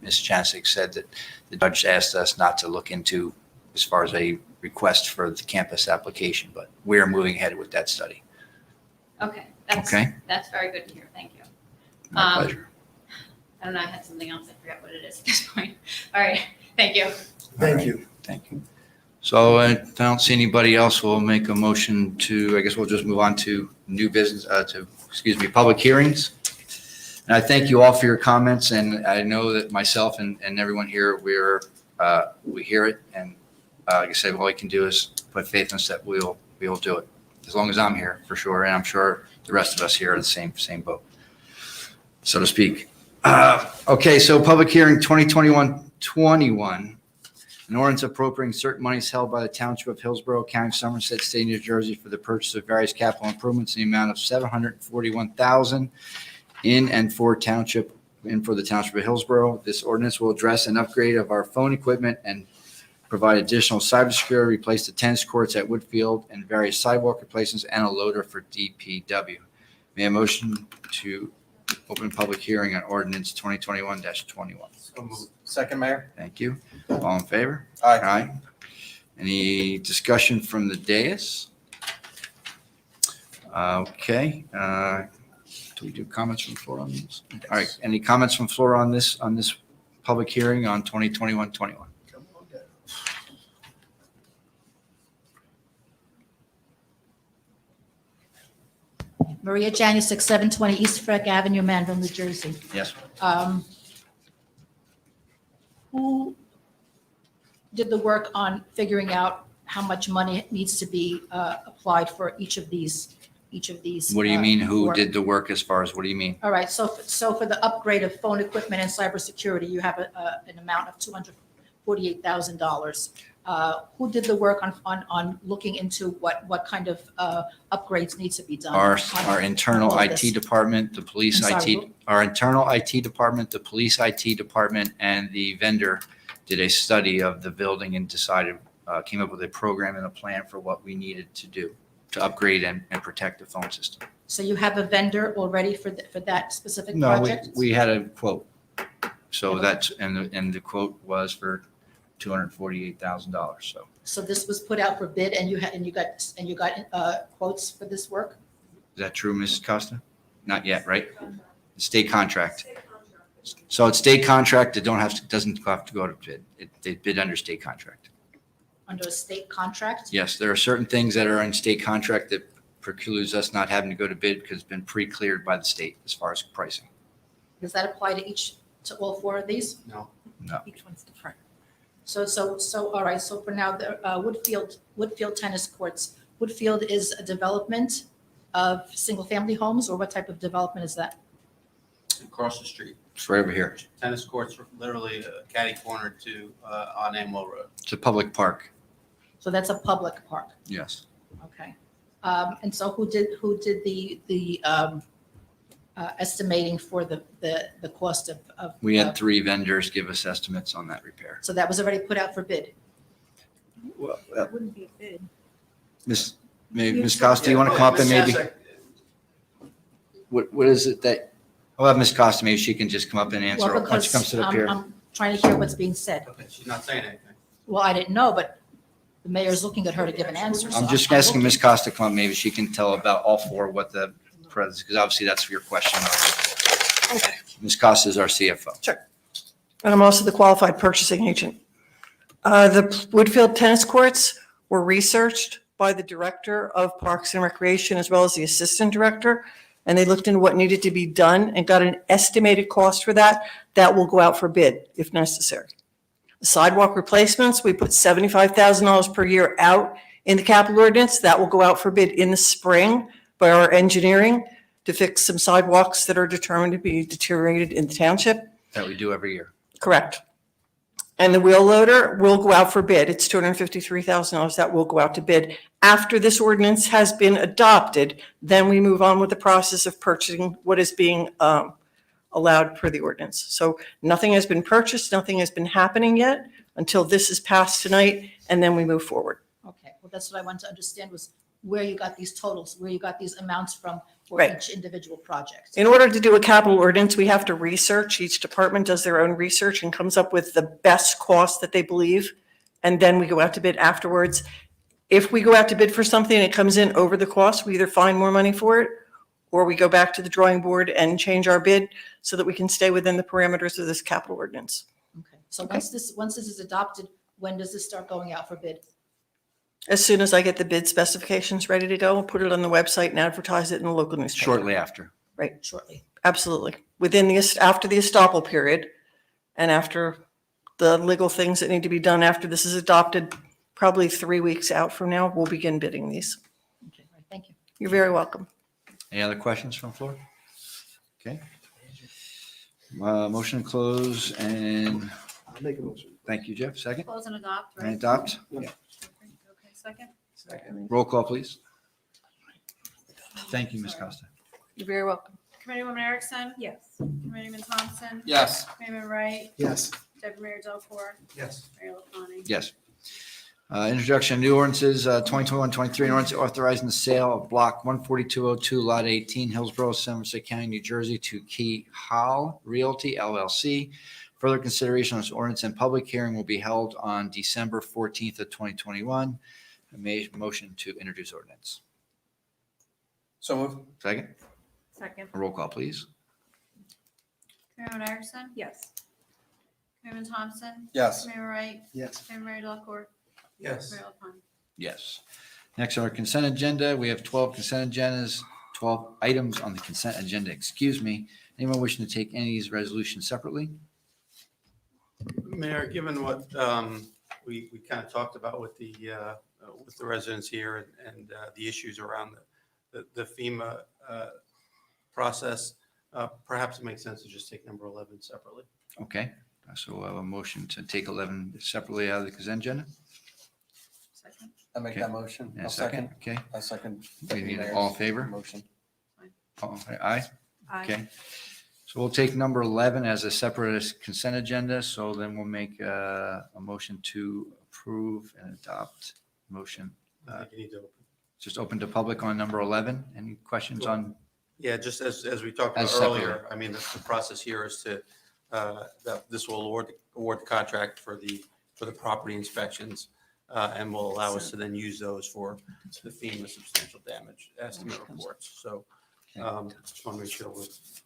Ms. Chancik said, that the judge asked us not to look into as far as a request for the campus application, but we are moving ahead with that study. Okay, Okay. that's very good to hear. Thank you. My pleasure. I don't know, I had something else. I forgot what it is at this point. All right, thank you. Thank you. Thank you. So I don't see anybody else. We'll make a motion to, I guess we'll just move on to new business, public hearings. And I thank you all for your comments, and I know that myself and everyone here, we hear it, and like I said, all we can do is put faith in us that we'll do it, as long as I'm here, for sure, and I'm sure the rest of us here are the same boat, so to speak. Okay, so public hearing 2021-21, an ordinance appropriating certain monies held by the Township of Hillsborough, County of Somerset, State of New Jersey for the purchase of various capital improvements in the amount of $741,000 in and for the Township of Hillsborough. This ordinance will address an upgrade of our phone equipment and provide additional cybersecurity, replace the tennis courts at Woodfield, and various sidewalk replacements, and a loader for DPW. May I motion to open public hearing on ordinance 2021-21? So moved. Second, Mayor? Thank you. All in favor? Aye. Aye. Any discussion from the dais? Okay. Do we do comments from the floor on these? All right. Any comments from the floor on this public hearing on 2021-21? Maria Janusik, 720 East Frank Avenue, Manville, New Jersey. Yes. Who did the work on figuring out how much money needs to be applied for each of these? What do you mean, who work? did the work as far as, what do you mean? All right, so for the upgrade of phone equipment and cybersecurity, you have an amount of $248,000. Who did the work on looking into what kind of upgrades needs to be done? Our internal all of IT this? department, the police I'm sorry, IT, our internal IT department, the police IT department, and the vendor did a study of the building and decided, came up with a program and a plan for what we needed to do to upgrade and protect the phone system. So you have a vendor already for that specific No, project? we had a quote. So that's, and the quote was for $248,000, so. So this was put out for bid and you got quotes for this work? Is that true, Mrs. Costa? Not yet, right? State contract. So it's state contract, it doesn't have to go to bid. They bid under state contract. Under a state contract? Yes, there are certain things that are in state contract that precludes us not having to go to bid because it's been pre-cleared by the state as far as pricing. Does that apply to all four of these? No. Each one's different. So, all right, so for now, the Woodfield tennis courts, Woodfield is a development of single-family homes, or what type of development is that? Across the street. It's right over here. Tennis courts are literally catty corner to on Amwell Road. It's a public park. So that's a public park, Yes. okay. And so who did the estimating for the cost of? We had 3 vendors give us estimates on that repair. So that was already put out for bid? Well, Wouldn't be a bid. Ms. Costa, you want to come up and maybe? what is it that, I'll have Ms. Costa, maybe she can just come up and answer Well, once she comes to the pier. I'm trying to hear what's being said. Okay, she's not saying anything. Well, I didn't know, but the mayor's looking at her to give an answer. so I'm just asking Ms. Costa to come up, maybe she can tell about all four, what the, because obviously that's your question. Ms. Costa is our CFO. Sure. And I'm also the qualified purchasing agent. The Woodfield tennis courts were researched by the director of Parks and Recreation as well as the assistant director. And they looked into what needed to be done and got an estimated cost for that. That will go out for bid if necessary. The sidewalk replacements, we put $75,000 per year out in the capital ordinance. That will go out for bid in the spring by our engineering to fix some sidewalks that are determined to be deteriorated in the township. That we do every year. Correct. And the wheel loader will go out for bid. It's $253,000 that will go out to bid. After this ordinance has been adopted, then we move on with the process of purchasing what is being allowed per the ordinance. So nothing has been purchased, nothing has been happening yet until this is passed tonight, and then we move forward. Okay, well, that's what I wanted to understand was where you got these totals, where you got these amounts from for Right. each individual project. In order to do a capital ordinance, we have to research. Each department does their own research and comes up with the best cost that they believe. And then we go out to bid afterwards. If we go out to bid for something and it comes in over the cost, we either find more money for it or we go back to the drawing board and change our bid so that we can stay within the parameters of this capital ordinance. Okay, so once this is adopted, when does this start going out for bid? As soon as I get the bid specifications ready to go, I'll put it on the website and advertise it in the local newspaper. Shortly after. Right. Shortly. Absolutely. Within after the estoppel period and after the legal things that need to be done after this is adopted, probably 3 weeks out from now, we'll begin bidding these. Okay, all right, thank you. You're very welcome. Any other questions from the floor? Okay. Motion to close and I'll make a motion. thank you, Jeff. Second. Close and adopt, right? And adopt. Okay, second? Second. Roll call, please. Thank you, Ms. Costa. You're very welcome. Committeewoman Erickson? Yes. Committeeman Thompson? Yes. Committeeman Wright? Yes. Deputy Mayor Delacqua? Yes. Mayor LaPlante? Yes. Introduction of new ordinances, 2021-23, an ordinance authorizing the sale of block 14202, lot 18, Hillsborough, Somerset County, New Jersey, to Key Hall Realty LLC. Further consideration on this ordinance and public hearing will be held on December 14th of 2021. I made motion to introduce ordinance. So moved. Second. Second. Roll call, please. Committeewoman Erickson? Yes. Committeeman Thompson? Yes. Committeeman Wright? Yes. Deputy Mayor Delacqua? Yes. Mayor LaPlante? Yes. Next on our consent agenda, we have 12 consent agendas, 12 items on the consent agenda, excuse me. Anyone wishing to take any of these resolutions separately? Mayor, given what we kind of talked about with the residents here and the issues around the FEMA process, perhaps it makes sense to just take number 11 separately. Okay, so we'll have a motion to take 11 separately out of the consent agenda. Second. I make Okay. that motion. And a I'll second, okay. I second. We need Mayor's all in favor? Motion. Aye? Okay. So we'll take number 11 as a separate consent agenda. So then we'll make a motion to approve and adopt motion. I think you need to open. Just open to public on number 11. Any questions on? Yeah, just as we talked about As separate. earlier, I mean, the process here is to, that this will award the contract for the property inspections and will allow us to then use those for the FEMA substantial damage estimate reports. So just want to make sure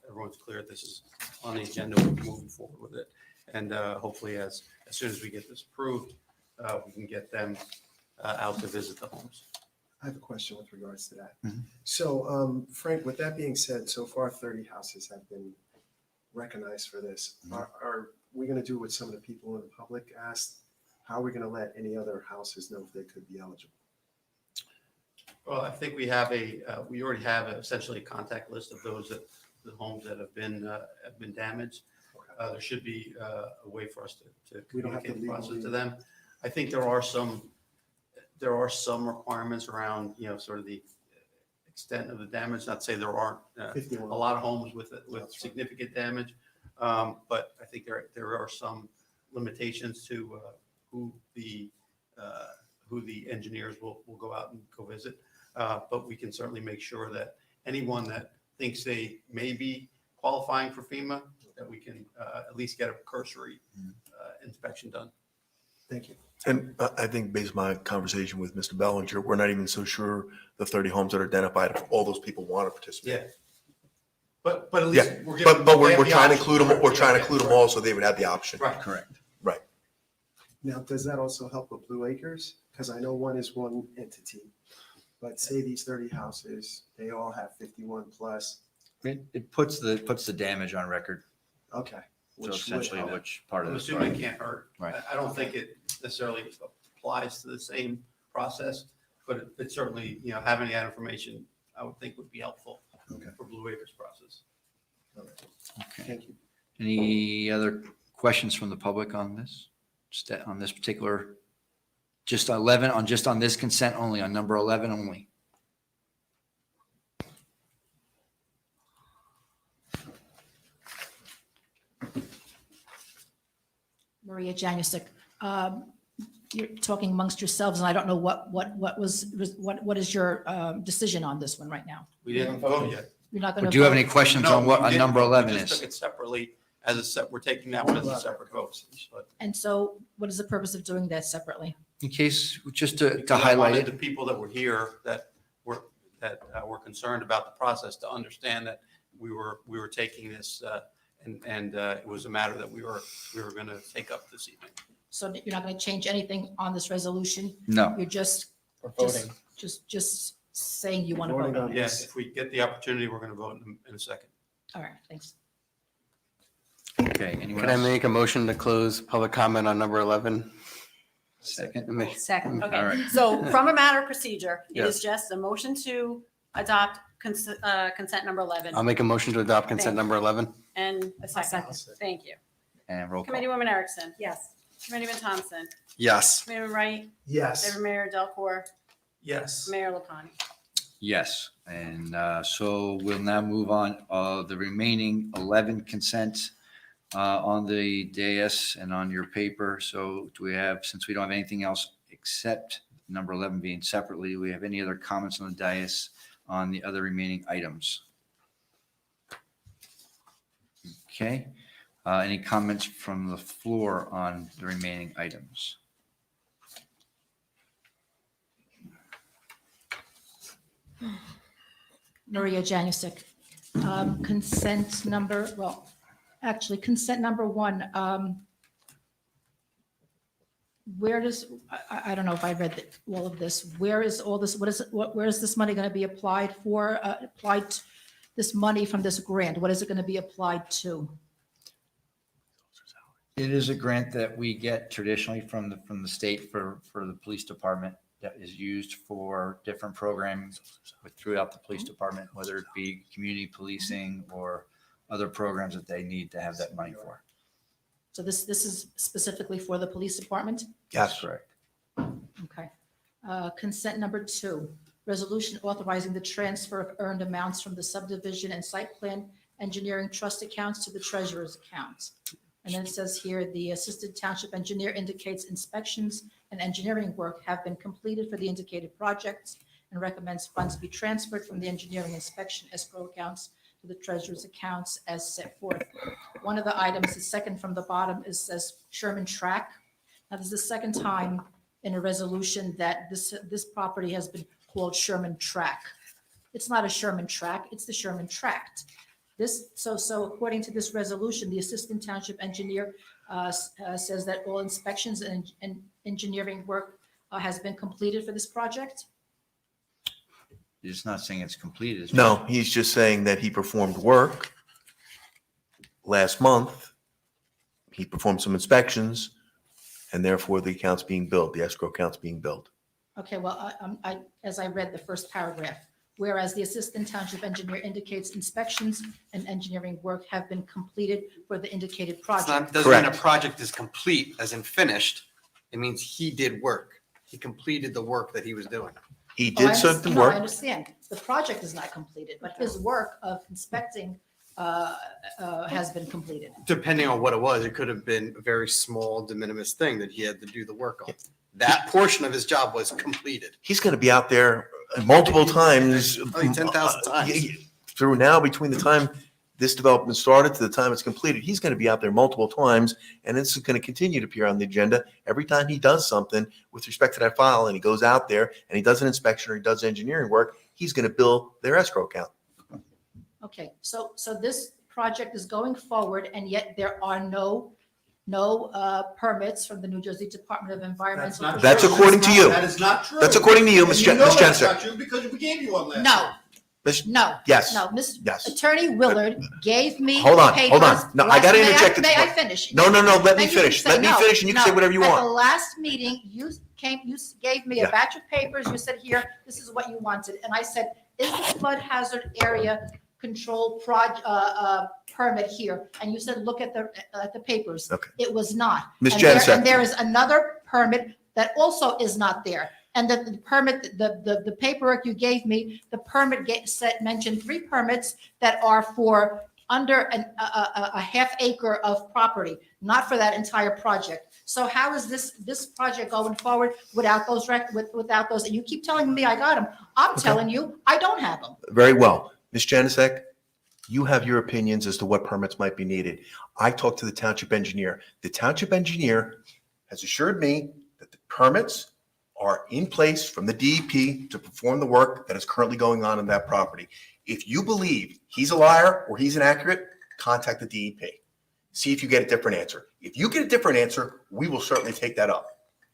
everyone's clear. This is on the agenda. We're moving forward with it. And hopefully as soon as we get this approved, we can get them out to visit the homes. I have a question with regards to that. Mhm. So, Frank, with that being said, so far 30 houses have been recognized for this. Are we going to do what some of the people in the public asked? How are we going to let any other houses know if they could be eligible? Well, I think we already have essentially a contact list of the homes that have been damaged. There should be a way for us to We don't have to communicate the process legally- to them. I think there are some requirements around, sort of the extent of the damage. Not to say there aren't a 51. lot of homes with That's right. significant damage, but I think there are some limitations to who the engineers will go out and go visit. But we can certainly make sure that anyone that thinks they may be qualifying for FEMA, that we can at least get a cursory inspection done. Thank you. And I think based on my conversation with Mr. Bellinger, we're not even so sure the 30 homes that are identified, if all those people want to participate. Yeah. But at least Yeah, we're giving. but they have we're the trying to option. include them, we're trying to include them all so they would have the option. Right. Correct. Right. Now, does that also help with Blue Acres? Because I know one is one entity, but say these 30 houses, they all have 51 plus. It puts the damage on record. Okay. So essentially, which part of I'm this? assuming it can't hurt. Right. I don't think it necessarily applies to the same process, but it certainly, having that information, I would think would be helpful for Blue Acres process. Okay. Thank you. Any other questions from the public on this? Just on this particular, just on this consent only, on number 11 only? Maria Janusik, you're talking amongst yourselves, and I don't know what is your decision on this one right now? We didn't vote yet. You're not going to. Do you have any questions No, on what we on didn't number vote. 11 We just is? took it separately we're taking that one as a separate vote. But And so what is the purpose of doing that separately? In case, just to because I highlight wanted it. the people that were here that were concerned about the process to understand that we were taking this and it was a matter that we were going to take up this evening. So you're not going to change anything on this resolution? No. You're just saying you want to vote on it? Yes, if we get the opportunity, we're going to vote in a second. All right, thanks. Okay, anyone Could I else? make a motion to close public comment on number 11? Second. Second, All okay. right. So from a matter of procedure, it Yes. is just a motion to adopt consent number 11. I'll make a motion to adopt consent Thank you. number 11. And a second. Thank you. And roll call. Committeewoman Erickson. Yes. Committeeman Thompson. Yes. Committeeman Wright. Yes. Deputy Mayor Delcor. Yes. Mayor LaPlante. Yes, and so we'll now move on. The remaining 11 consents on the dais and on your paper. So do we have, since we don't have anything else except number 11 being separately, do we have any other comments on the dais on the other remaining items? Okay. Any comments from the floor on the remaining items? Maria Janusik, consent number 1, where does, I don't know if I read all of this, where is all this, where is this money going to be applied for, this money from this grant, what is it going to be applied to? It is a grant that we get traditionally from the state for the police department that is used for different programs throughout the police department, whether it be community policing or other programs that they need to have that money for. So this is specifically for the police department? That's correct. Okay. Consent number 2, resolution authorizing the transfer of earned amounts from the subdivision and site plan engineering trust accounts to the treasurer's account. And then it says here, the assistant township engineer indicates inspections and engineering work have been completed for the indicated projects and recommends funds be transferred from the engineering inspection escrow accounts to the treasurer's accounts as set forth. One of the items, the second from the bottom, says Sherman Track. Now, this is the second time in a resolution that this property has been called Sherman Track. It's not a Sherman Track, it's the Sherman Tract. So according to this resolution, the assistant township engineer says that all inspections and engineering work has been completed for this project? It's not saying it's completed. it's- No, he's just saying that he performed work last month. He performed some inspections, and therefore the account's being billed, the escrow account's being billed. Okay, well, as I read the first paragraph, whereas the assistant township engineer indicates inspections and engineering work have been completed for the indicated It's not, project. doesn't mean a project is complete, as in finished. It means he did work. He completed the work that he was doing. He Oh, I did certain understand- no, I work. understand. The project is not completed, but his work of inspecting has been completed. Depending on what it was, it could have been a very small de minimis thing that he had to do the work on. That portion of his job was completed. He's going to be out there multiple times. I think 10,000 times. through now, between the time this development started to the time it's completed, he's going to be out there multiple times, and this is going to continue to appear on the agenda every time he does something with respect to that file, and he goes out there and he does an inspection or he does engineering work, he's going to bill their escrow account. Okay, so this project is going forward, and yet there are no permits from the New Jersey Department of Environmental. That's according to you. That is not true. That's according to you, Ms. And you know that's Jensen. not true because we gave you one last No, time. no. Yes. No, Miss Yes. Attorney Willard gave me. Hold on, papers hold on. No, I gotta may interject. May I finish? No, let me Then you can finish. say Let me no, finish, and you can say no. whatever you At want. the last meeting, you gave me Yeah. a batch of papers. You said, here, this is what you wanted. And I said, is the flood hazard area control permit here? And you said, look at the papers. Okay. It was not. Ms. And there- Jensen. And there is another permit that also is not there. And the permit, the paperwork you gave me, the permit mentioned 3 permits that are for under a half acre of property, not for that entire project. So how is this project going forward without those, without those? And you keep telling me I got them. I'm telling you, I don't have them. Very well. Ms. Janusik, you have your opinions as to what permits might be needed. I talked to the township engineer. The township engineer has assured me that the permits are in place from the DEP to perform the work that is currently going on that property. If you believe he's a liar or he's inaccurate, contact the DEP. See if you get a different answer. If you get a different answer, we will certainly take that up.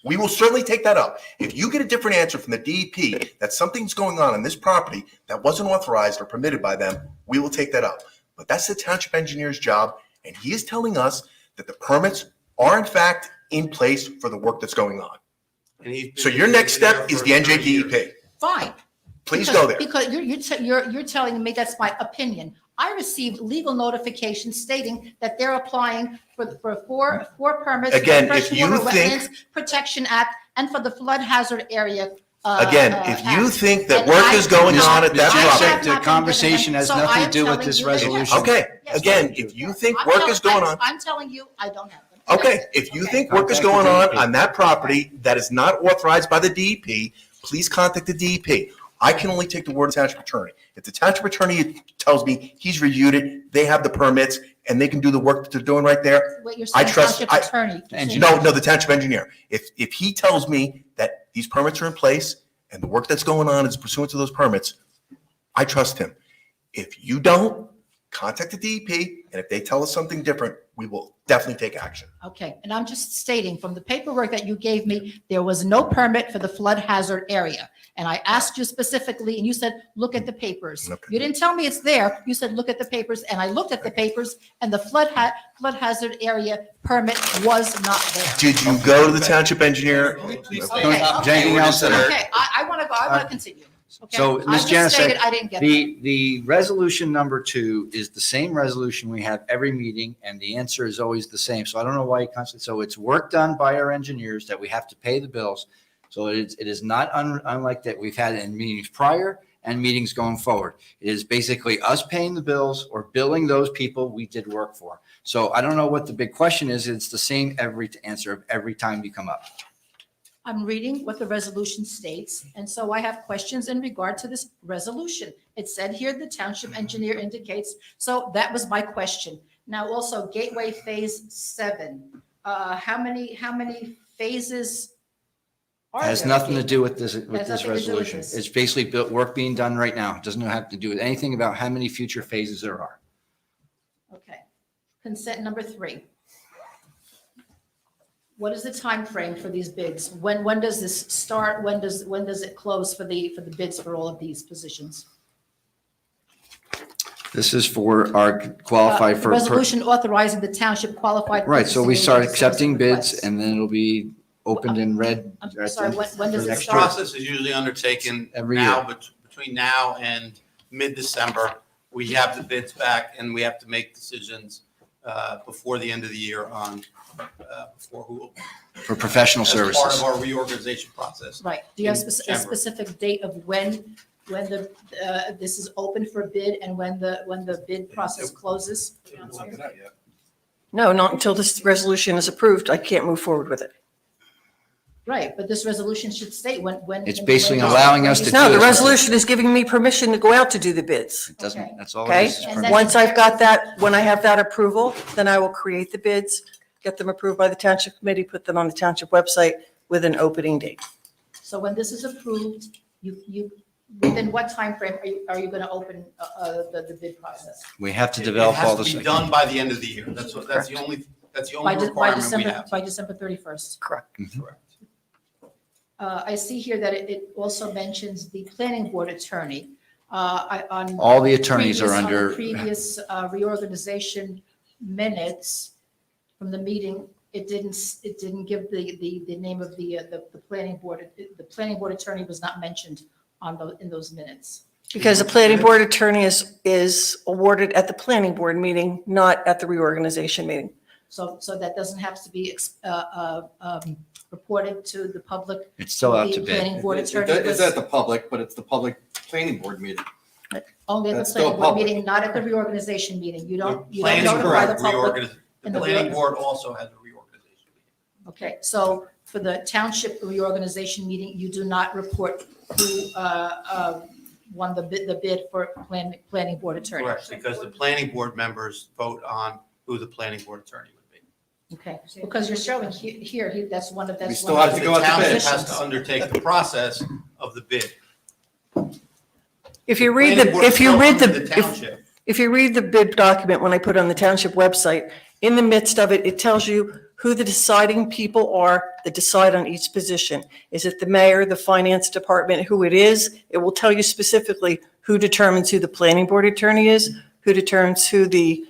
We will certainly take that up. If you get a different answer from the DEP that something's going on this property that wasn't authorized or permitted by them, we will take that up. But that's the township engineer's job, and he is telling us that the permits are in fact in place for the work that's going on. So your next step is the NJDEP. Fine. Please go there. Because you're telling me that's my opinion. I received legal notification stating that they're applying for four permits. Again, for the if you Freshwater think- Wetlands Protection Act and for the flood hazard area. Again, if you Act. think that And work I is going have on not- at that I have property. not been The given conversation them, has so nothing I to am do with telling this you that they have resolution. not. Okay, Yes, again, if you think work is going on. I'm telling you, I don't have them. Okay, if you think work is going on that property that is not authorized by the DEP, please contact the DEP. I can only take the word of the township attorney. If the township attorney tells me he's reviewed it, they have the permits, and they can do the work that they're doing right there, What you're I saying, trust. township attorney. No, the township engineer. If he tells me that these permits are in place and the work that's going on is pursuant to those permits, I trust him. If you don't, contact the DEP, and if they tell us something different, we will definitely take action. Okay, and I'm just stating, from the paperwork that you gave me, there was no permit for the flood hazard area. And I asked you specifically, and you said, look at the papers. Okay. You didn't tell me it's there. You said, look at the papers, and I looked at the papers, and the flood hazard area permit was not there. Did you go to the township engineer? Okay, Is there anything else that are? Okay, I want to go, I want to continue. Okay? So, I Ms. just stated Janusik, I didn't get that. the resolution number 2 is the same resolution we have every meeting, and the answer is always the same. So I don't know why you constantly, so it's work done by our engineers that we have to pay the bills. So it is not unlike that we've had in meetings prior and meetings going forward. It is basically us paying the bills or billing those people we did work for. So I don't know what the big question is. It's the same answer every time you come up. I'm reading what the resolution states, and so I have questions in regard to this resolution. It said here, the township engineer indicates, so that was my question. Now also Gateway Phase 7, how many phases are there? Has nothing to do with this Has nothing to do with resolution. this. It's basically work being done right now. It doesn't have to do with anything about how many future phases there are. Okay. Consent number 3. What is the time frame for these bids? When does this start? When does it close for the bids for all of these positions? This is for our qualified for. Resolution authorizing the township qualified. Right, so we purchasing start agent accepting requests. bids and then it'll be opened and read. I'm sorry, when does it This start? process is usually undertaken Every now, year. between now and mid-December. We have the bids back and we have to make decisions before the end of the year on before who. For professional as services. Part of our reorganization process. Right. Do you have in a December. specific date of when this is open for bid and when the bid process closes? No, not until this resolution is approved. I can't move forward with it. Right, but this resolution should state when. It's basically allowing us to No, do the this. resolution is giving me permission to go out to do the bids. It doesn't, Okay. that's all it Okay? is. And then- Once I've got that, when I have that approval, then I will create the bids, get them approved by the township committee, put them on the township website with an opening date. So when this is approved, within what timeframe are you going to open the bid process? We have to It develop all has to this. be done by the end of the year. That's the only requirement we have. By December 31st? Correct. Correct. I see here that it also mentions the planning board attorney. On All the attorneys are on the under, previous reorganization minutes from the meeting, it didn't give the name of the planning board. The planning board attorney was not mentioned in those minutes. Because the planning board attorney is awarded at the planning board meeting, not at the reorganization meeting. So that doesn't have to be reported to the public. it's still out to The bid. planning board attorney It's was at the public, but it's the public planning board meeting. only at the That's still planning board public. meeting, not at the reorganization meeting. You don't Planning notify the board public. The in the planning reorg- board also has a reorganization. Okay, so for the township reorganization meeting, you do not report who won the bid for planning board attorney? Correct, because the planning board members vote on who the planning board attorney would be. Okay, because you're showing here, that's one of, that's. We still one have of to the go out to Township bid. has to undertake the process of the bid. If you read Planning board is still under the township. if you read the bid document when I put it on the township website, in the midst of it, it tells you who the deciding people are that decide on each position. Is it the mayor, the finance department, who it is? It will tell you specifically who determines who the planning board attorney is, who determines who the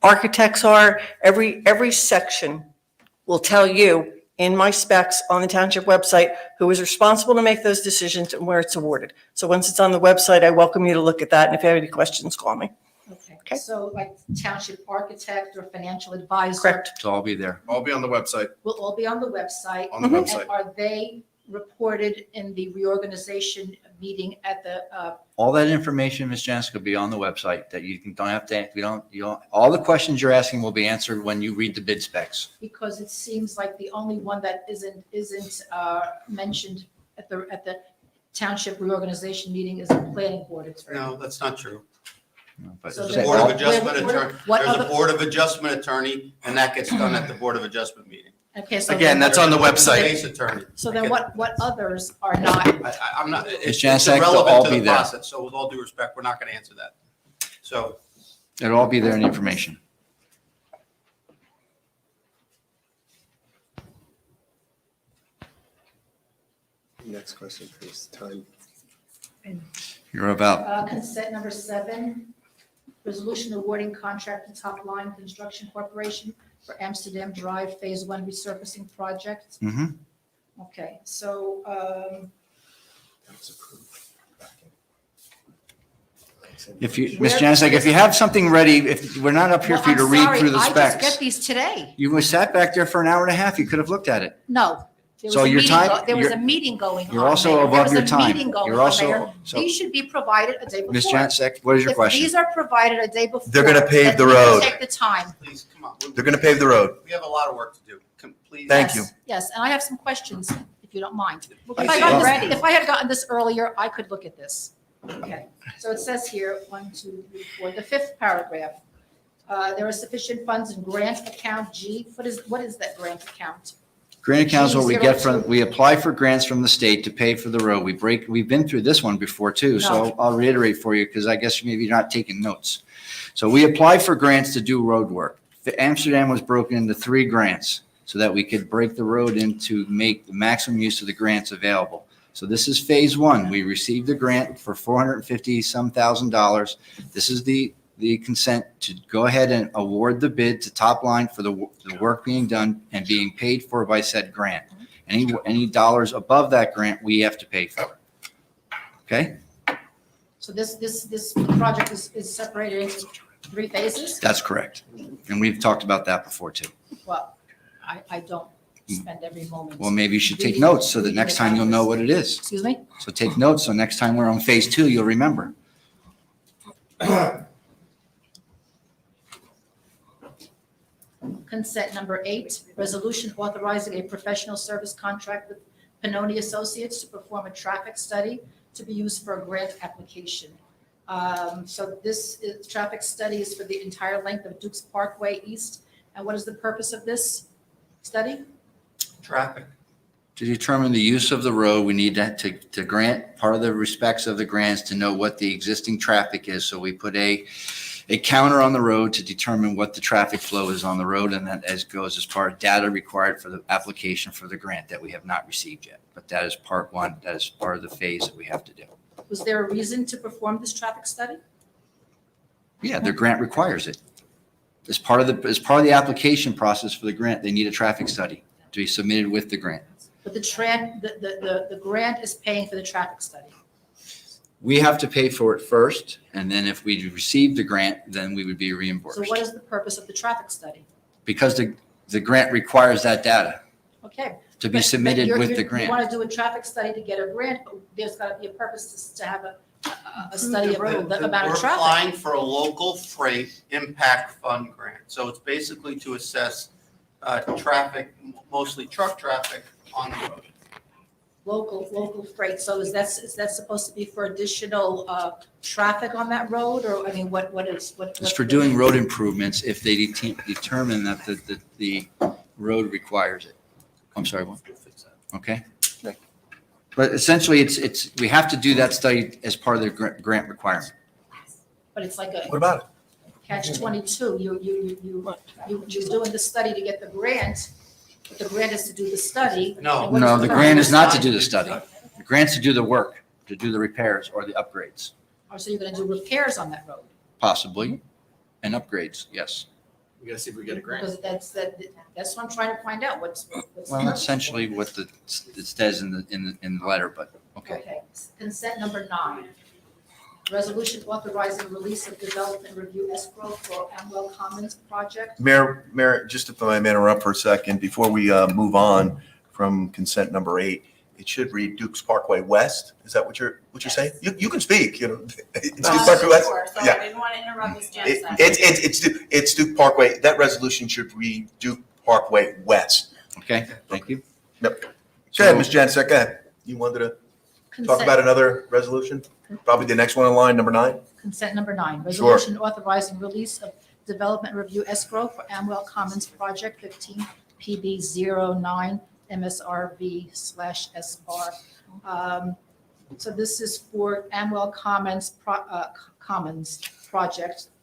architects are. Every section will tell you in my specs on the township website who is responsible to make those decisions and where it's awarded. So once it's on the website, I welcome you to look at that. And if you have any questions, call me. Okay, so like township architect or financial advisor. Correct. It'll all be there. I'll be on the website. Will all be on the website. On the And website. are they reported in the reorganization meeting at the, All that information, Ms. Janis, will be on the website that don't have to, all the questions you're asking will be answered when you read the bid specs. because it seems like the only one that isn't mentioned at the township reorganization meeting is the planning board attorney. No, that's not true. But So There's then a board of what- adjustment attorney, what there's a other- board of adjustment attorney, and that gets done at the board of adjustment meeting. Okay, so. Again, that's on the website. Base attorney. So then what others are not? I'm not, it's Janis, they'll irrelevant all to be the there. process, so with all due respect, we're not going to answer that. So It'll all be there in the information. Next question, please. Time. You're about, Consent number 7, resolution awarding contract to Top Line Construction Corporation for Amsterdam Drive Phase 1 resurfacing project. mhm. Okay, so, If you, Ms. Janis, if you have something ready, if we're not up here well, for you to I'm read sorry, through the I just get specs. these today. You were sat back there for an hour and a half. You could have looked at it. No. There was So a your meeting time- There was you're- a meeting going on. you're also Mayor. above There was your a time. meeting going You're on, also- Mayor. so- These should be provided a day before. Ms. Janis, what is your If question? these are provided a day before. They're gonna pave then the we can road. Take the time. please, come on. They're going to pave the road. We have a lot of work to do. Please. Thank you. Yes, and I have some questions, if you don't mind. Well, If I had gotten this earlier, I could look at this. Okay, so it says here, 1, 2, 3, 4, the 5th paragraph. There are sufficient funds in grant account G. What is that grant account? Grant accounts, what we get from, G02. we apply for grants from the state to pay for the road. We've been through this one before too, so No. I'll reiterate for you because I guess maybe you're not taking notes. So we apply for grants to do road work. Amsterdam was broken into 3 grants so that we could break the road in to make the maximum use of the grants available. So this is phase 1. We received the grant for $450-some thousand. This is the consent to go ahead and award the bid to Top Line for the work being done and being paid for by said grant. Any dollars above that grant, we have to pay for. Okay? So this project is separated into 3 phases? That's correct. And we've talked about that before too. Well, I don't spend every moment. Well, maybe you should take reading- notes so that reading next time about you'll know this. what it is. Excuse me? So take notes, so next time we're on phase 2, you'll remember. Consent number 8, resolution authorizing a professional service contract with Pannoni Associates to perform a traffic study to be used for a grant application. So this traffic study is for the entire length of Dukes Parkway East. And what is the purpose of this study? Traffic. To determine the use of the road, we need to grant, part of the respects of the grants to know what the existing traffic is. So we put a counter on the road to determine what the traffic flow is on the road, and that goes as part of data required for the application for the grant that we have not received yet. But that is part one, that is part of the phase that we have to do. Was there a reason to perform this traffic study? Yeah, the grant requires it. As part of the application process for the grant, they need a traffic study to be submitted with the grant. But the grant is paying for the traffic study. We have to pay for it first, and then if we receive the grant, then we would be reimbursed. So what is the purpose of the traffic study? Because the grant requires that data Okay. to be submitted with the You grant. want to do a traffic study to get a grant, but there's got to be a purpose to have a study about We're traffic. applying for a local freight impact fund grant. So it's basically to assess traffic, mostly truck traffic on the road. Local freight, so is that supposed to be for additional traffic on that road, or, I mean, what is? It's for doing road improvements if they determine that the road requires it. I'm sorry, what? Okay. But essentially, we have to do that study as part of the grant requirement. But it's like a What about it? catch-22, you're doing the study to get the grant, but the grant is to do the study. No. No, the grant is not to do the study. The grant's to do the work, to do the repairs or the upgrades, Oh, so you're gonna do repairs on that road? possibly, and upgrades, yes. We gotta see if we get a grant. Because that's what I'm trying to find out, what's. Well, that's essentially what it says in the letter, but, okay. Okay, consent number 9. Resolution authorizing release of development review escrow for Amwell Commons project. Mayor, just if I may interrupt for a second, before we move on from consent number 8, it should read Dukes Parkway West. Is that what you're saying? You can speak, It's Dukes Parkway West. Sure, so Yeah. I didn't want to interrupt Ms. It- Jensen. It's Duke Parkway. That resolution should read Duke Parkway West. Okay, thank you. Yep. Go ahead, Ms. Jansen, go ahead. You wanted to talk about another resolution? Probably the next one in line, number 9? Consent number 9, Sure. resolution authorizing release of development review escrow for Amwell Commons project 15 PB09 MSRV/SR. So this is for Amwell Commons project,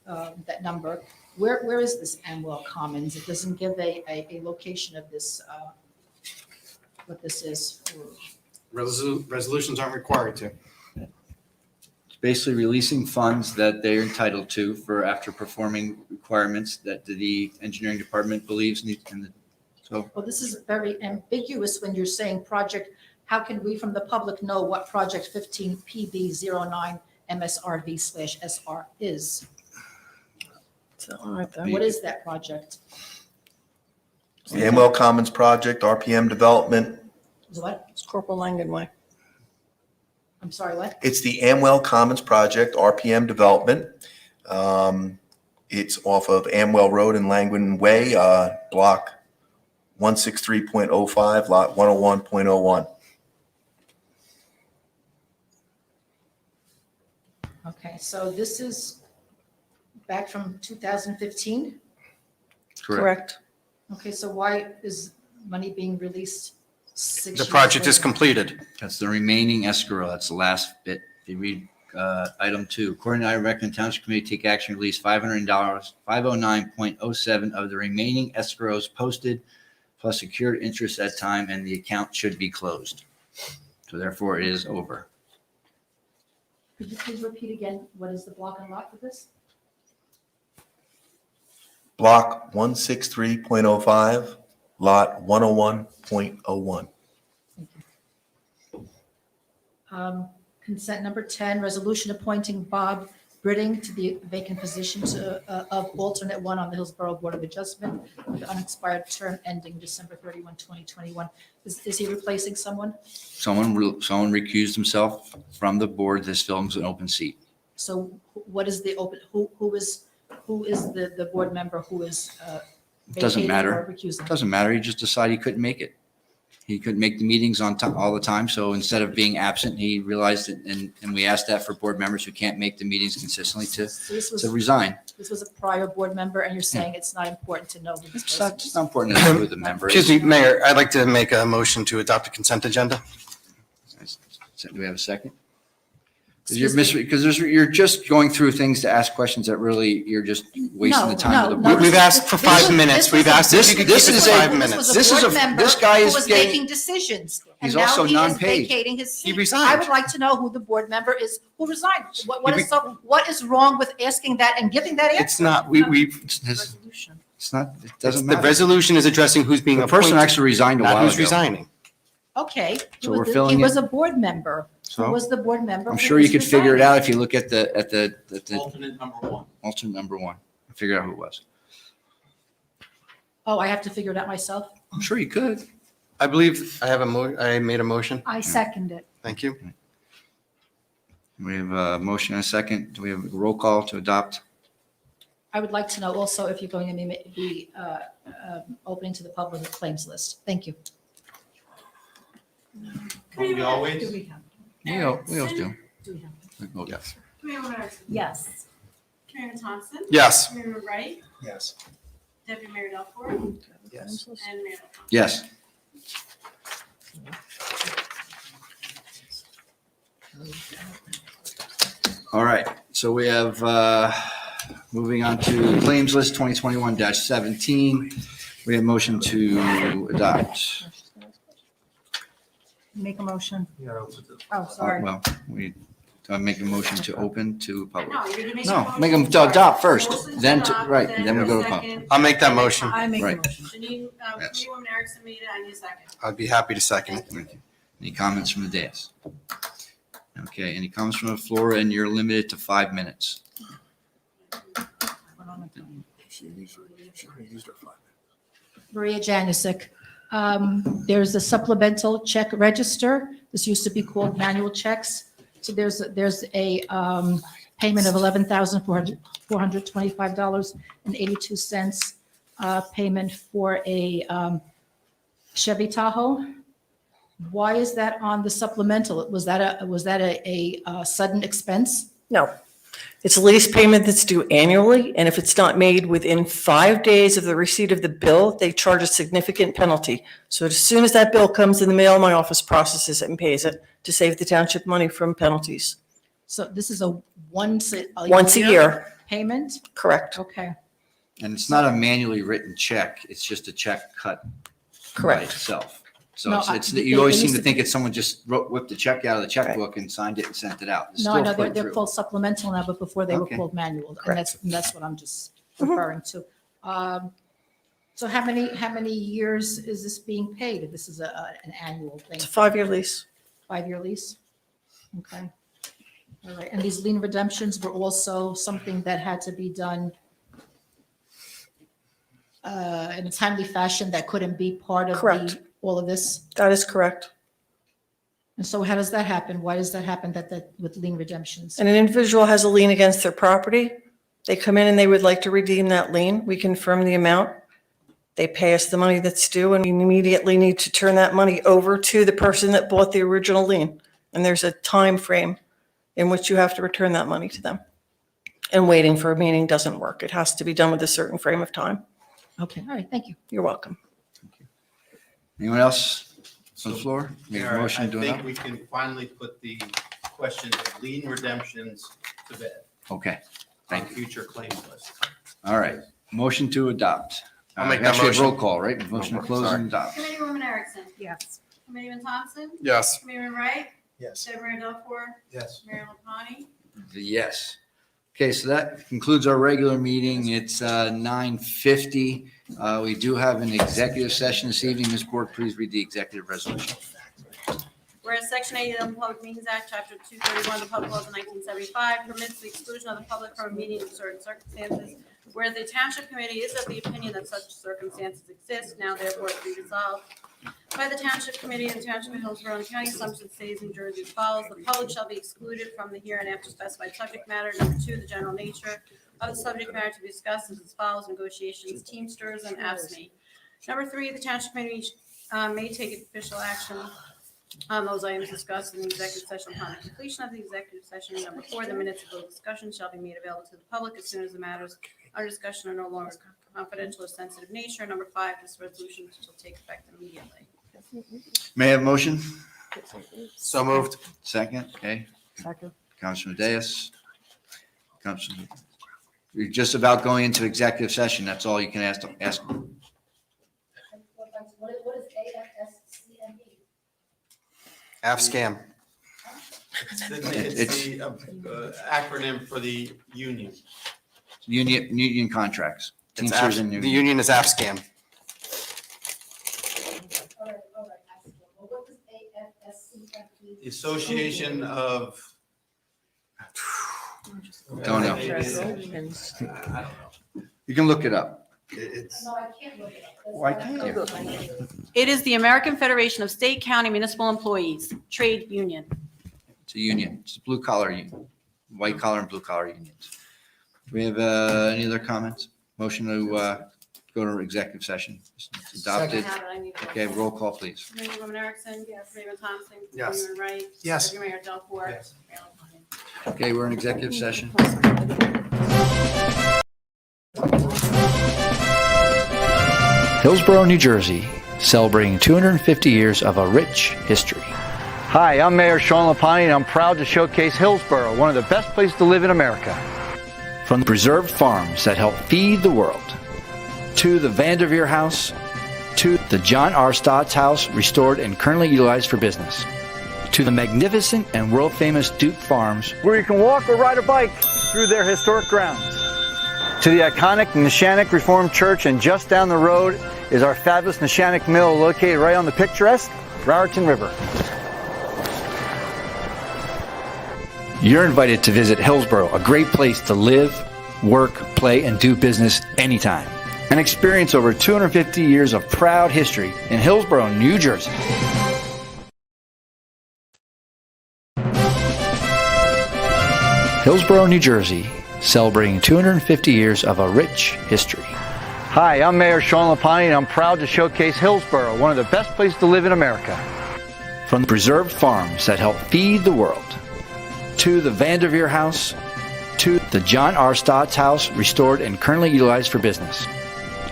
that number. Where is this Amwell Commons? It doesn't give a location of this, what this is. Resolutions aren't required to. It's basically releasing funds that they're entitled to for after performing requirements that the engineering department believes need, so. Well, this is very ambiguous when you're saying project. How can we from the public know what project 15 PB09 MSRV/SR is? What is that project? The Amwell Commons Project, RPM Development. Is what? It's Corporal Langan Way. I'm sorry, what? It's the Amwell Commons Project, RPM Development. It's off of Amwell Road and Langwin Way, block 163.05, lot 101.01. Okay, so this is back from 2015? Correct. Okay, so why is money being released 6 years The project is later? completed. That's the remaining escrow. That's the last bit. If you read item 2, according to I recommend Township Committee take action to release $500, 509.07 of the remaining escrows posted plus secured interest at time, and the account should be closed. So therefore, it is over. Could you please repeat again, what is the block and lot for this? Block 163.05, lot 101.01. Consent number 10, resolution appointing Bob Britting to the vacant position of alternate 1 on the Hillsborough Board of Adjustment with an unexpired term ending December 31, 2021. Is he replacing someone? Someone recused himself from the board. This fills an open seat. So what is the open, who is the board member who is It doesn't vacating or matter. recusing. It doesn't matter. He just decided he couldn't make it. He couldn't make the meetings on time all the time. So instead of being absent, he realized it. And we asked that for board members who can't make the meetings consistently So this to was, resign. this was a prior board member, and you're saying it's not important to know who this It's person not, is? it's not important to know who the member is. Excuse me, Mayor, I'd like to make a motion to adopt a consent agenda. Do we have a second? Excuse Because you're just going through things to ask questions that really, you're just wasting the time of the No, board. no, We've asked for 5 minutes. We've asked if you could keep This it is to a- 5 This minutes. was This a is board a- member this guy who is was getting- making decisions. He's And now also he is non-paid. vacating his seat. He resigned. I would like to know who the board member is who resigned. What is wrong with asking that and giving that answer? It's not, It's not, it doesn't the matter. resolution is addressing who's being The appointed. person actually resigned a not while who's ago. resigning. Okay. So we're filling He was it. a board member. Who So was the board member? I'm who sure you was could figure it resigning? out if you look at the Alternate number one. alternate number one. Figure out who it was. Oh, I have to figure it out myself? I'm sure you could. I believe I made a motion. I second it. Thank you. We have a motion and a second. Do we have a roll call to adopt? I would like to know also if you're going to be opening to the public the claims list. Thank you. We always. Do we have? We always do. Do we have? We vote yes. Committeewoman Erickson. Yes. Committeewoman Thompson. Yes. Committeewoman Wright. Yes. Deputy Mayor Delport. Yes. And Mayor LaFawn. Yes. All right, so we have, moving on to claims list 2021-17. We have motion to adopt. Make a motion. Oh, sorry. Well, we make a motion to open to public. No, you're gonna make a No, motion make them to adopt first, Motion to then to, adopt, right, then we go to public. second. I'll make that motion. I make a Right. motion. Janine, Committeewoman Erickson made it, I need a second. I'd be happy to second it. Thank you. Any comments from the dais? Okay, any comments from the floor, and you're limited to 5 minutes. Maria Janusik. There's a supplemental check register. This used to be called manual checks. So there's a payment of $11,425.82, payment for a Chevy Tahoe. Why is that on the supplemental? Was that a sudden expense? No. It's a lease payment that's due annually, and if it's not made within 5 days of the receipt of the bill, they charge a significant penalty. So as soon as that bill comes in the mail, my office processes it and pays it to save the township money from penalties. So this is a once a year. payment? Correct. Okay. And it's not a manually written check, it's just a check cut by Correct. itself. So No, it's, they- you always they seem used to to think it's someone just whipped the check out of the checkbook and signed it and sent it out. It's No, I still know, put they're through. called supplemental now, but before they were Okay. called manual. Correct. And that's what I'm just referring to. So how many years is this being paid? This is an annual thing, It's a 5-year lease. 5-year lease? Okay. All right, and these lien redemptions were also something that had to be done in a timely fashion that couldn't be part of Correct. all of this? That is correct. And so how does that happen? Why does that happen that with lien redemptions? And an individual has a lien against their property. They come in and they would like to redeem that lien. We confirm the amount. They pay us the money that's due, and we immediately need to turn that money over to the person that bought the original lien. And there's a time frame in which you have to return that money to them. And waiting for a meeting doesn't work. It has to be done with a certain frame of time. Okay, all right, thank you. You're welcome. Anyone else on the floor? Make a Mayor, motion I to think adopt? we can finally put the question of lien redemptions to bed Okay, on thank you. future claims list. All right, motion to adopt. I'll make We that actually have motion. roll call, right? Motion to close and adopt. Committeewoman Erickson. Yes. Committeewoman Thompson. Yes. Committeewoman Wright. Yes. Deputy Mayor Delport. Yes. Mayor LaFawn. Yes. Okay, so that concludes our regular meeting. It's 9:50. We do have an executive session this evening. Ms. Bork, please read the executive resolution. Whereas Section 80 of the Open Public Meetings Act, Chapter 231 of the Public Laws of 1975 permits the exclusion of the public from a meeting in certain circumstances. Whereas the Township Committee is of the opinion that such circumstances exist, now therefore be resolved by the Township Committee and Township of Hillsborough and County, Assumption States, New Jersey as follows. The public shall be excluded from the hereinafter specified subject matter. Number 2, the general nature of the subject matter to be discussed is as follows: negotiations, Teamsters, and AFSCME. Number 3, the Township Committee may take official action on those items discussed in the executive session upon the completion of the executive session. Number 4, the minutes of those discussions shall be made available to the public as soon as the matters under discussion are no longer confidential or sensitive nature. Number 5, this resolution shall take effect immediately. May I have a motion? So moved. Second, okay. Second. Councilman Deas. Councilman, you're just about going into executive session. That's all you can ask. What is AFSCME? AFSCAM. It's the acronym for the union. Union contracts. It's Teamsters and the union is AFSCAM. All right. Well, what is AFSCME? The Association of. Don't know. I don't know. You can look it up. It's. No, I can't look it up. Why can't you? It is the American Federation of State, County, Municipal Employees, Trade Union. It's a union. It's a blue collar union, white collar and blue collar unions. Do we have any other comments? Motion to go to executive session. It's adopted. Okay, roll call, please. Raymond Erickson. Yes. Raymond Thompson. Yes. Raymond Wright. Yes. Deputy Mayor Delport. Yes. Okay, we're in executive session. Hillsborough, New Jersey, celebrating 250 years of a rich history. Hi, I'm Mayor Sean Lapani, and I'm proud to showcase Hillsborough, one of the best places to live in America. From the preserved farms that help feed the world, to the Vanderveer House, to the John R. Stott's house, restored and currently utilized for business, to the magnificent and world-famous Duke Farms, Where you can walk or ride a bike through their historic grounds. To the iconic Neshannock Reformed Church, and just down the road is our fabulous Neshannock Mill, located right on the picturesque Raritan River. you're invited to visit Hillsborough, a great place to live, work, play, and do business anytime. And experience over 250 years of proud history in Hillsborough, New Jersey. Hillsborough, New Jersey, celebrating 250 years of a rich history. Hi, I'm Mayor Sean Lapani, and I'm proud to showcase Hillsborough, one of the best places to live in America. From the preserved farms that help feed the world, to the Vanderveer House, to the John R. Stott's house, restored and currently utilized for business,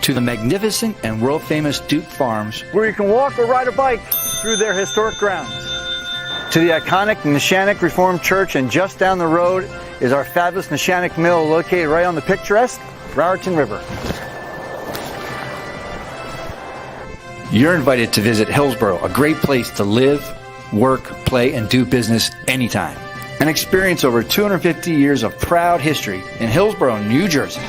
to the magnificent and world-famous Duke Farms, where you can walk or ride a bike through their historic grounds, to the iconic Neshannock Reformed Church, and just down the road is our fabulous Neshannock Mill, located right on the picturesque Raritan River. You're invited to visit Hillsborough, a great place to live, work, play, and do business anytime. And experience over 250 years of proud history in Hillsborough, New Jersey.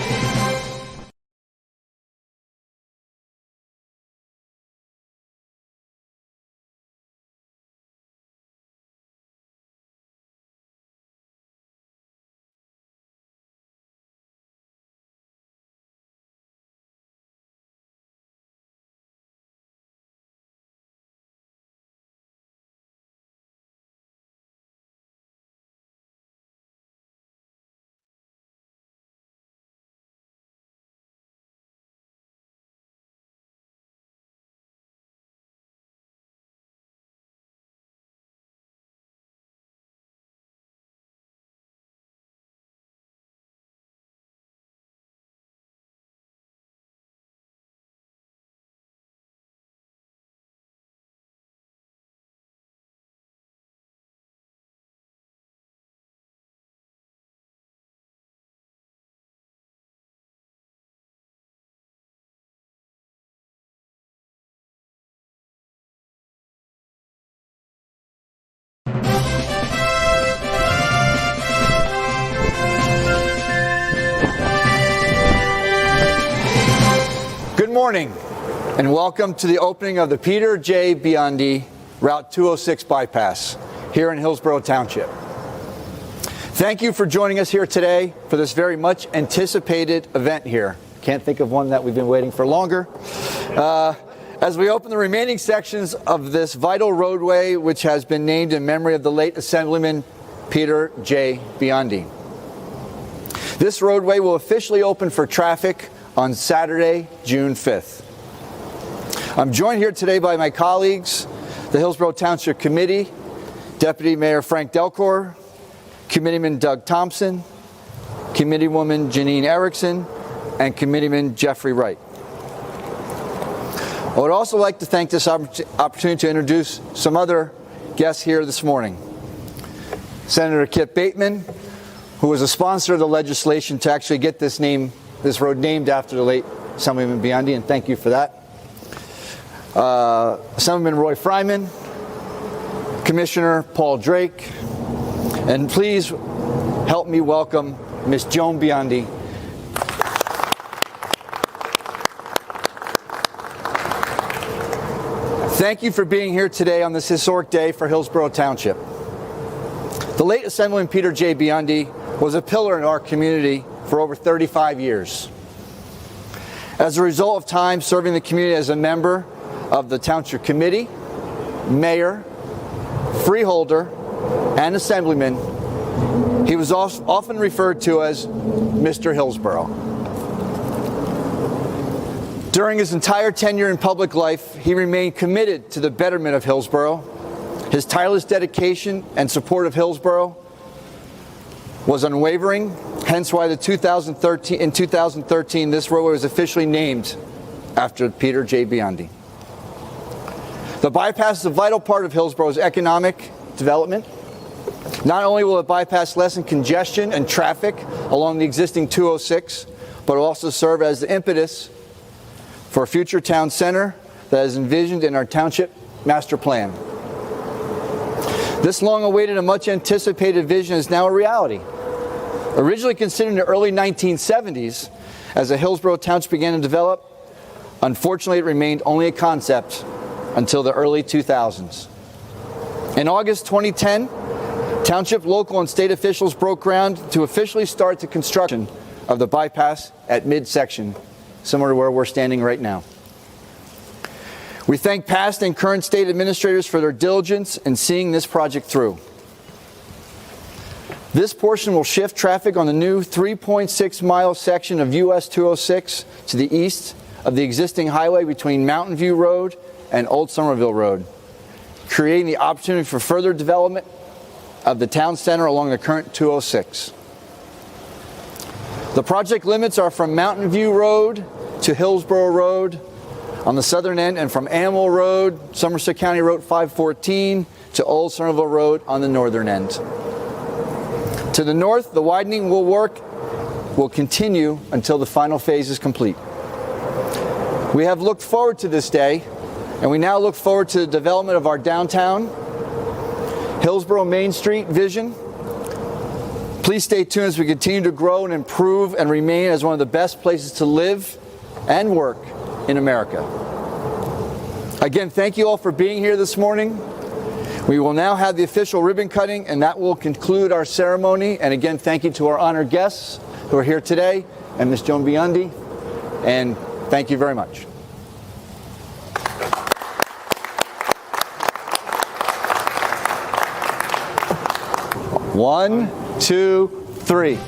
Good morning, and welcome to the opening of the Peter J. Biandi Route 206 bypass here in Hillsborough Township. Thank you for joining us here today for this very much anticipated event here. Can't think of one that we've been waiting for longer. As we open the remaining sections of this vital roadway, which has been named in memory of the late Assemblyman Peter J. Biandi. This roadway will officially open for traffic on Saturday, June 5th. I'm joined here today by my colleagues, the Hillsborough Township Committee, Deputy Mayor Frank Delcor, Committeeman Doug Thompson, Committeewoman Janine Erickson, and Committeeman Jeffrey Wright. I would also like to thank this opportunity to introduce some other guests here this morning. Senator Kip Bateman, who was a sponsor of the legislation to actually get this road named after the late Assemblyman Biandi, and thank you for that. Assemblyman Roy Fryman, Commissioner Paul Drake, and please help me welcome Ms. Joan Biandi. Thank you for being here today on this historic day for Hillsborough Township. The late Assemblyman Peter J. Biandi was a pillar in our community for over 35 years. As a result of time serving the community as a member of the Township Committee, Mayor, Freeholder, and Assemblyman, he was often referred to as Mr. Hillsborough. During his entire tenure in public life, he remained committed to the betterment of Hillsborough. His tireless dedication and support of Hillsborough was unwavering, hence why in 2013, this roadway was officially named after Peter J. Biandi. The bypass is a vital part of Hillsborough's economic development. Not only will the bypass lessen congestion and traffic along the existing 206, but will also serve as the impetus for a future town center that is envisioned in our township master plan. This long-awaited and much-anticipated vision is now a reality. Originally considered in the early 1970s as the Hillsborough Township began to develop, unfortunately it remained only a concept until the early 2000s. In August 2010, Township, local, and state officials broke ground to officially start the construction of the bypass at midsection, similar to where we're standing right now. We thank past and current state administrators for their diligence in seeing this project through. This portion will shift traffic on the new 3.6-mile section of US 206 to the east of the existing highway between Mountain View Road and Old Somerville Road, creating the opportunity for further development of the town center along the current 206. The project limits are from Mountain View Road to Hillsborough Road on the southern end, and from Amwell Road, Somerset County Road 514, to Old Somerville Road on the northern end. To the north, the widening will continue until the final phase is complete. We have looked forward to this day, and we now look forward to the development of our downtown Hillsborough Main Street vision. Please stay tuned as we continue to grow and improve and remain as one of the best places to live and work in America. Again, thank you all for being here this morning. We will now have the official ribbon cutting, and that will conclude our ceremony. And again, thank you to our honored guests who are here today, and Ms. Joan Biandi, and thank you very much. One, two, three.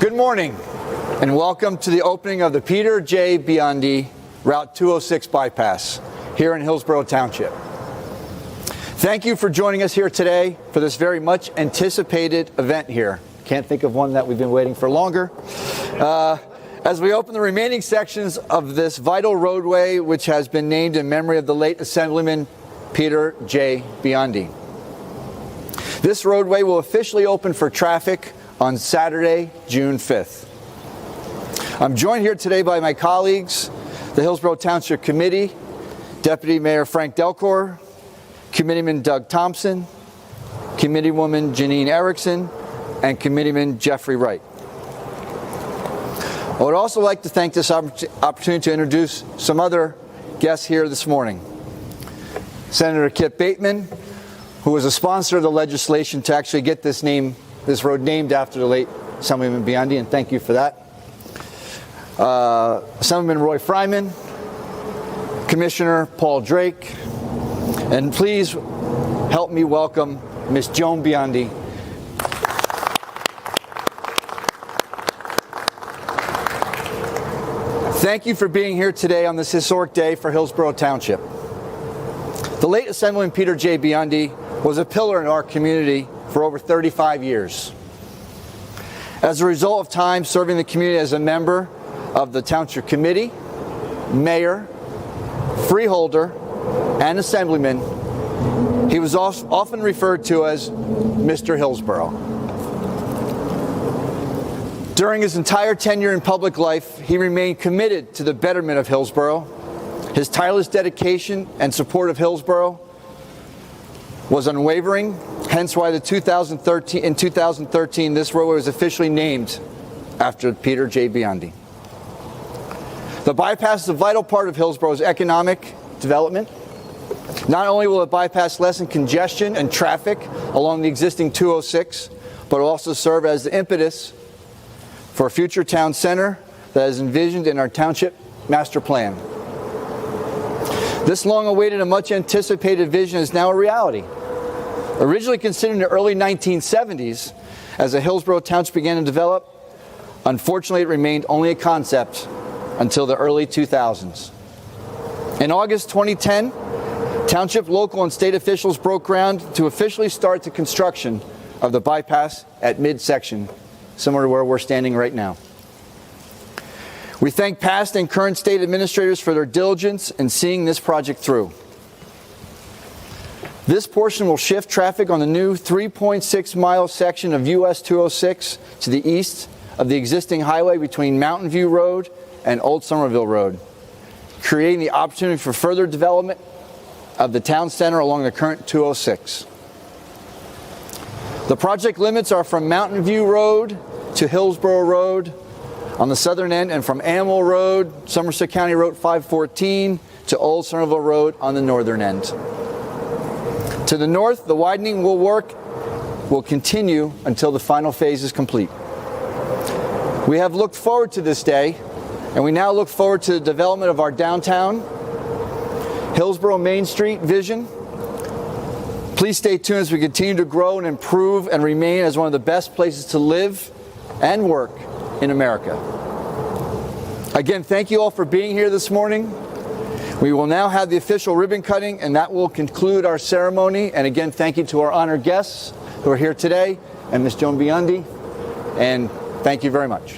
Good morning, and welcome to the opening of the Peter J. Biandi Route 206 bypass here in Hillsborough Township. Thank you for joining us here today for this very much anticipated event here. Can't think of one that we've been waiting for longer. As we open the remaining sections of this vital roadway, which has been named in memory of the late Assemblyman Peter J. Biandi. This roadway will officially open for traffic on Saturday, June 5th. I'm joined here today by my colleagues, the Hillsborough Township Committee, Deputy Mayor Frank Delcor, Committeeman Doug Thompson, Committeewoman Janine Erickson, and Committeeman Jeffrey Wright. I would also like to thank this opportunity to introduce some other guests here this morning. Senator Kip Bateman, who was a sponsor of the legislation to actually get this road named after the late Assemblyman Biandi, and thank you for that. Assemblyman Roy Fryman, Commissioner Paul Drake, and please help me welcome Ms. Joan Biandi. Thank you for being here today on this historic day for Hillsborough Township. The late Assemblyman Peter J. Biandi was a pillar in our community for over 35 years. As a result of time serving the community as a member of the Township Committee, Mayor, Freeholder, and Assemblyman, he was often referred to as Mr. Hillsborough. During his entire tenure in public life, he remained committed to the betterment of Hillsborough. His tireless dedication and support of Hillsborough was unwavering, hence why in 2013 this roadway was officially named after Peter J. Biandi. The bypass is a vital part of Hillsborough's economic development. Not only will the bypass lessen congestion and traffic along the existing 206, but will also serve as the impetus for a future town center that is envisioned in our township master plan. This long-awaited and much-anticipated vision is now a reality. Originally considered in the early 1970s as the Hillsborough Township began to develop, unfortunately it remained only a concept until the early 2000s. In August 2010, Township, local, and state officials broke ground to officially start the construction of the bypass at midsection, similar to where we're standing right now. We thank past and current state administrators for their diligence in seeing this project through. This portion will shift traffic on the new 3.6-mile section of US 206 to the east of the existing highway between Mountain View Road and Old Somerville Road, creating the opportunity for further development of the town center along the current 206. The project limits are from Mountain View Road to Hillsborough Road on the southern end, and from Animal Road, Somerset County Road 514, to Old Somerville Road on the northern end. To the north, the widening will continue until the final phase is complete. We have looked forward to this day, and we now look forward to the development of our downtown Hillsborough Main Street vision. Please stay tuned as we continue to grow and improve and remain as one of the best places to live and work in America. Again, thank you all for being here this morning. We will now have the official ribbon cutting, and that will conclude our ceremony. And again, thank you to our honored guests who are here today, and Ms. Joan Biandi, and thank you very much.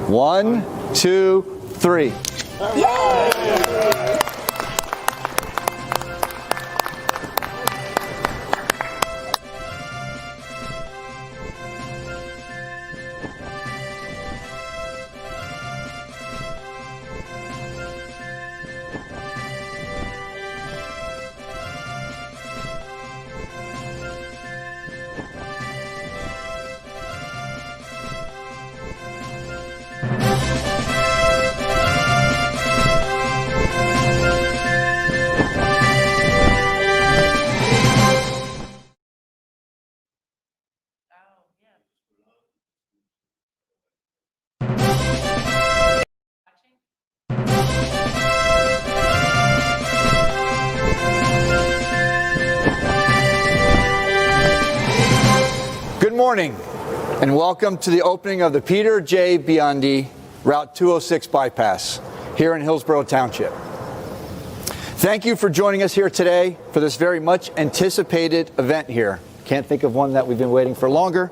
One, two, three. Good morning, and welcome to the opening of the Peter J. Biandi Route 206 bypass here in Hillsborough Township. Thank you for joining us here today for this very much anticipated event here. Can't think of one that we've been waiting for longer.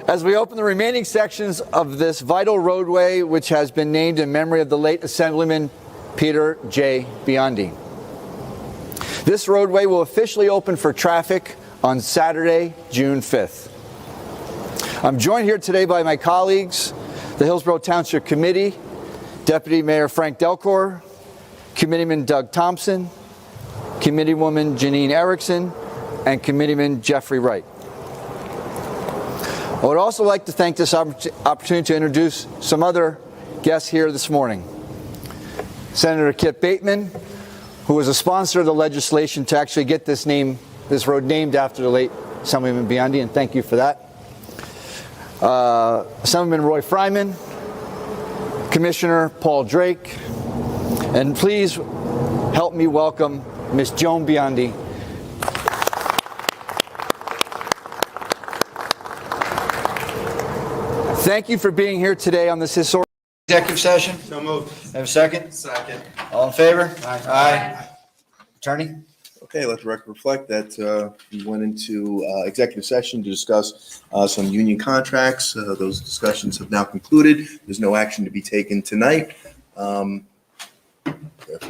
As we open the remaining sections of this vital roadway, which has been named in memory of the late Assemblyman Peter J. Biandi. This roadway will officially open for traffic on Saturday, June 5th. I'm joined here today by my colleagues, the Hillsborough Township Committee, Deputy Mayor Frank Delcor, Committeeman Doug Thompson, Committeewoman Janine Erickson, and Committeeman Jeffrey Wright. I would also like to thank this opportunity to introduce some other guests here this morning. Senator Kit Bateman, who was a sponsor of the legislation to actually get this road named after the late Assemblyman Biandi, and thank you for that. Assemblyman Roy Fryman, Commissioner Paul Drake, and please help me welcome Ms. Joan Biandi. Thank you for being here today on this historic executive session. So moved. Have a second? Second. All in favor? Aye. Attorney? Okay, let the record reflect that we went into executive session to discuss some union contracts. Those discussions have now concluded. There's no action to be taken tonight. Therefore,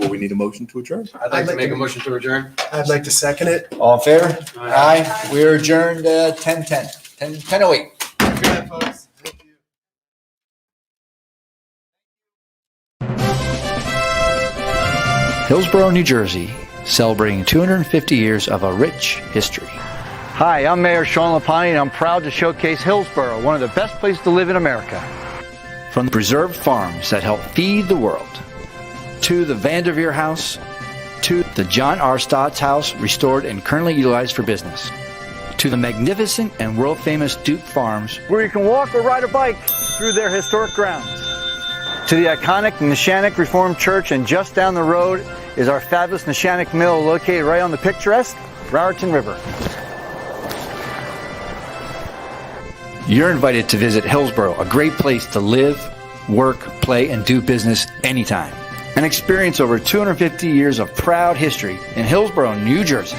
we need a motion to adjourn. I'd like to make a motion to adjourn. I'd like to second it. All in favor? Aye. We are adjourned at 10:08. Good night, folks. Hillsborough, New Jersey, celebrating 250 years of a rich history. Hi, I'm Mayor Sean Lapani, and I'm proud to showcase Hillsborough, one of the best places to live in America. From the preserved farms that help feed the world, to the Vanderveer House, to the John R. Stott's house, restored and currently utilized for business, to the magnificent and world-famous Duke Farms, Where you can walk or ride a bike through their historic grounds. To the iconic Neshannock Reformed Church, and just down the road is our fabulous Neshannock Mill, located right on the picturesque Raritan River. you're invited to visit Hillsborough, a great place to live, work, play, and do business anytime. And experience over 250 years of proud history in Hillsborough, New Jersey.